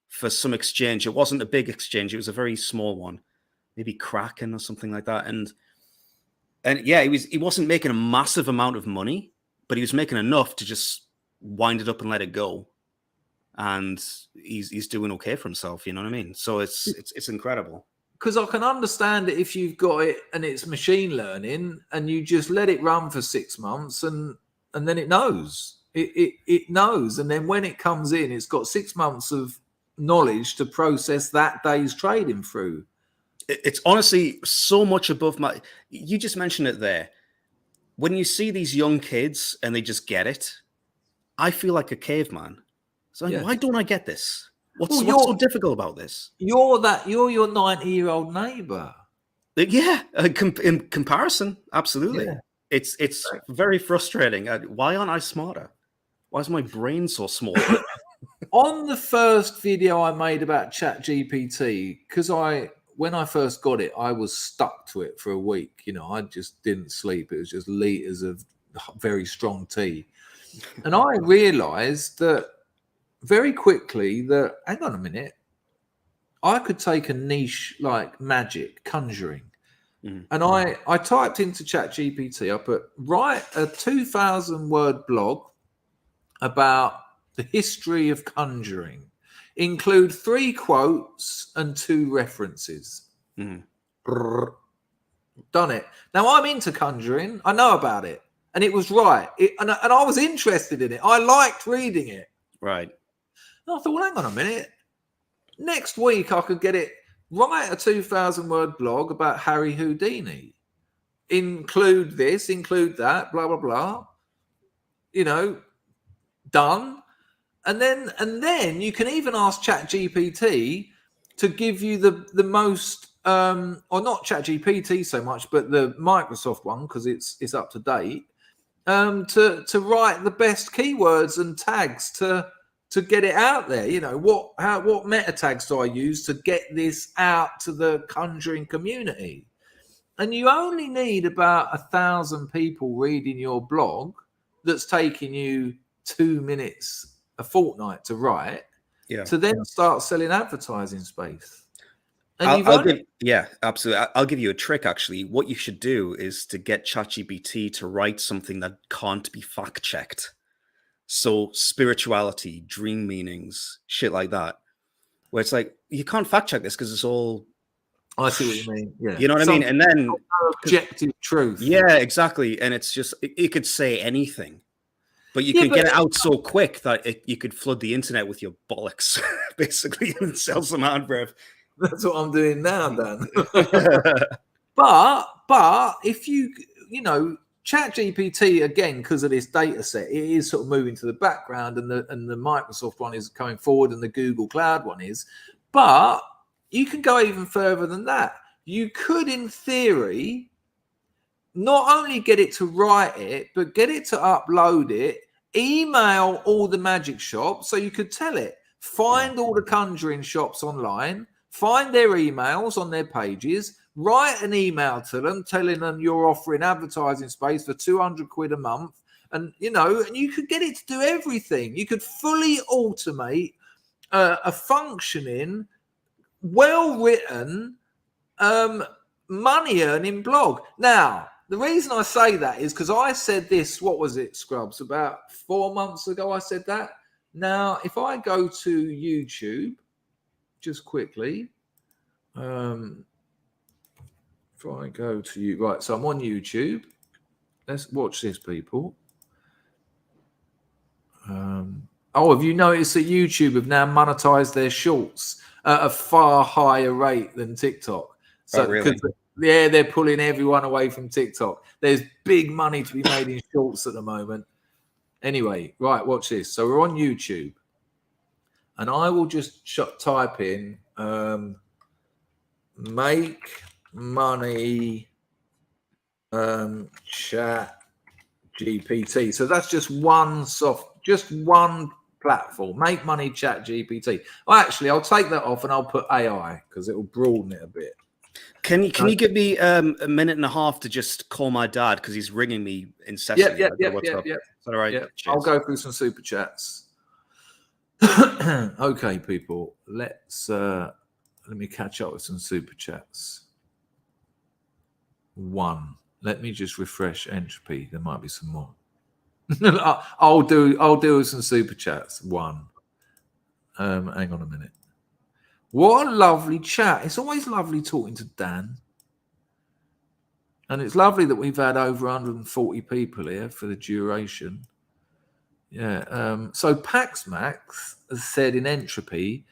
for some exchange. It wasn't a big exchange; it was a very small one, maybe Kraken or something like that. And yeah, he wasn't making a massive amount of money, but he was making enough to just wind it up and let it go. And he's doing okay for himself. You know what I mean? So it's incredible. Because I can understand it if you've got it and it's machine learning and you just let it run for 6 months and then it knows. It knows. And then when it comes in, it's got 6 months of knowledge to process that day's trading through. It's honestly so much above my... You just mentioned it there. When you see these young kids and they just get it, I feel like a caveman. So why don't I get this? What's so difficult about this? You're your 90-year-old neighbor. Yeah, in comparison, absolutely. Yeah. It's very frustrating. Why aren't I smarter? Why is my brain so small? On the first video I made about ChatGPT, because when I first got it, I was stuck to it for a week. I just didn't sleep. It was just liters of very strong tea. And I realized that very quickly that, hang on a minute, I could take a niche like magic, conjuring. Mm. And I typed into ChatGPT, I put, write a 2,000-word blog about the history of conjuring. Include 3 quotes and 2 references. Mm. Done it. Now, I'm into conjuring. I know about it. And it was right. And I was interested in it. I liked reading it. Right. And I thought, well, hang on a minute. Next week, I could get it. Write a 2,000-word blog about Harry Houdini. Include this, include that, blah, blah, blah. Done. And then you can even ask ChatGPT to give you the most, or not ChatGPT so much, but the Microsoft one, because it's up to date, to write the best keywords and tags to get it out there. What meta tags do I use to get this out to the conjuring community? And you only need about 1,000 people reading your blog that's taking you 2 minutes a fortnight to write, to then start selling advertising space. And absolutely. I'll give you a trick, actually. What you should do is to get ChatGPT to write something that can't be fact-checked. So spirituality, dream meanings, shit like that, where it's like, you can't fact check this because it's all, I see what you mean. Yeah, you know what I mean? And then objective truth. yeah, exactly. And it's just, it could say anything, but you Yeah, could but- get it out so quick that you could flood the internet with your bollocks, basically, and sell some hand breath. That's what I'm doing now, Dan. But if you ChatGPT, again, because of this data set, it is sort of moving to the background, and the Microsoft one is coming forward, and the Google Cloud one is. But you can go even further than that. You could, in theory, not only get it to write it, but get it to upload it, email all the magic shops. So you could tell it, find all the conjuring shops online, find their emails on their pages, write an email to them telling them you're offering advertising space for 200 quid a month. And, and you could get it to do everything. You could fully automate a functioning, well-written, money-earning blog. Now, the reason I say that is because I said this, what was it, Scrubs? About 4 months ago I said that. Now, if I go to YouTube, just quickly, if I go to you, right, so I'm on YouTube. Let's watch this, people. Have you noticed that YouTube have now monetized their shorts at a far higher rate than TikTok? So, really? Yeah, they're pulling everyone away from TikTok. There's big money to be made in shorts at the moment. Anyway, right, watch this. So we're on YouTube, and I will just type in make money chat GPT. So that's just one platform. Make money chat GPT. Well, actually, I'll take that off and I'll put AI because it will broaden it a bit. Can you give me a minute and a half to just call my dad because he's ringing me incessantly? Yeah. All right. Yeah. I'll go through some super chats. Okay, people. Let me catch up with some super chats. One. Let me just refresh entropy. There might be some more. I'll do some super chats. One. Hang on a minute. What a lovely chat. It's always lovely talking to Dan. And it's lovely that we've had over 140 people here for the duration. Yeah. So Paxmax has said in entropy,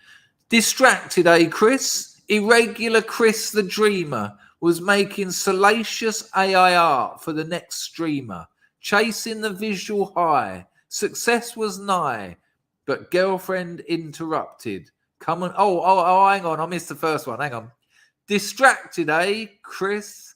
distracted, Chris? Irregular Chris the Dreamer was making salacious AI art for the next streamer, chasing the visual high. Success was nigh, but girlfriend interrupted. Come on. Oh, hang on. I missed the first one. Hang on. Distracted, Chris?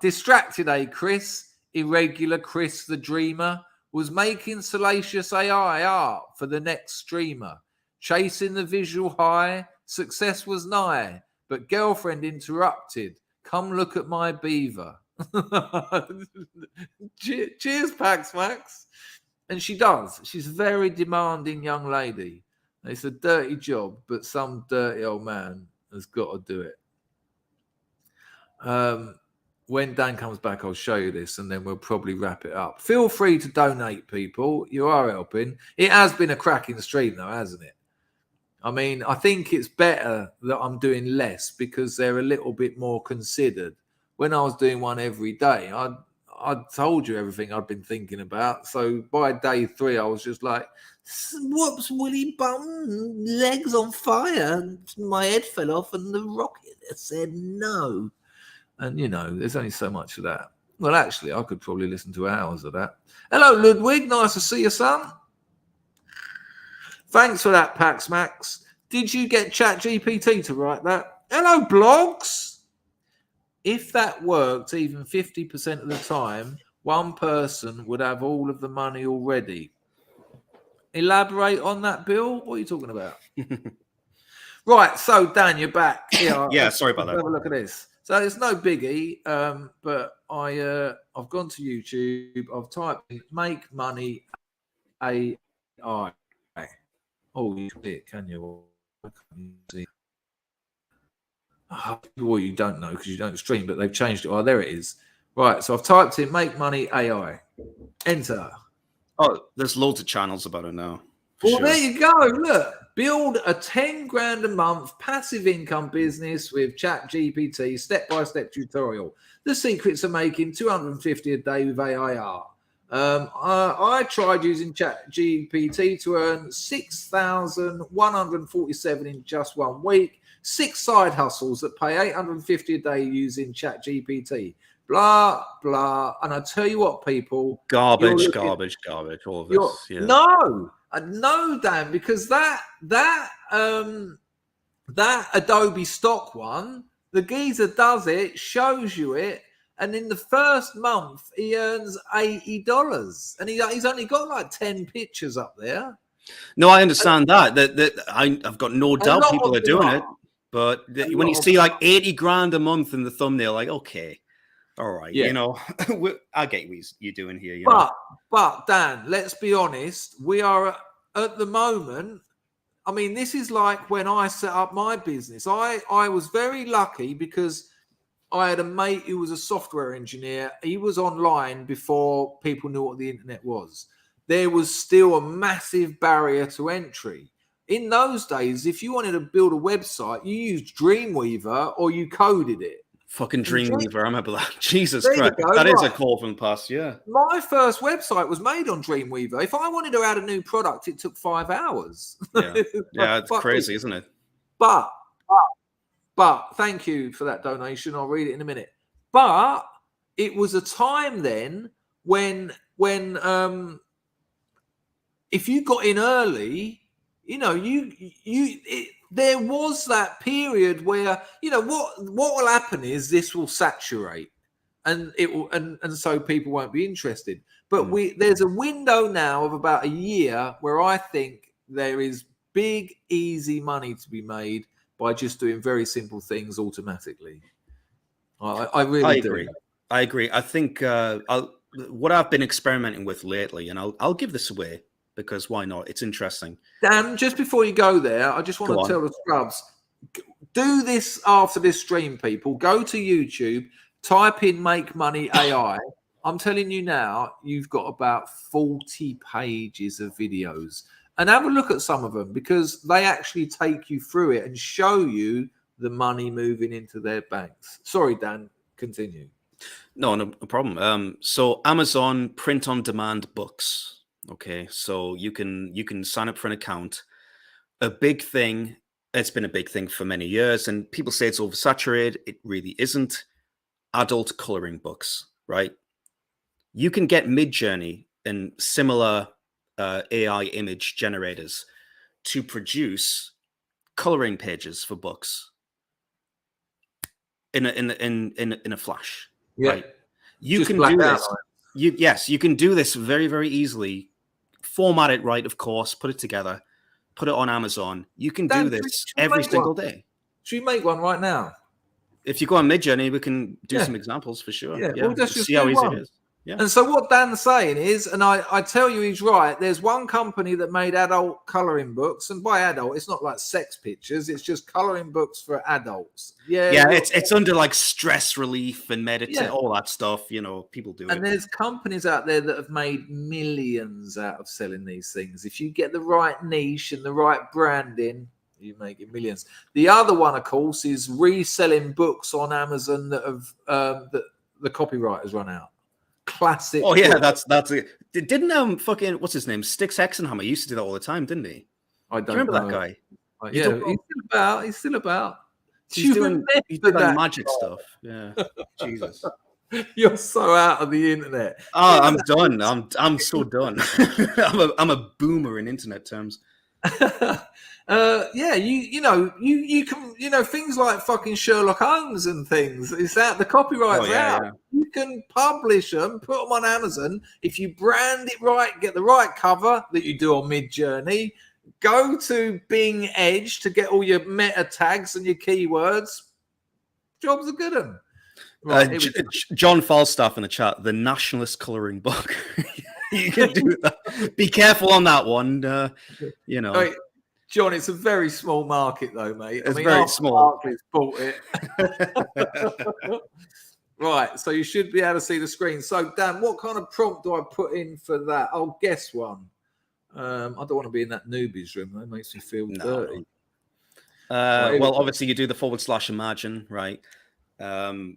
Distracted, Chris? Irregular Chris the Dreamer was making salacious AI art for the next streamer. Chasing the visual high. Success was nigh, but girlfriend interrupted. Come look at my beaver. Cheers, Paxmax. And she does. She's a very demanding young lady. It's a dirty job, but some dirty old man has got to do it. When Dan comes back, I'll show you this, and then we'll probably wrap it up. Feel free to donate, people. You are helping. It has been a cracking stream, though, hasn't it? I mean, I think it's better that I'm doing less because they're a little bit more considered. When I was doing one every day, I told you everything I'd been thinking about. So by day 3, I was just like, whoops, Willy bum, legs on fire. My head fell off and the rocket said no. And, there's only so much of that. Well, actually, I could probably listen to hours of that. Hello, Ludwig. Nice to see you, son. Thanks for that, Paxmax. Did you get ChatGPT to write that? Hello, blogs. If that worked even 50% of the time, one person would have all of the money already. Elaborate on that, Bill. What are you talking about? Right, so Dan, you're back. Yeah, sorry about that. Have a look at this. So it's no biggie, but I've gone to YouTube. I've typed in "make money AI." Oh, you can you? Well, you don't know because you don't stream, but they've changed it. Oh, there it is. Right, so I've typed in "make money AI." Enter. Oh, there's loads of channels about it now. Well, there you go. Look, build a 10 grand a month passive income business with ChatGPT, step-by-step tutorial. The secrets of making 250 a day with AIR. I tried using ChatGPT to earn 6,147 in just 1 week. 6 side hustles that pay 850 a day using ChatGPT. Blah, blah. And I tell you what, people. Garbage. All of this. Yeah. No, Dan, because that Adobe stock one, the geezer does it, shows you it, and in the first month he earns $80, and he's only got like 10 pictures up there. No, I understand that I've got no doubt people are doing it, but when you see like 80 grand a month in the thumbnail, like, okay, all right, you know, I get what you're doing here. But Dan, let's be honest, we are at the moment. I mean, this is like when I set up my business. I was very lucky because I had a mate who was a software engineer. He was online before people knew what the internet was. There was still a massive barrier to entry. In those days, if you wanted to build a website, you used Dreamweaver or you coded it. Fucking Dreamweaver, I remember that. Jesus Christ, that is a call from the past, yeah. My first website was made on Dreamweaver. If I wanted to add a new product, it took 5 hours. Yeah, it's crazy, isn't it? But thank you for that donation. I'll read it in a minute. But it was a time then when if you got in early, you know, there was that period where, you know, what will happen is this will saturate and it will, and so people won't be interested. But there's a window now of about a year where I think there is big, easy money to be made by just doing very simple things automatically. I really agree. I agree. I think what I've been experimenting with lately, and I'll give this away, because why not? It's interesting. Dan, just before you go there, I just want to tell the scrubs, do this after this stream, people. Go to YouTube, type in Make Money AI. I'm telling you now, you've got about 40 pages of videos. And have a look at some of them, because they actually take you through it and show you the money moving into their banks. Sorry, Dan, continue. No problem. So Amazon print-on-demand books. Okay, so you can sign up for an account. A big thing, it's been a big thing for many years, and people say it's oversaturated. It really isn't. Adult coloring books, right? You can get MidJourney and similar AI image generators to produce coloring pages for books in a flash. Yeah. Right? You can do this. You can do this very, very easily. Format it right, of course, put it together, put it on Amazon. You can do this every single day. Should we make one right now? If you go on MidJourney, we can do some examples for sure. Yeah, we'll just see how easy it is. Yeah. And so what Dan's saying is, and I tell you he's right, there's one company that made adult coloring books, and by adult, it's not like sex pictures, it's just coloring books for adults. Yeah, it's under like stress relief and meditation, all that stuff, you know, people do it. And there's companies out there that have made millions out of selling these things. If you get the right niche and the right branding, you make it millions. The other one, of course, is reselling books on Amazon that have that the copyright run out. Classic. Oh yeah, that's it. Didn't fucking what's his name? Styx Hexenhammer used to do that all the time, didn't he? I don't remember know. That guy. He's still about. He's doing that magic stuff. Yeah. Jesus. You're so out of the internet. Oh, I'm done. I'm so done. I'm a boomer in internet terms. You can things like fucking Sherlock Holmes and things. It's out. The copyright's out. Yeah. You can publish them, put them on Amazon. If you brand it right, get the right cover that you do on MidJourney. Go to Bing Edge to get all your meta tags and your keywords. Jobs are good 'un. Right, John Falstaff in the chat. The nationalist coloring book. You can do that. Be careful on that one. You know. Right. John, it's a very small market, though, mate. It's very small. Bought it. Right, so you should be able to see the screen. So, Dan, what kind of prompt do I put in for that? I'll guess one. I don't want to be in that newbies room. That makes me feel dirty. Well, obviously you do the / imagine, right? I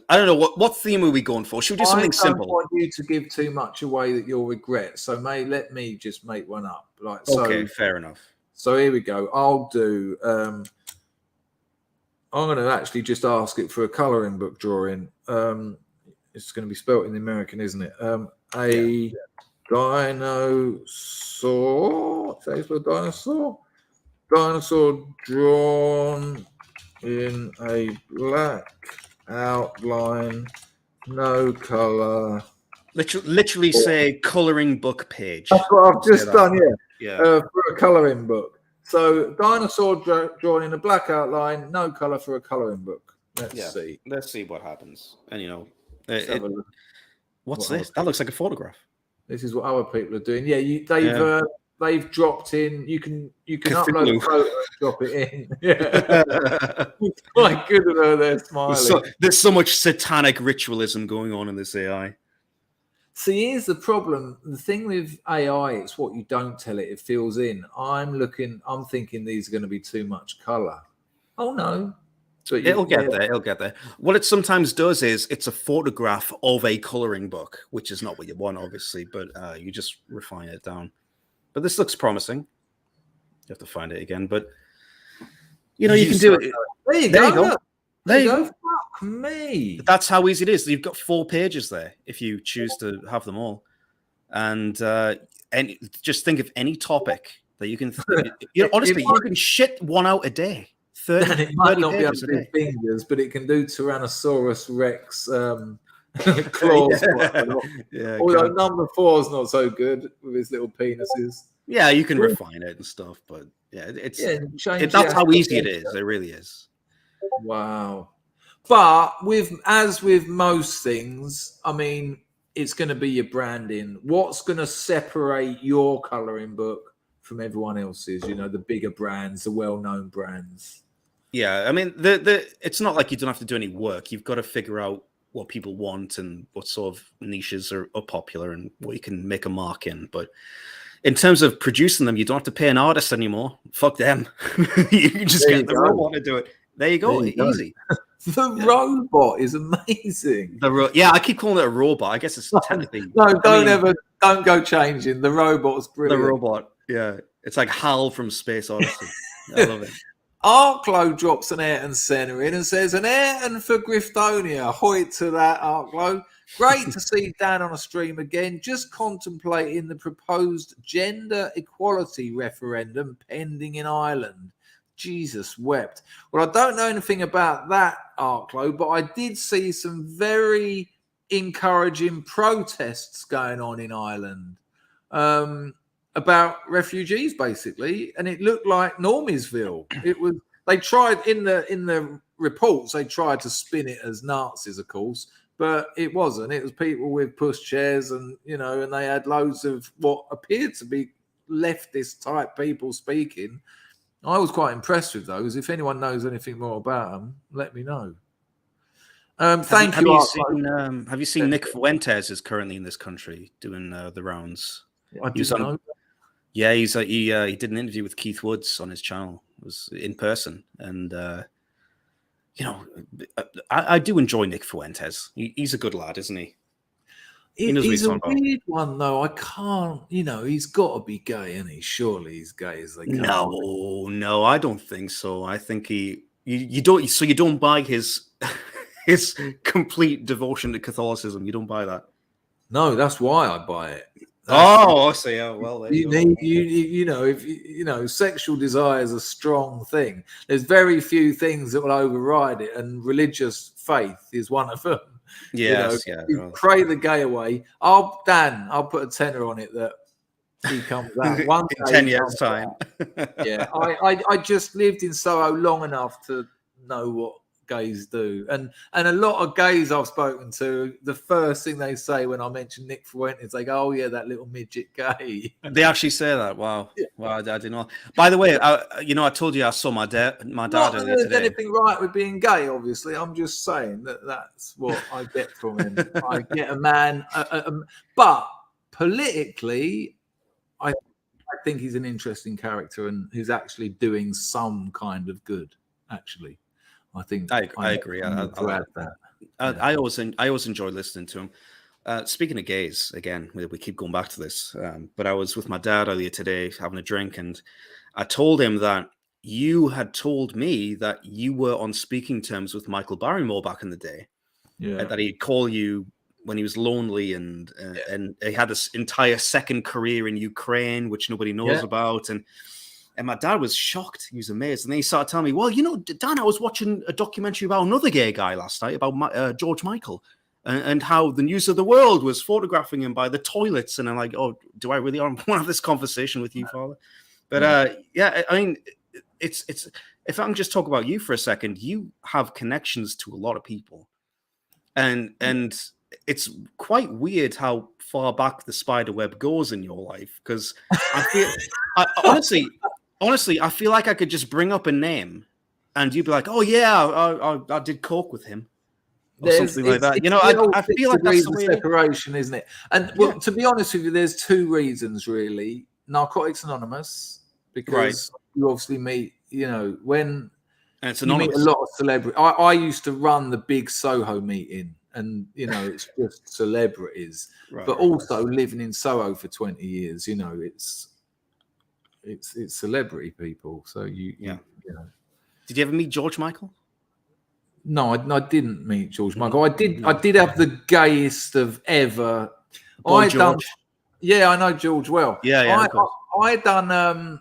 don't know what theme are we going for. Should we do something simple? I don't want you to give too much away that you'll regret. So, let me just make one up. Okay, fair enough. So here we go. I'll do. I'm going to actually just ask it for a colouring book drawing. It's going to be spelt in the American, isn't it? Dinosaur. Say for dinosaur. Dinosaur drawn in a black outline, no colour. Literally say colouring book page. That's what I've just done, yeah. For a colouring book. So dinosaur drawn in a black outline, no colour for a colouring book. Let's see. Let's see what happens. And what's what this? That looks like a photograph. This is what other people are doing. Yeah, they've dropped in. You can upload a photo and drop it in. Yeah, it's quite good of her there smiling. There's so much satanic ritualism going on in this AI. See, here's the problem. The thing with AI, it's what you don't tell it. It fills in. I'm thinking these are going to be too much color. Oh no. But It'll get there. What it sometimes does is it's a photograph of a coloring book, which is not what you want, obviously, but you just refine it down. But this looks promising. You have to find it again, but you can do it. There you go. There you go. Fuck me. That's how easy it is. You've got 4 pages there if you choose to have them all. And just think of any topic that you can. Honestly, you can shit one out a day. 30, it might 30 not be able pages to a do day. fingers, but it can do Tyrannosaurus Rex claws. Although number 4 is not so good with his little penises. Yeah, you can refine it and stuff, but that's how easy it is. It really is. Wow. But as with most things, I mean, it's going to be your branding. What's going to separate your colouring book from everyone else's? The bigger brands, the well-known brands. Yeah, I mean, it's not like you don't have to do any work. You've got to figure out what people want and what sort of niches are popular and what you can make a mark in. But in terms of producing them, you don't have to pay an artist anymore. Fuck them. You can just get the robot to do it. There you go. Easy. The robot is amazing. I keep calling it a robot. I guess it's technically. No, don't go changing. The robot's brilliant. The robot. Yeah. It's like Hal from Space Odyssey. I love it. Arklow drops an Ayrton Senna in and says, an Ayrton for Griftonia. Hoyt to that, Arklow. Great to see Dan on a stream again. Just contemplating the proposed gender equality referendum pending in Ireland. Jesus wept. Well, I don't know anything about that, Arklow, but I did see some very encouraging protests going on in Ireland. About refugees, basically, and it looked like Normiesville. They tried in the reports, they tried to spin it as Nazis, of course, but it wasn't. It was people with pushchairs and and they had loads of what appeared to be leftist type people speaking. I was quite impressed with those. If anyone knows anything more about them, let me know. Thank you. Have you seen Nick Fuentes is currently in this country doing the rounds? I didn't know. Yeah, he did an interview with Keith Woods on his channel. It was in person, and I do enjoy Nick Fuentes. He's a good lad, isn't he? He's a weird one, though. I can't. He's got to be gay, isn't he? Surely he's gay as they come. No, I don't think so. I think you don't buy his his complete devotion to Catholicism. You don't buy that. No, that's why I buy it. I see. Oh, well, there you go. If sexual desire is a strong thing. There's very few things that will override it, and religious faith is one of them. Yes, you pray the gay away. I'll put a tenner on it that he comes out one in 10 years' time. Yeah, I just lived in Soho long enough to know what gays do. And a lot of gays I've spoken to, the first thing they say when I mention Nick Fuentes, they go, "Oh yeah, that little midget gay." They actually say that. Wow. Yeah. Wow, I didn't know. By the way, I told you I saw my dad Not that earlier there's today. anything right with being gay, obviously. I'm just saying that's what I get from him. I get a man, but politically, I think he's an interesting character and who's actually doing some kind of good. Actually, I think I agree. I always enjoy listening to him. Speaking of gays, again, we keep going back to this, but I was with my dad earlier today having a drink, and I told him that you had told me that you were on speaking terms with Michael Barrymore back in the day. Yeah. That he'd call you when he was lonely, and he had this entire second career in Ukraine, which nobody knows about. And my dad was shocked. He was amazed. And then he started telling me, well, Dan, I was watching a documentary about another gay guy last night, about George Michael, and how the News of the World was photographing him by the toilets. And I'm like, oh, do I really want to have this conversation with you, Father? But I mean, it's if I can just talk about you for a second, you have connections to a lot of people. And it's quite weird how far back the spider web goes in your life, because I feel honestly, I feel like I could just bring up a name and you'd be like, oh yeah, I did coke with him or something like that. I feel like that's the way separation, isn't it? And to be honest with you, there's two reasons really. Narcotics Anonymous, because you obviously meet, when and it's you meet anonymous. a lot of celebrities. I used to run the big Soho meeting, and it's just celebrities. But also living in Soho for 20 years, it's celebrity people. So you know. Did you ever meet George Michael? No, I didn't meet George Michael. I did have the gayest of ever. George. Yeah, I know George well. Yeah. I done.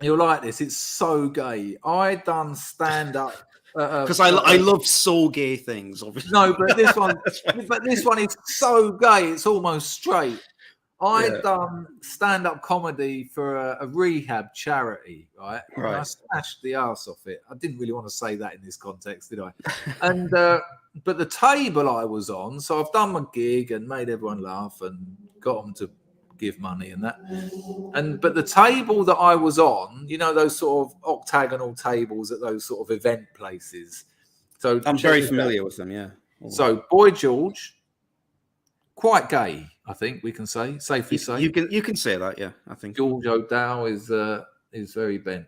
You'll like this. It's so gay. I done stand up because I love so gay things. Obviously. No, but this one, is so gay. It's almost straight. I done stand up comedy for a rehab charity, right? And I smashed the arse off it. I didn't really want to say that in this context, did I? And but the table I was on, so I've done my gig and made everyone laugh and got them to give money and that. But the table that I was on, those sort of octagonal tables at those sort of event places. So I'm very familiar with them, yeah. So Boy George, quite gay, I think we can safely say. You can say that, yeah. I think George O'Dowd is very bent.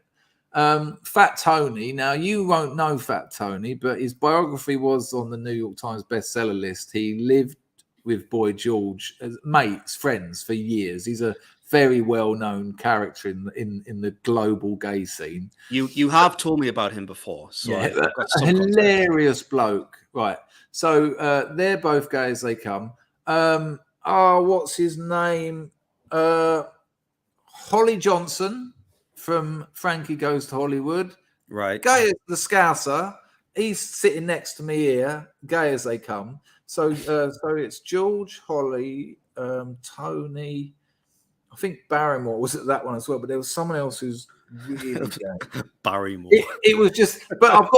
Fat Tony. Now you won't know Fat Tony, but his biography was on the New York Times bestseller list. He lived with Boy George as mates, friends for years. He's a very well-known character in the global gay scene. You have told me about him before. So yeah, a hilarious bloke. Right. So they're both gay as they come. What's his name? Holly Johnson from Frankie Goes to Hollywood. Right. Gay as the Scouser. He's sitting next to me here, gay as they come. So it's George, Holly, Tony. I think Barrymore was at that one as well, but there was someone else who's really gay. Barrymore. It was just, but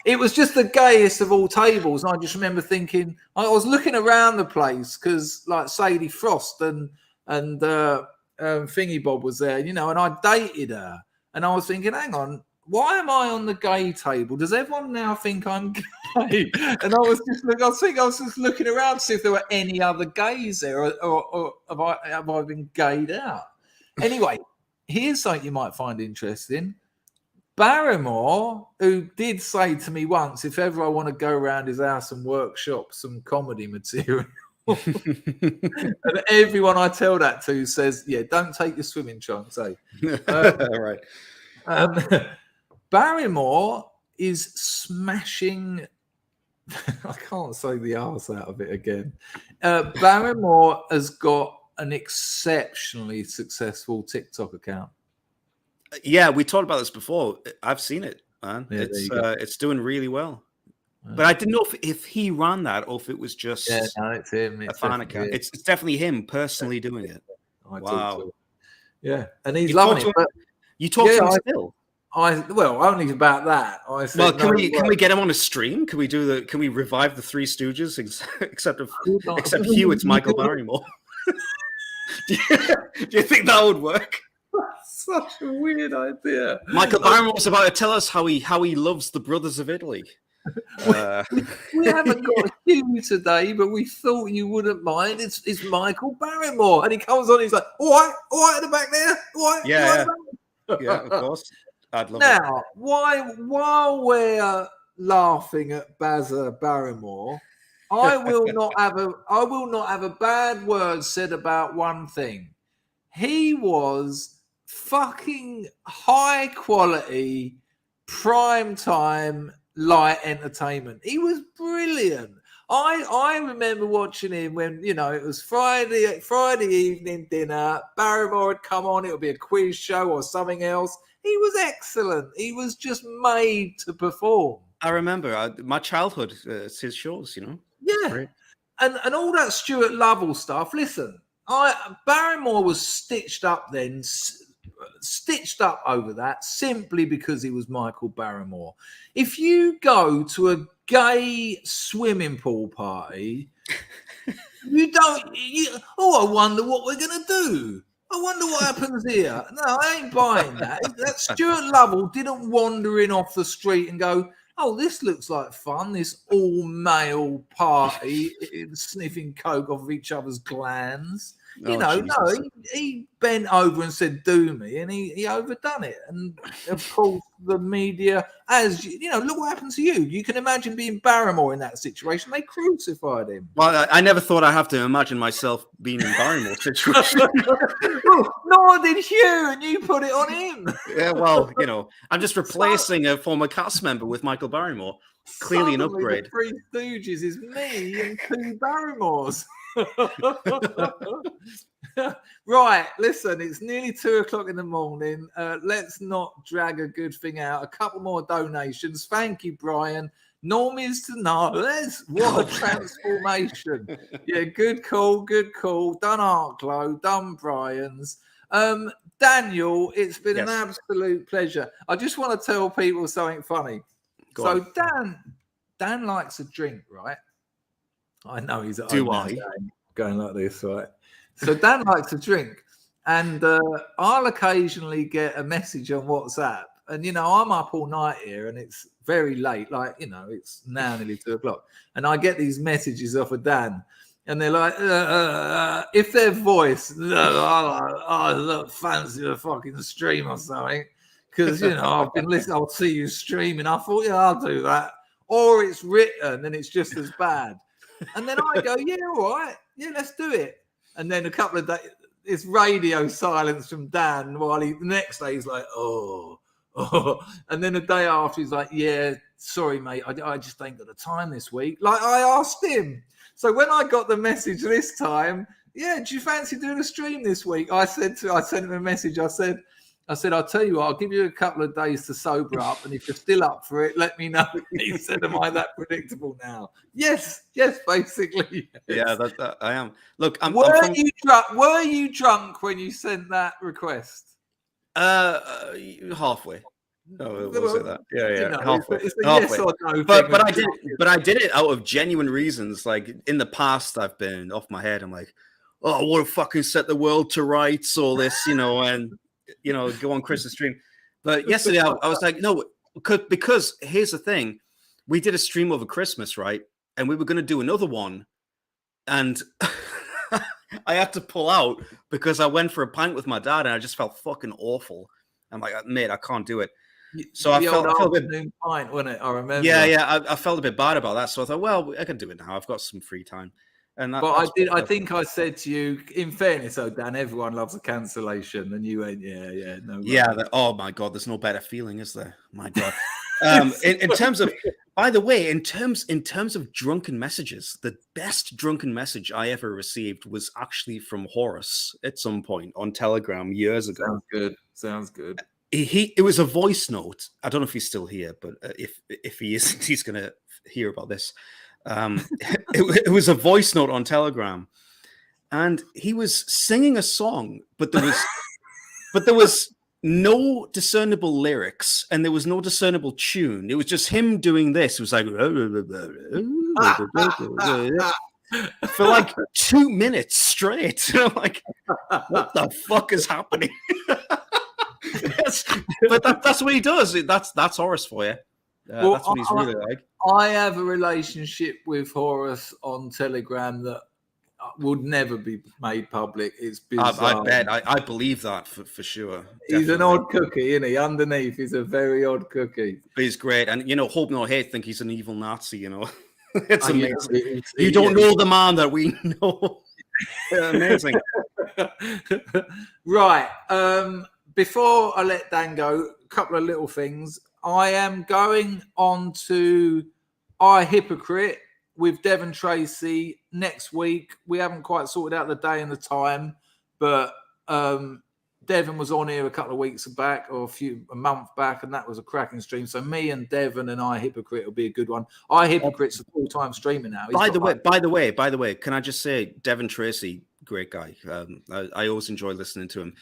it was just the gayest of all tables. And I just remember thinking, I was looking around the place because like Sadie Frost and Thingy Bob was there, and I dated her, and I was thinking, hang on. Why am I on the gay table? Does everyone now think I'm gay? And I was just looking around to see if there were any other gays there, or have I been gayed out? Anyway, here's something you might find interesting. Barrymore, who did say to me once, if ever I want to go around his house and workshop some comedy material, and everyone I tell that to says, yeah, don't take your swimming trunks, eh? Right. Barrymore is smashing. I can't say the arse out of it again. Barrymore has got an exceptionally successful TikTok account. Yeah, we talked about this before. I've seen it, man. Yeah, it's doing really well. But I didn't know if he ran that or if it was just it's him. a fan account. It's definitely him personally doing it. I wow. Yeah, and he's loving it. You talk to him still? only about that. I said, Well, can we get him on a stream? Can we revive the Three Stooges except Hugh? It's Michael Barrymore. do you think that would work? That's such a weird idea. Michael Barrymore was about to tell us how he loves the Brothers of Italy. We haven't got a Hugh today, but we thought you wouldn't mind. It's Michael Barrymore, and he comes on. He's like, all right in the back there, all right. Yeah, of course. I'd love it. Now, while we're laughing at Bazza Barrymore, I will not have a bad word said about one thing. He was fucking high quality, prime time light entertainment. He was brilliant. I remember watching him when, you know, it was Friday evening dinner. Barrymore had come on. It would be a quiz show or something else. He was excellent. He was just made to perform. I remember my childhood. It's his shows, you know. Yeah, great. And all that Stuart Lovell stuff. Listen, Barrymore was stitched up over that simply because he was Michael Barrymore. If you go to a gay swimming pool party, I wonder what we're going to do. I wonder what happens here. No, I ain't buying that. That Stuart Lovell didn't wander in off the street and go, oh, this looks like fun, this all-male party, sniffing coke off of each other's glands. He bent over and said, do me, and he overdone it. And, of course, the media, look what happened to you. You can imagine being Barrymore in that situation. They crucified him. Well, I never thought I'd have to imagine myself being in Barrymore's situation. Well, nor did Hugh, and you put it on him. Yeah, well, I'm just replacing a former cast member with Michael Barrymore. Clearly an upgrade. The Three Stooges is me and two Barrymores. Right, listen, it's nearly 2:00 in the morning. Let's not drag a good thing out. A couple more donations. Thank you, Brian. Normies to Narles. What a transformation. Yeah, good call. Done Arklow, done Brian's. Daniel, it's been an absolute pleasure. I just want to tell people something funny. Dan likes a drink, right? I know he's going like this, right? So Dan likes a drink, and I'll occasionally get a message on WhatsApp, and I'm up all night here, and it's very late, it's now nearly 2:00, and I get these messages off of Dan, and they're like, if their voice, I fancy a fucking stream or something, because I've been listening, I'll see you streaming. I thought, I'll do that, or it's written and it's just as bad. And then I go, yeah, all right. Yeah, let's do it. And then a couple of days, it's radio silence from Dan while the next day he's like, oh. And then the day after he's like, yeah, sorry, mate. I just ain't got the time this week. Like I asked him. So when I got the message this time, yeah, do you fancy doing a stream this week? I sent him a message. I said, I'll tell you what, I'll give you a couple of days to sober up, and if you're still up for it, let me know. He said, am I that predictable now? Yes, basically. Yes. Yeah, that I am. Look, were you drunk when you sent that request? Halfway. No, it wasn't that. Yeah, halfway. It's a halfway. Yes or no but I did it out of genuine reasons. Like in the past, I've been off my head. I'm like, oh, I want to fucking set the world to rights, all this, and go on Chris's stream. But yesterday I was like, no, because here's the thing. We did a stream over Christmas, right? And we were going to do another one. And I had to pull out because I went for a pint with my dad and I just felt fucking awful. I'm like, mate, I can't do it. So I felt a bit pint, wasn't it? I remember. Yeah. I felt a bit bad about that. So I thought, well, I can do it now. I've got some free time. I think I said to you, in fairness, Dan, everyone loves a cancellation, and you went, no. Yeah. Oh my God, there's no better feeling, is there? My God. In terms of, by the way, in terms of drunken messages, the best drunken message I ever received was actually from Horace at some point on Telegram years ago. Sounds good. It was a voice note. I don't know if he's still here, but if he isn't, he's going to hear about this. It was a voice note on Telegram, and he was singing a song, but there was no discernible lyrics, and there was no discernible tune. It was just him doing this. It was like for like 2 minutes straight. I'm like, what the fuck is happening? But that's what he does. That's Horace for you. Well, that's what he's really like. I have a relationship with Horace on Telegram that would never be made public. It's bizarre. I bet. I believe that for sure. He's Definitely. an odd cookie, isn't he? Underneath, he's a very odd cookie. But he's great. And, Hope No Hate think he's an evil Nazi, It's Oh, yeah, amazing. You don't know the man that we know. Amazing. Right. Before I let Dan go, a couple of little things. I am going on to iHypocrite with Devon Tracy next week. We haven't quite sorted out the day and the time, but Devon was on here a couple of weeks back or a month back, and that was a cracking stream. So me and Devon and iHypocrite will be a good one. iHypocrite's a full-time streamer now. By the way, can I just say, Devon Tracy, great guy. I always enjoy listening to him.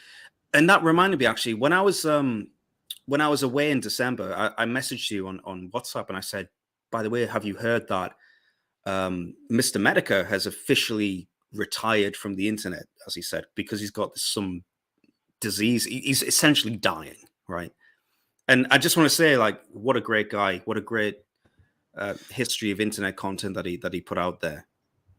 And that reminded me, actually, when I was away in December, I messaged you on WhatsApp and I said, by the way, have you heard that Mr. Medica has officially retired from the internet, as he said, because he's got some disease. He's essentially dying, right? And I just want to say, like, what a great guy. What a great history of internet content that he put out there.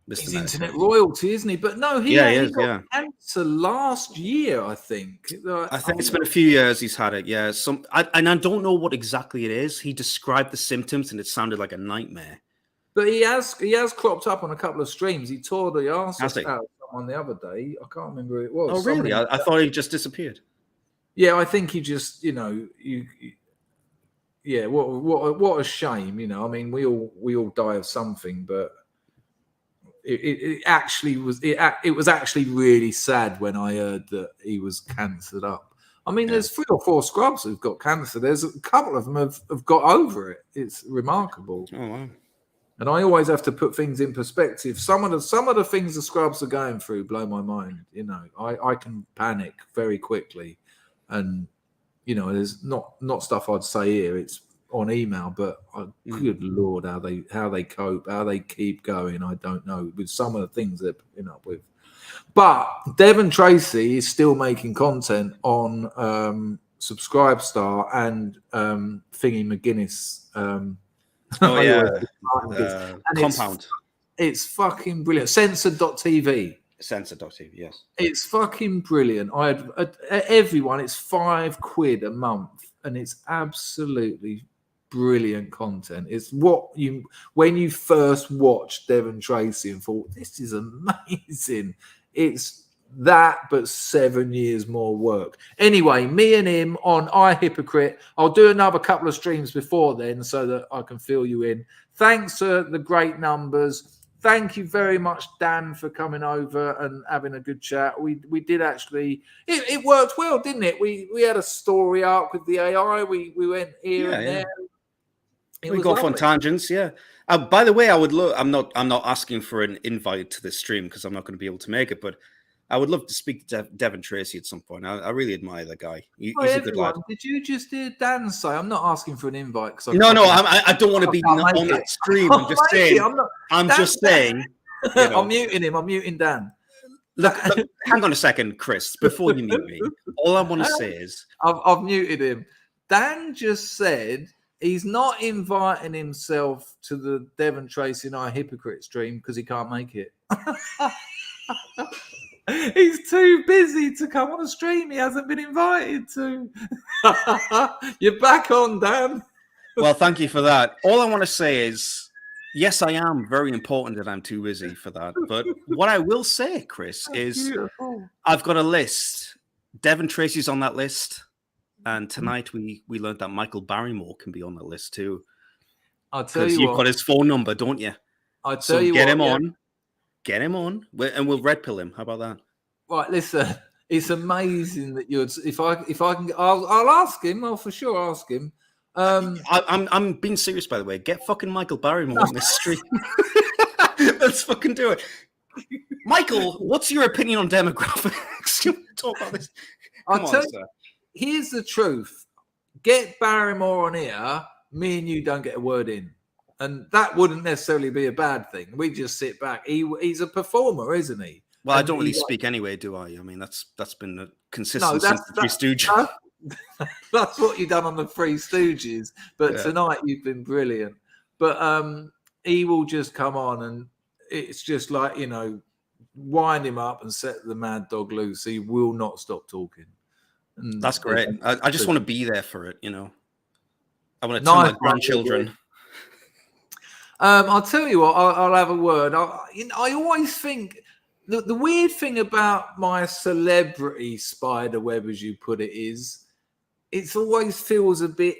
He's internet royalty, isn't he? But no, he got cancer last year, I think. I think it's been a few years he's had it. Yeah, and I don't know what exactly it is. He described the symptoms, and it sounded like a nightmare. But he has cropped up on a couple of streams. He tore the arse out of someone the other day. I can't remember who it was. Oh, really? I thought he just disappeared. Yeah, I think he just, yeah. What a shame, I mean, we all die of something, but. It was actually really sad when I heard that he was cancered up. I mean, there's 3 or 4 scrubs who've got cancer. There's a couple of them have got over it. It's remarkable. Oh wow! And I always have to put things in perspective. Some of the things the scrubs are going through blow my mind. I can panic very quickly, and there's not stuff I'd say here. It's on email, but good Lord, how they cope, how they keep going, I don't know, with some of the things they're putting up with. But Devon Tracy is still making content on Subscribestar and Thingy McGuinness. Compound. It's fucking brilliant. Censored.tv. Censored.tv, yes. It's fucking brilliant. Everyone, it's £5 a month, and it's absolutely brilliant content. It's when you first watched Devon Tracy and thought, this is amazing. It's that, but 7 years more work. Anyway, me and him on iHypocrite. I'll do another couple of streams before then so that I can fill you in. Thanks to the great numbers. Thank you very much, Dan, for coming over and having a good chat. We did actually. It worked well, didn't it? We had a story arc with the AI. We went here and there. We got on tangents, yeah. By the way, I would love. I'm not asking for an invite to this stream because I'm not going to be able to make it. But I would love to speak to Devon Tracy at some point. I really admire the guy. He's a good lad. Did you just hear Dan say, I'm not asking for an invite? No, I don't want to be on that stream. I'm just saying. I'm just saying. I'm muting him. I'm muting Dan. Look, hang on a second, Chris. Before you mute me, all I want to say is... I've muted him. Dan just said he's not inviting himself to the Devon Tracy and iHypocrite stream because he can't make it. He's too busy to come on a stream he hasn't been invited to. You're back on, Dan. Well, thank you for that. All I want to say is, yes, I am very important that I'm too busy for that. But what I will say, Chris, is I've got a list. Devon Tracy's on that list. And tonight we learned that Michael Barrymore can be on that list too. I'll tell you you've got his phone number, don't you? I'll tell you get him on. Get him on, and we'll red pill him. How about that? Right, listen. It's amazing that you'd. If I can, I'll ask him. I'll for sure ask him. I'm being serious, by the way. Get fucking Michael Barrymore on this stream. Let's fucking do it. Michael, what's your opinion on demographics? Talk about this. I'll tell you. here's the truth. Get Barrymore on here, me and you don't get a word in. And that wouldn't necessarily be a bad thing. We just sit back. He's a performer, isn't he? Well, And I don't really he, speak anyway, do I? I mean, that's been a consistent since that's the Three Stooges. that's what you've done on the Three Stooges. But Yeah. tonight you've been brilliant. But he will just come on, and it's just like, you know, wind him up and set the mad dog loose. He will not stop talking. And That's great. I just want to be there for it, you know. I want to Nice tell one, my grandchildren. I'll tell you what, I'll have a word. I always think the weird thing about my celebrity spider web, as you put it, is it always feels a bit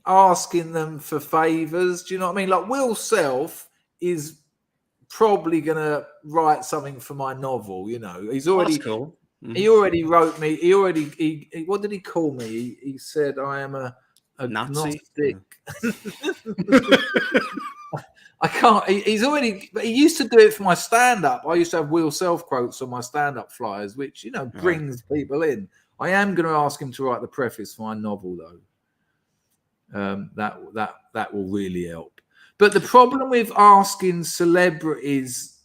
asking them for favors. Do you know what I mean? Like Will Self is probably going to write something for my novel. You know, he's already That's cool. He already wrote me. He what did he call me? He said I am a Nazi. Gnostic. I can't. He's already. But he used to do it for my stand-up. I used to have Will Self quotes on my stand-up flyers, which, you know, brings people in. I am going to ask him to write the preface for my novel, though. That will really help. But the problem with asking celebrities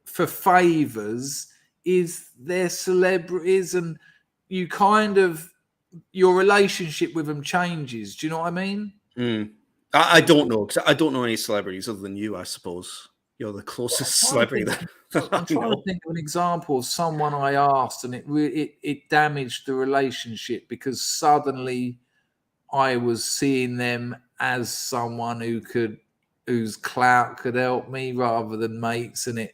for favors is they're celebrities, and you kind of, your relationship with them changes. Do you know what I mean? I don't know, because I don't know any celebrities other than you, I suppose. You're the closest celebrity that I'm trying to think of an example of someone I asked, and it damaged the relationship because suddenly I was seeing them as someone whose clout could help me rather than mates, and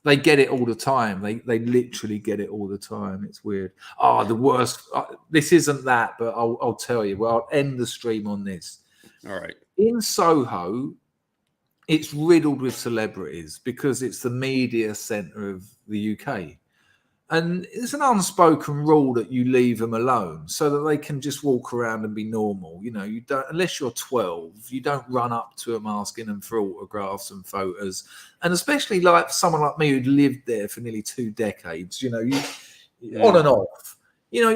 they get it all the time. They literally get it all the time. It's weird. Oh, the worst. This isn't that, but I'll tell you. Well, I'll end the stream on this. All right. In Soho, it's riddled with celebrities because it's the media centre of the UK. And it's an unspoken rule that you leave them alone so that they can just walk around and be normal. You know, you don't, unless you're 12, you don't run up to them asking them for autographs and photos. And especially like someone like me who'd lived there for nearly 2 decades, you know, on and off. You know,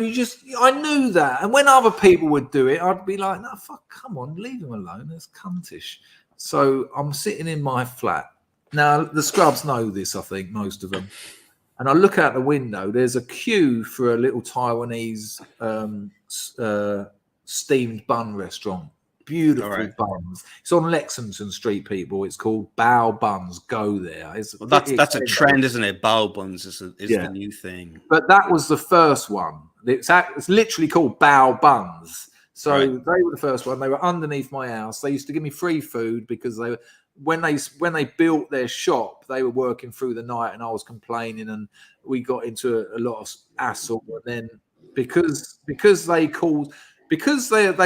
I knew that. And when other people would do it, I'd be like, no, fuck, come on, leave them alone. That's cuntish. So I'm sitting in my flat. Now, the scrubs know this, I think, most of them. And I look out the window, there's a queue for a little Taiwanese steamed bun restaurant. Beautiful buns. It's on Lexington Street, people. It's called Bao Buns. Go there. That's a trend, isn't it? Bao Buns is the new thing. But that was the first one. It's literally called Bao Buns. So they were the first one. They were underneath my house. They used to give me free food because when they built their shop, they were working through the night, and I was complaining, and we got into a lot of hassle. But then because they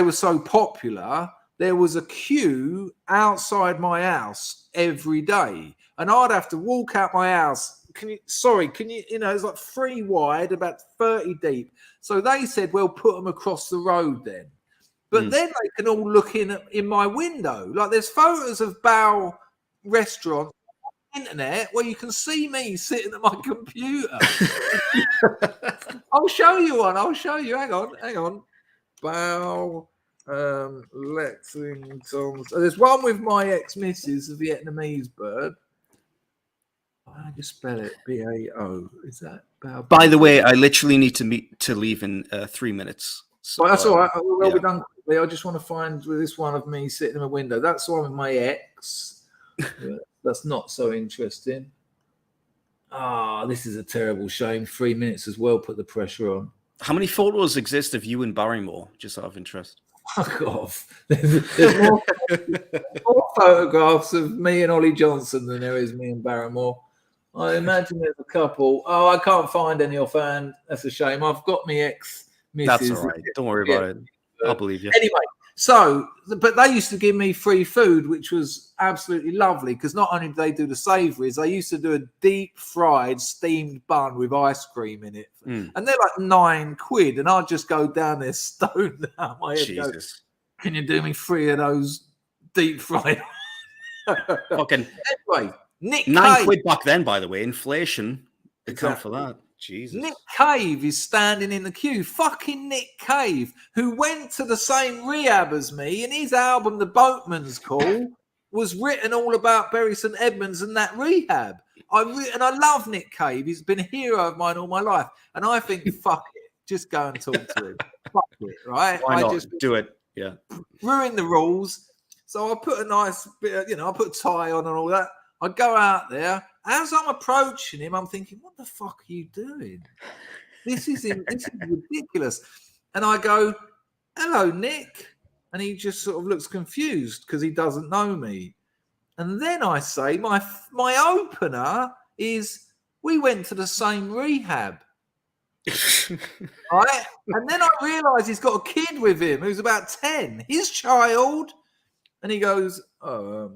were so popular, there was a queue outside my house every day, and I'd have to walk out my house. Can you, it's like 3 wide, about 30 deep. So they said, well, put them across the road then. But then they can all look in my window. Like there's photos of Bao restaurants on the internet where you can see me sitting at my computer. I'll show you one. Hang on. Bao Lexington. So there's one with my ex-missus, a Vietnamese bird. How do you spell it? B-A-O. Is that Bao? By the way, I literally need to leave in 3 minutes. So, that's all right. We're done quickly. I just want to find this one of me sitting in a window. That's the one with my ex. That's not so interesting. This is a terrible shame. 3 minutes as well. Put the pressure on. How many photos exist of you and Barrymore? Just out of interest. Fuck off. There's more photographs of me and Ollie Johnson than there is me and Barrymore. I imagine there's a couple. Oh, I can't find any offhand. That's a shame. I've got my ex. That's all right. Don't worry about it. I'll believe you. Anyway, so, but they used to give me free food, which was absolutely lovely because not only did they do the savouries, they used to do a deep fried steamed bun with ice cream in it. And they're like £9. And I'd just go down there stoned out my head. Jesus. Go, can you do me 3 of those deep fried? Fucking anyway, Nick £9 Cave. back then, by the way. Inflation. Account for that. Jesus. Nick Cave is standing in the queue. Fucking Nick Cave, who went to the same rehab as me, and his album, The Boatman's Call, was written all about Bury St Edmunds and that rehab. And I love Nick Cave. He's been a hero of mine all my life. And I think, fuck it, just go and talk to him. Fuck it, right? Why not? Just Do it. Yeah. ruin the rules. So I put a nice bit, I put a tie on and all that. I go out there. As I'm approaching him, I'm thinking, what the fuck are you doing? This is ridiculous. And I go, hello, Nick. And he just sort of looks confused because he doesn't know me. And then I say, my opener is, we went to the same rehab. Right? And then I realise he's got a kid with him who's about 10, his child. And he goes, right,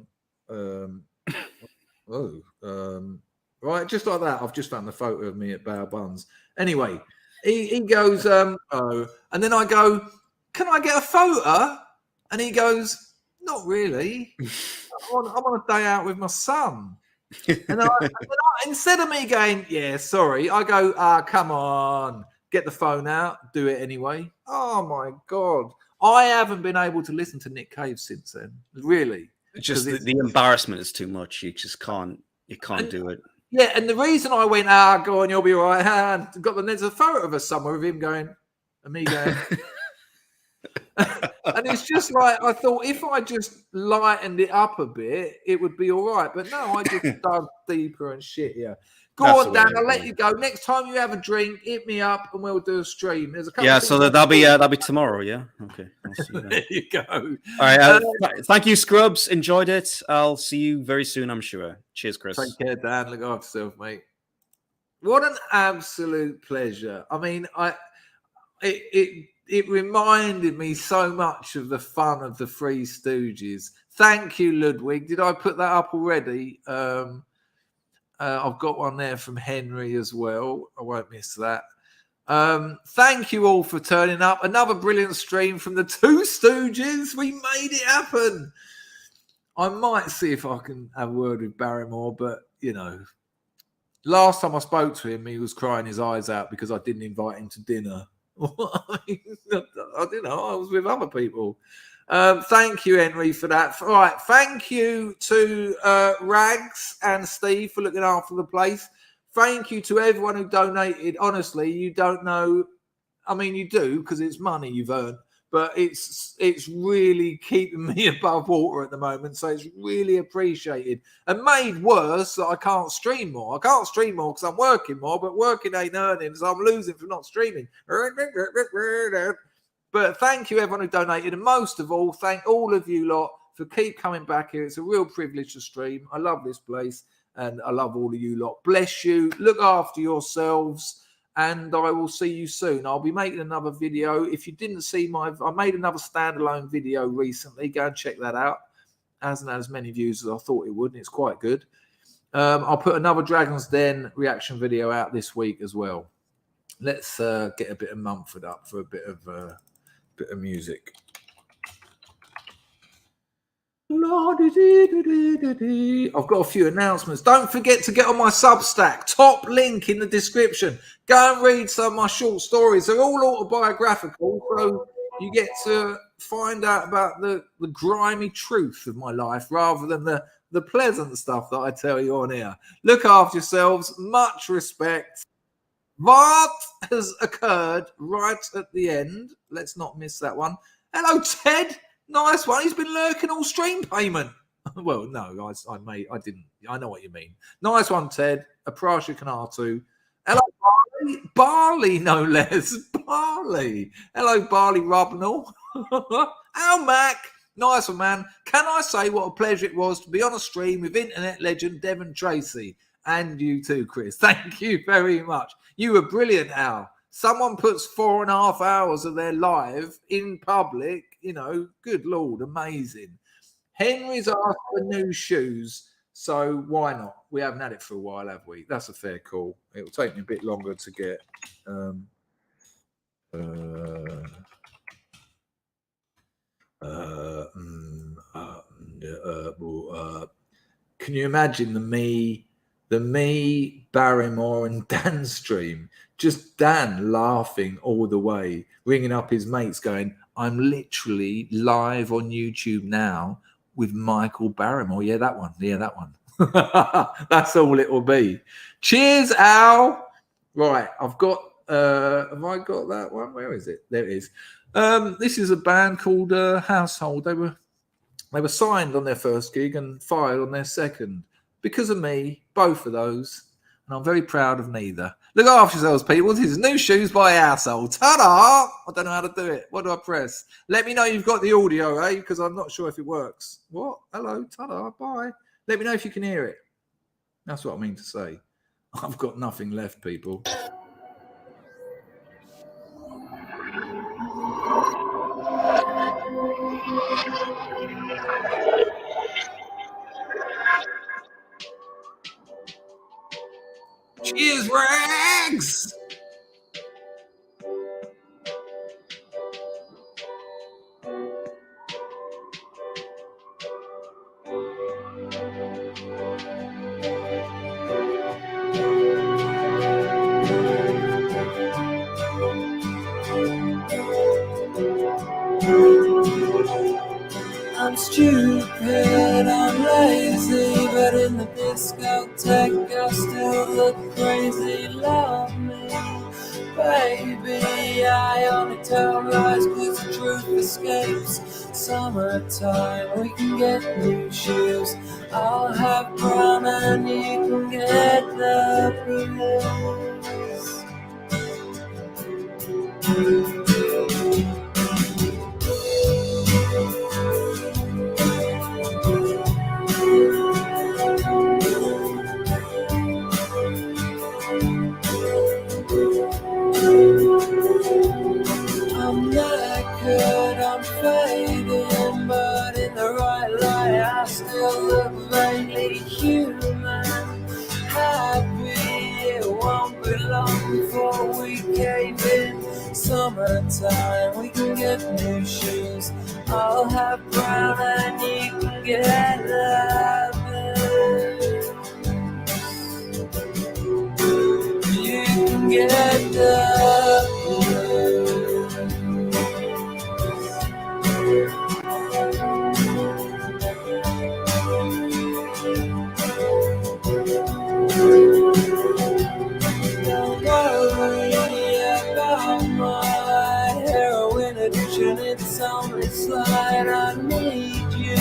just like that. I've just found the photo of me at Bow Buns. Anyway, he goes, and then I go, can I get a photo? And he goes, not really. I'm on a day out with my son. And instead of me going, yeah, sorry, I go, come on, get the phone out, do it anyway. Oh my God. I haven't been able to listen to Nick Cave since then. Really. Just the embarrassment is too much. You just can't do it. Yeah, and the reason I went, go on, you'll be all right. There's a photo of us somewhere of him going, and me going. And it's just like, I thought if I just lightened it up a bit, it would be all right. But no, I just dug deeper and shit, yeah. Go on, Dan, I'll let you go. Next time you have a drink, hit me up and we'll do a stream. There's a couple so that'll be tomorrow, yeah? Okay. I'll see you then. There you go. All right. Thank you, Scrubs. Enjoyed it. I'll see you very soon, I'm sure. Cheers, Chris. Take care, Dan. Look after yourself, mate. What an absolute pleasure. I mean, it reminded me so much of the fun of the Three Stooges. Thank you, Ludwig. Did I put that up already? I've got one there from Henry as well. I won't miss that. Thank you all for turning up. Another brilliant stream from the Two Stooges. We made it happen. I might see if I can have a word with Barrymore, but, last time I spoke to him, he was crying his eyes out because I didn't invite him to dinner. I was with other people. Thank you, Henry, for that. All right, thank you to Rags and Steve for looking after the place. Thank you to everyone who donated. Honestly, you don't know. I mean, you do because it's money you've earned, but it's really keeping me above water at the moment. So it's really appreciated and made worse that I can't stream more. I can't stream more because I'm working more, but working ain't earning, so I'm losing from not streaming. But thank you, everyone who donated. And most of all, thank all of you lot for keep coming back here. It's a real privilege to stream. I love this place and I love all of you lot. Bless you. Look after yourselves. And I will see you soon. I'll be making another video. If you didn't see I made another standalone video recently. Go and check that out. It hasn't had as many views as I thought it would. And it's quite good. I'll put another Dragon's Den reaction video out this week as well. Let's get a bit of Mumford up for a bit of music. I've got a few announcements. Don't forget to get on my Substack. Top link in the description. Go and read some of my short stories. They're all autobiographical, so you get to find out about the grimy truth of my life rather than the pleasant stuff that I tell you on here. Look after yourselves. Much respect. What has occurred right at the end? Let's not miss that one. Hello, Ted. Nice one. He's been lurking all stream payment. Well, no, I didn't. I know what you mean. Nice one, Ted. Aprasha Kanatu. Hello, Barley. Barley, no less. Barley. Hello, Barley Rubnell. Al Mac. Nice one, man. Can I say what a pleasure it was to be on a stream with internet legend Devon Tracy? And you too, Chris. Thank you very much. You were brilliant, Al. Someone puts 4.5 hours of their live in public, good Lord, amazing. Henry's asked for new shoes, so why not? We haven't had it for a while, have we? That's a fair call. It will take me a bit longer to get. Can you imagine me The me, Barrymore, and Dan stream. Just Dan laughing all the way, ringing up his mates going, I'm literally live on YouTube now with Michael Barrymore. Yeah, that one. Yeah, that one. That's all it will be. Cheers, Al. Right, I've got, have I got that one? Where is it? There it is. This is a band called Household. They were signed on their first gig and fired on their second. Because of me, both of those. And I'm very proud of neither. Look after yourselves, people. This is New Shoes by Household. Ta-da! I don't know how to do it. What do I press? Let me know you've got the audio, eh? Because I'm not sure if it works. What? Hello, ta-da, bye. Let me know if you can hear it. That's what I mean to say. I've got nothing left, people. Cheers, Rags! I'm stupid, I'm lazy, but in the discotheque I still look crazy. Love me, baby, I only tell lies cause the truth escapes. Summertime, we can get new shoes. I'll have brown and you can get the blues. I'm knackered, I'm fading, but in the right light I still look vaguely human. Happy, it won't be long before we cave in. Summertime, we can get new shoes. I'll have brown and you can get the blues. You can get the Don't worry about my heroin addiction, it's only slight. I need you,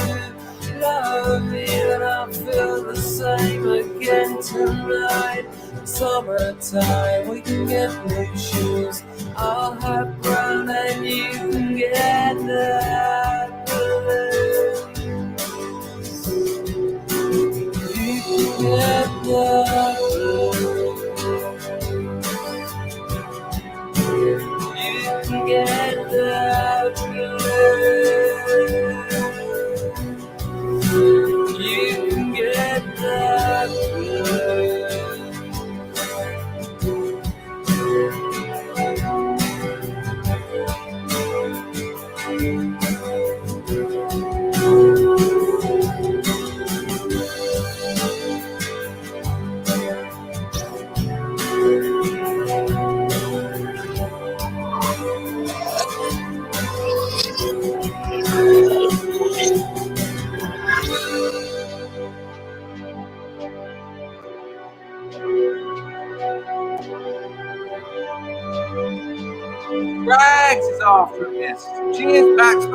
love you, and I feel the same again tonight. Summertime, we can get new shoes. I'll have brown and you can get the blues. You can get the blues. You can get the blues. You can get the blues. Rags is after this. Cheers, Backs.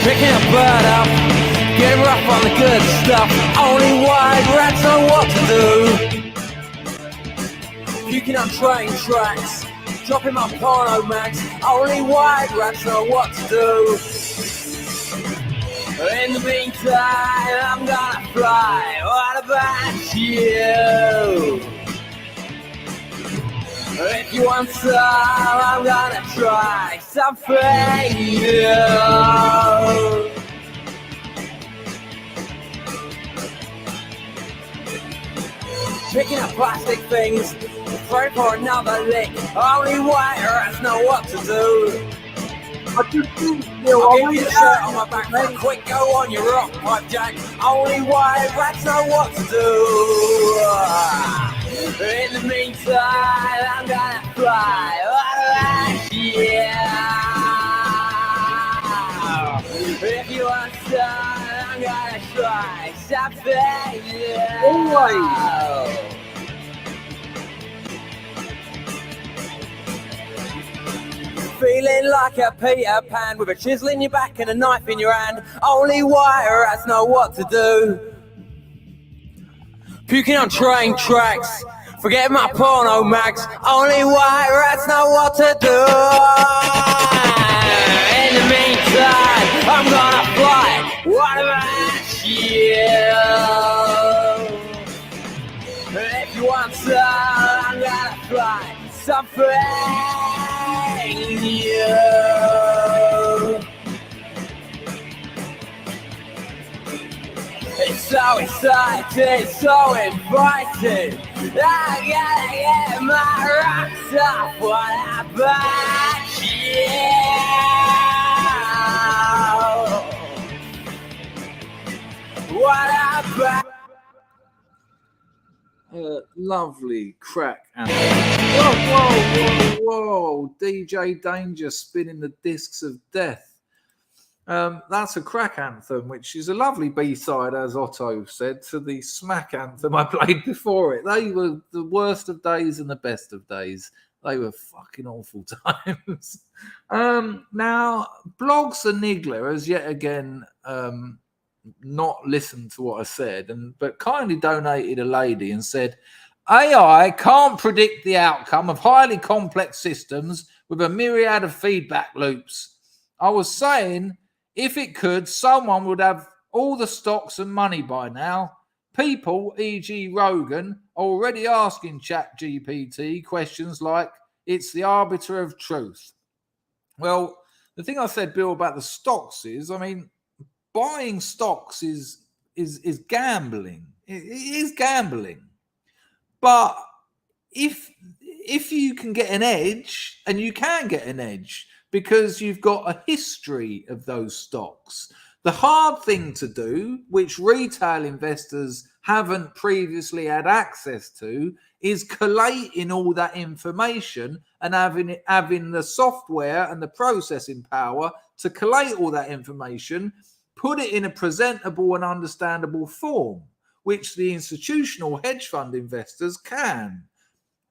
Picking a bird up, getting rough on the good stuff. Only wide rats know what to do. Puking on train tracks, dropping my porno mags. Only wide rats know what to do. In the meantime, I'm gonna fly. What about you? If you want some, I'm gonna try something new. picking up plastic things, pray for another lick. Only white rats know what to do. I just think, I'll give you the shirt on my back for a quick go on your rock pipe, Jack. Only white rats know what to do. In the meantime, I'm gonna fly. Yeah. If you want some, I'm gonna try something. Yeah. Always. Feeling like a Peter Pan with a chisel in your back and a knife in your hand. Only white rats know what to do. Puking on train tracks, forget my porno mags. Only white rats know what to do. In the meantime, I'm gonna fly. What about you? If you want some, I'm gonna fly. Something new. It's so exciting, so inviting. I gotta get my rocks off. What about you? What about? Lovely crack anthem. Whoa. DJ Danger spinning the discs of death. That's a crack anthem, which is a lovely B-side, as Otto said, to the smack anthem I played before it. They were the worst of days and the best of days. They were fucking awful times. Now, Blogs and Niggler has yet again not listened to what I said, but kindly donated a lady and said, AI can't predict the outcome of highly complex systems with a myriad of feedback loops. I was saying, if it could, someone would have all the stocks and money by now. People, e.g. Rogan, are already asking ChatGPT questions like, it's the arbiter of truth. Well, the thing I said, Bill, about the stocks is, I mean, buying stocks is gambling. It is gambling. But if you can get an edge, and you can get an edge because you've got a history of those stocks, the hard thing to do, which retail investors haven't previously had access to, is collating all that information and having the software and the processing power to collate all that information, put it in a presentable and understandable form, which the institutional hedge fund investors can.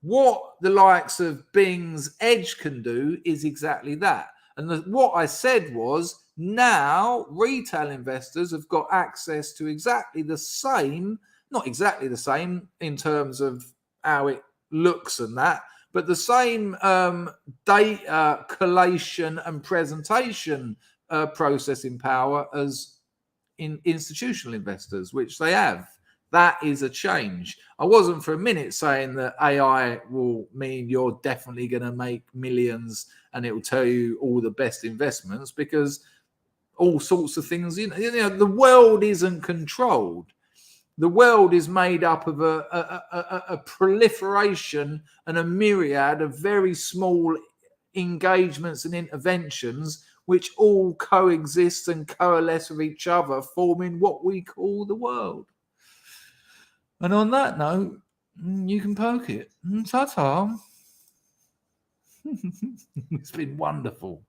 What the likes of Bing's Edge can do is exactly that. And what I said was, now retail investors have got access to exactly the same, not exactly the same in terms of how it looks and that, but the same data collation and presentation processing power as in institutional investors, which they have. That is a change. I wasn't for a minute saying that AI will mean you're definitely going to make millions and it will tell you all the best investments, because all sorts of things, you know, the world isn't controlled. The world is made up of a proliferation and a myriad of very small engagements and interventions which all coexist and coalesce with each other, forming what we call the world. And on that note, you can poke it. Ta-ta. It's been wonderful.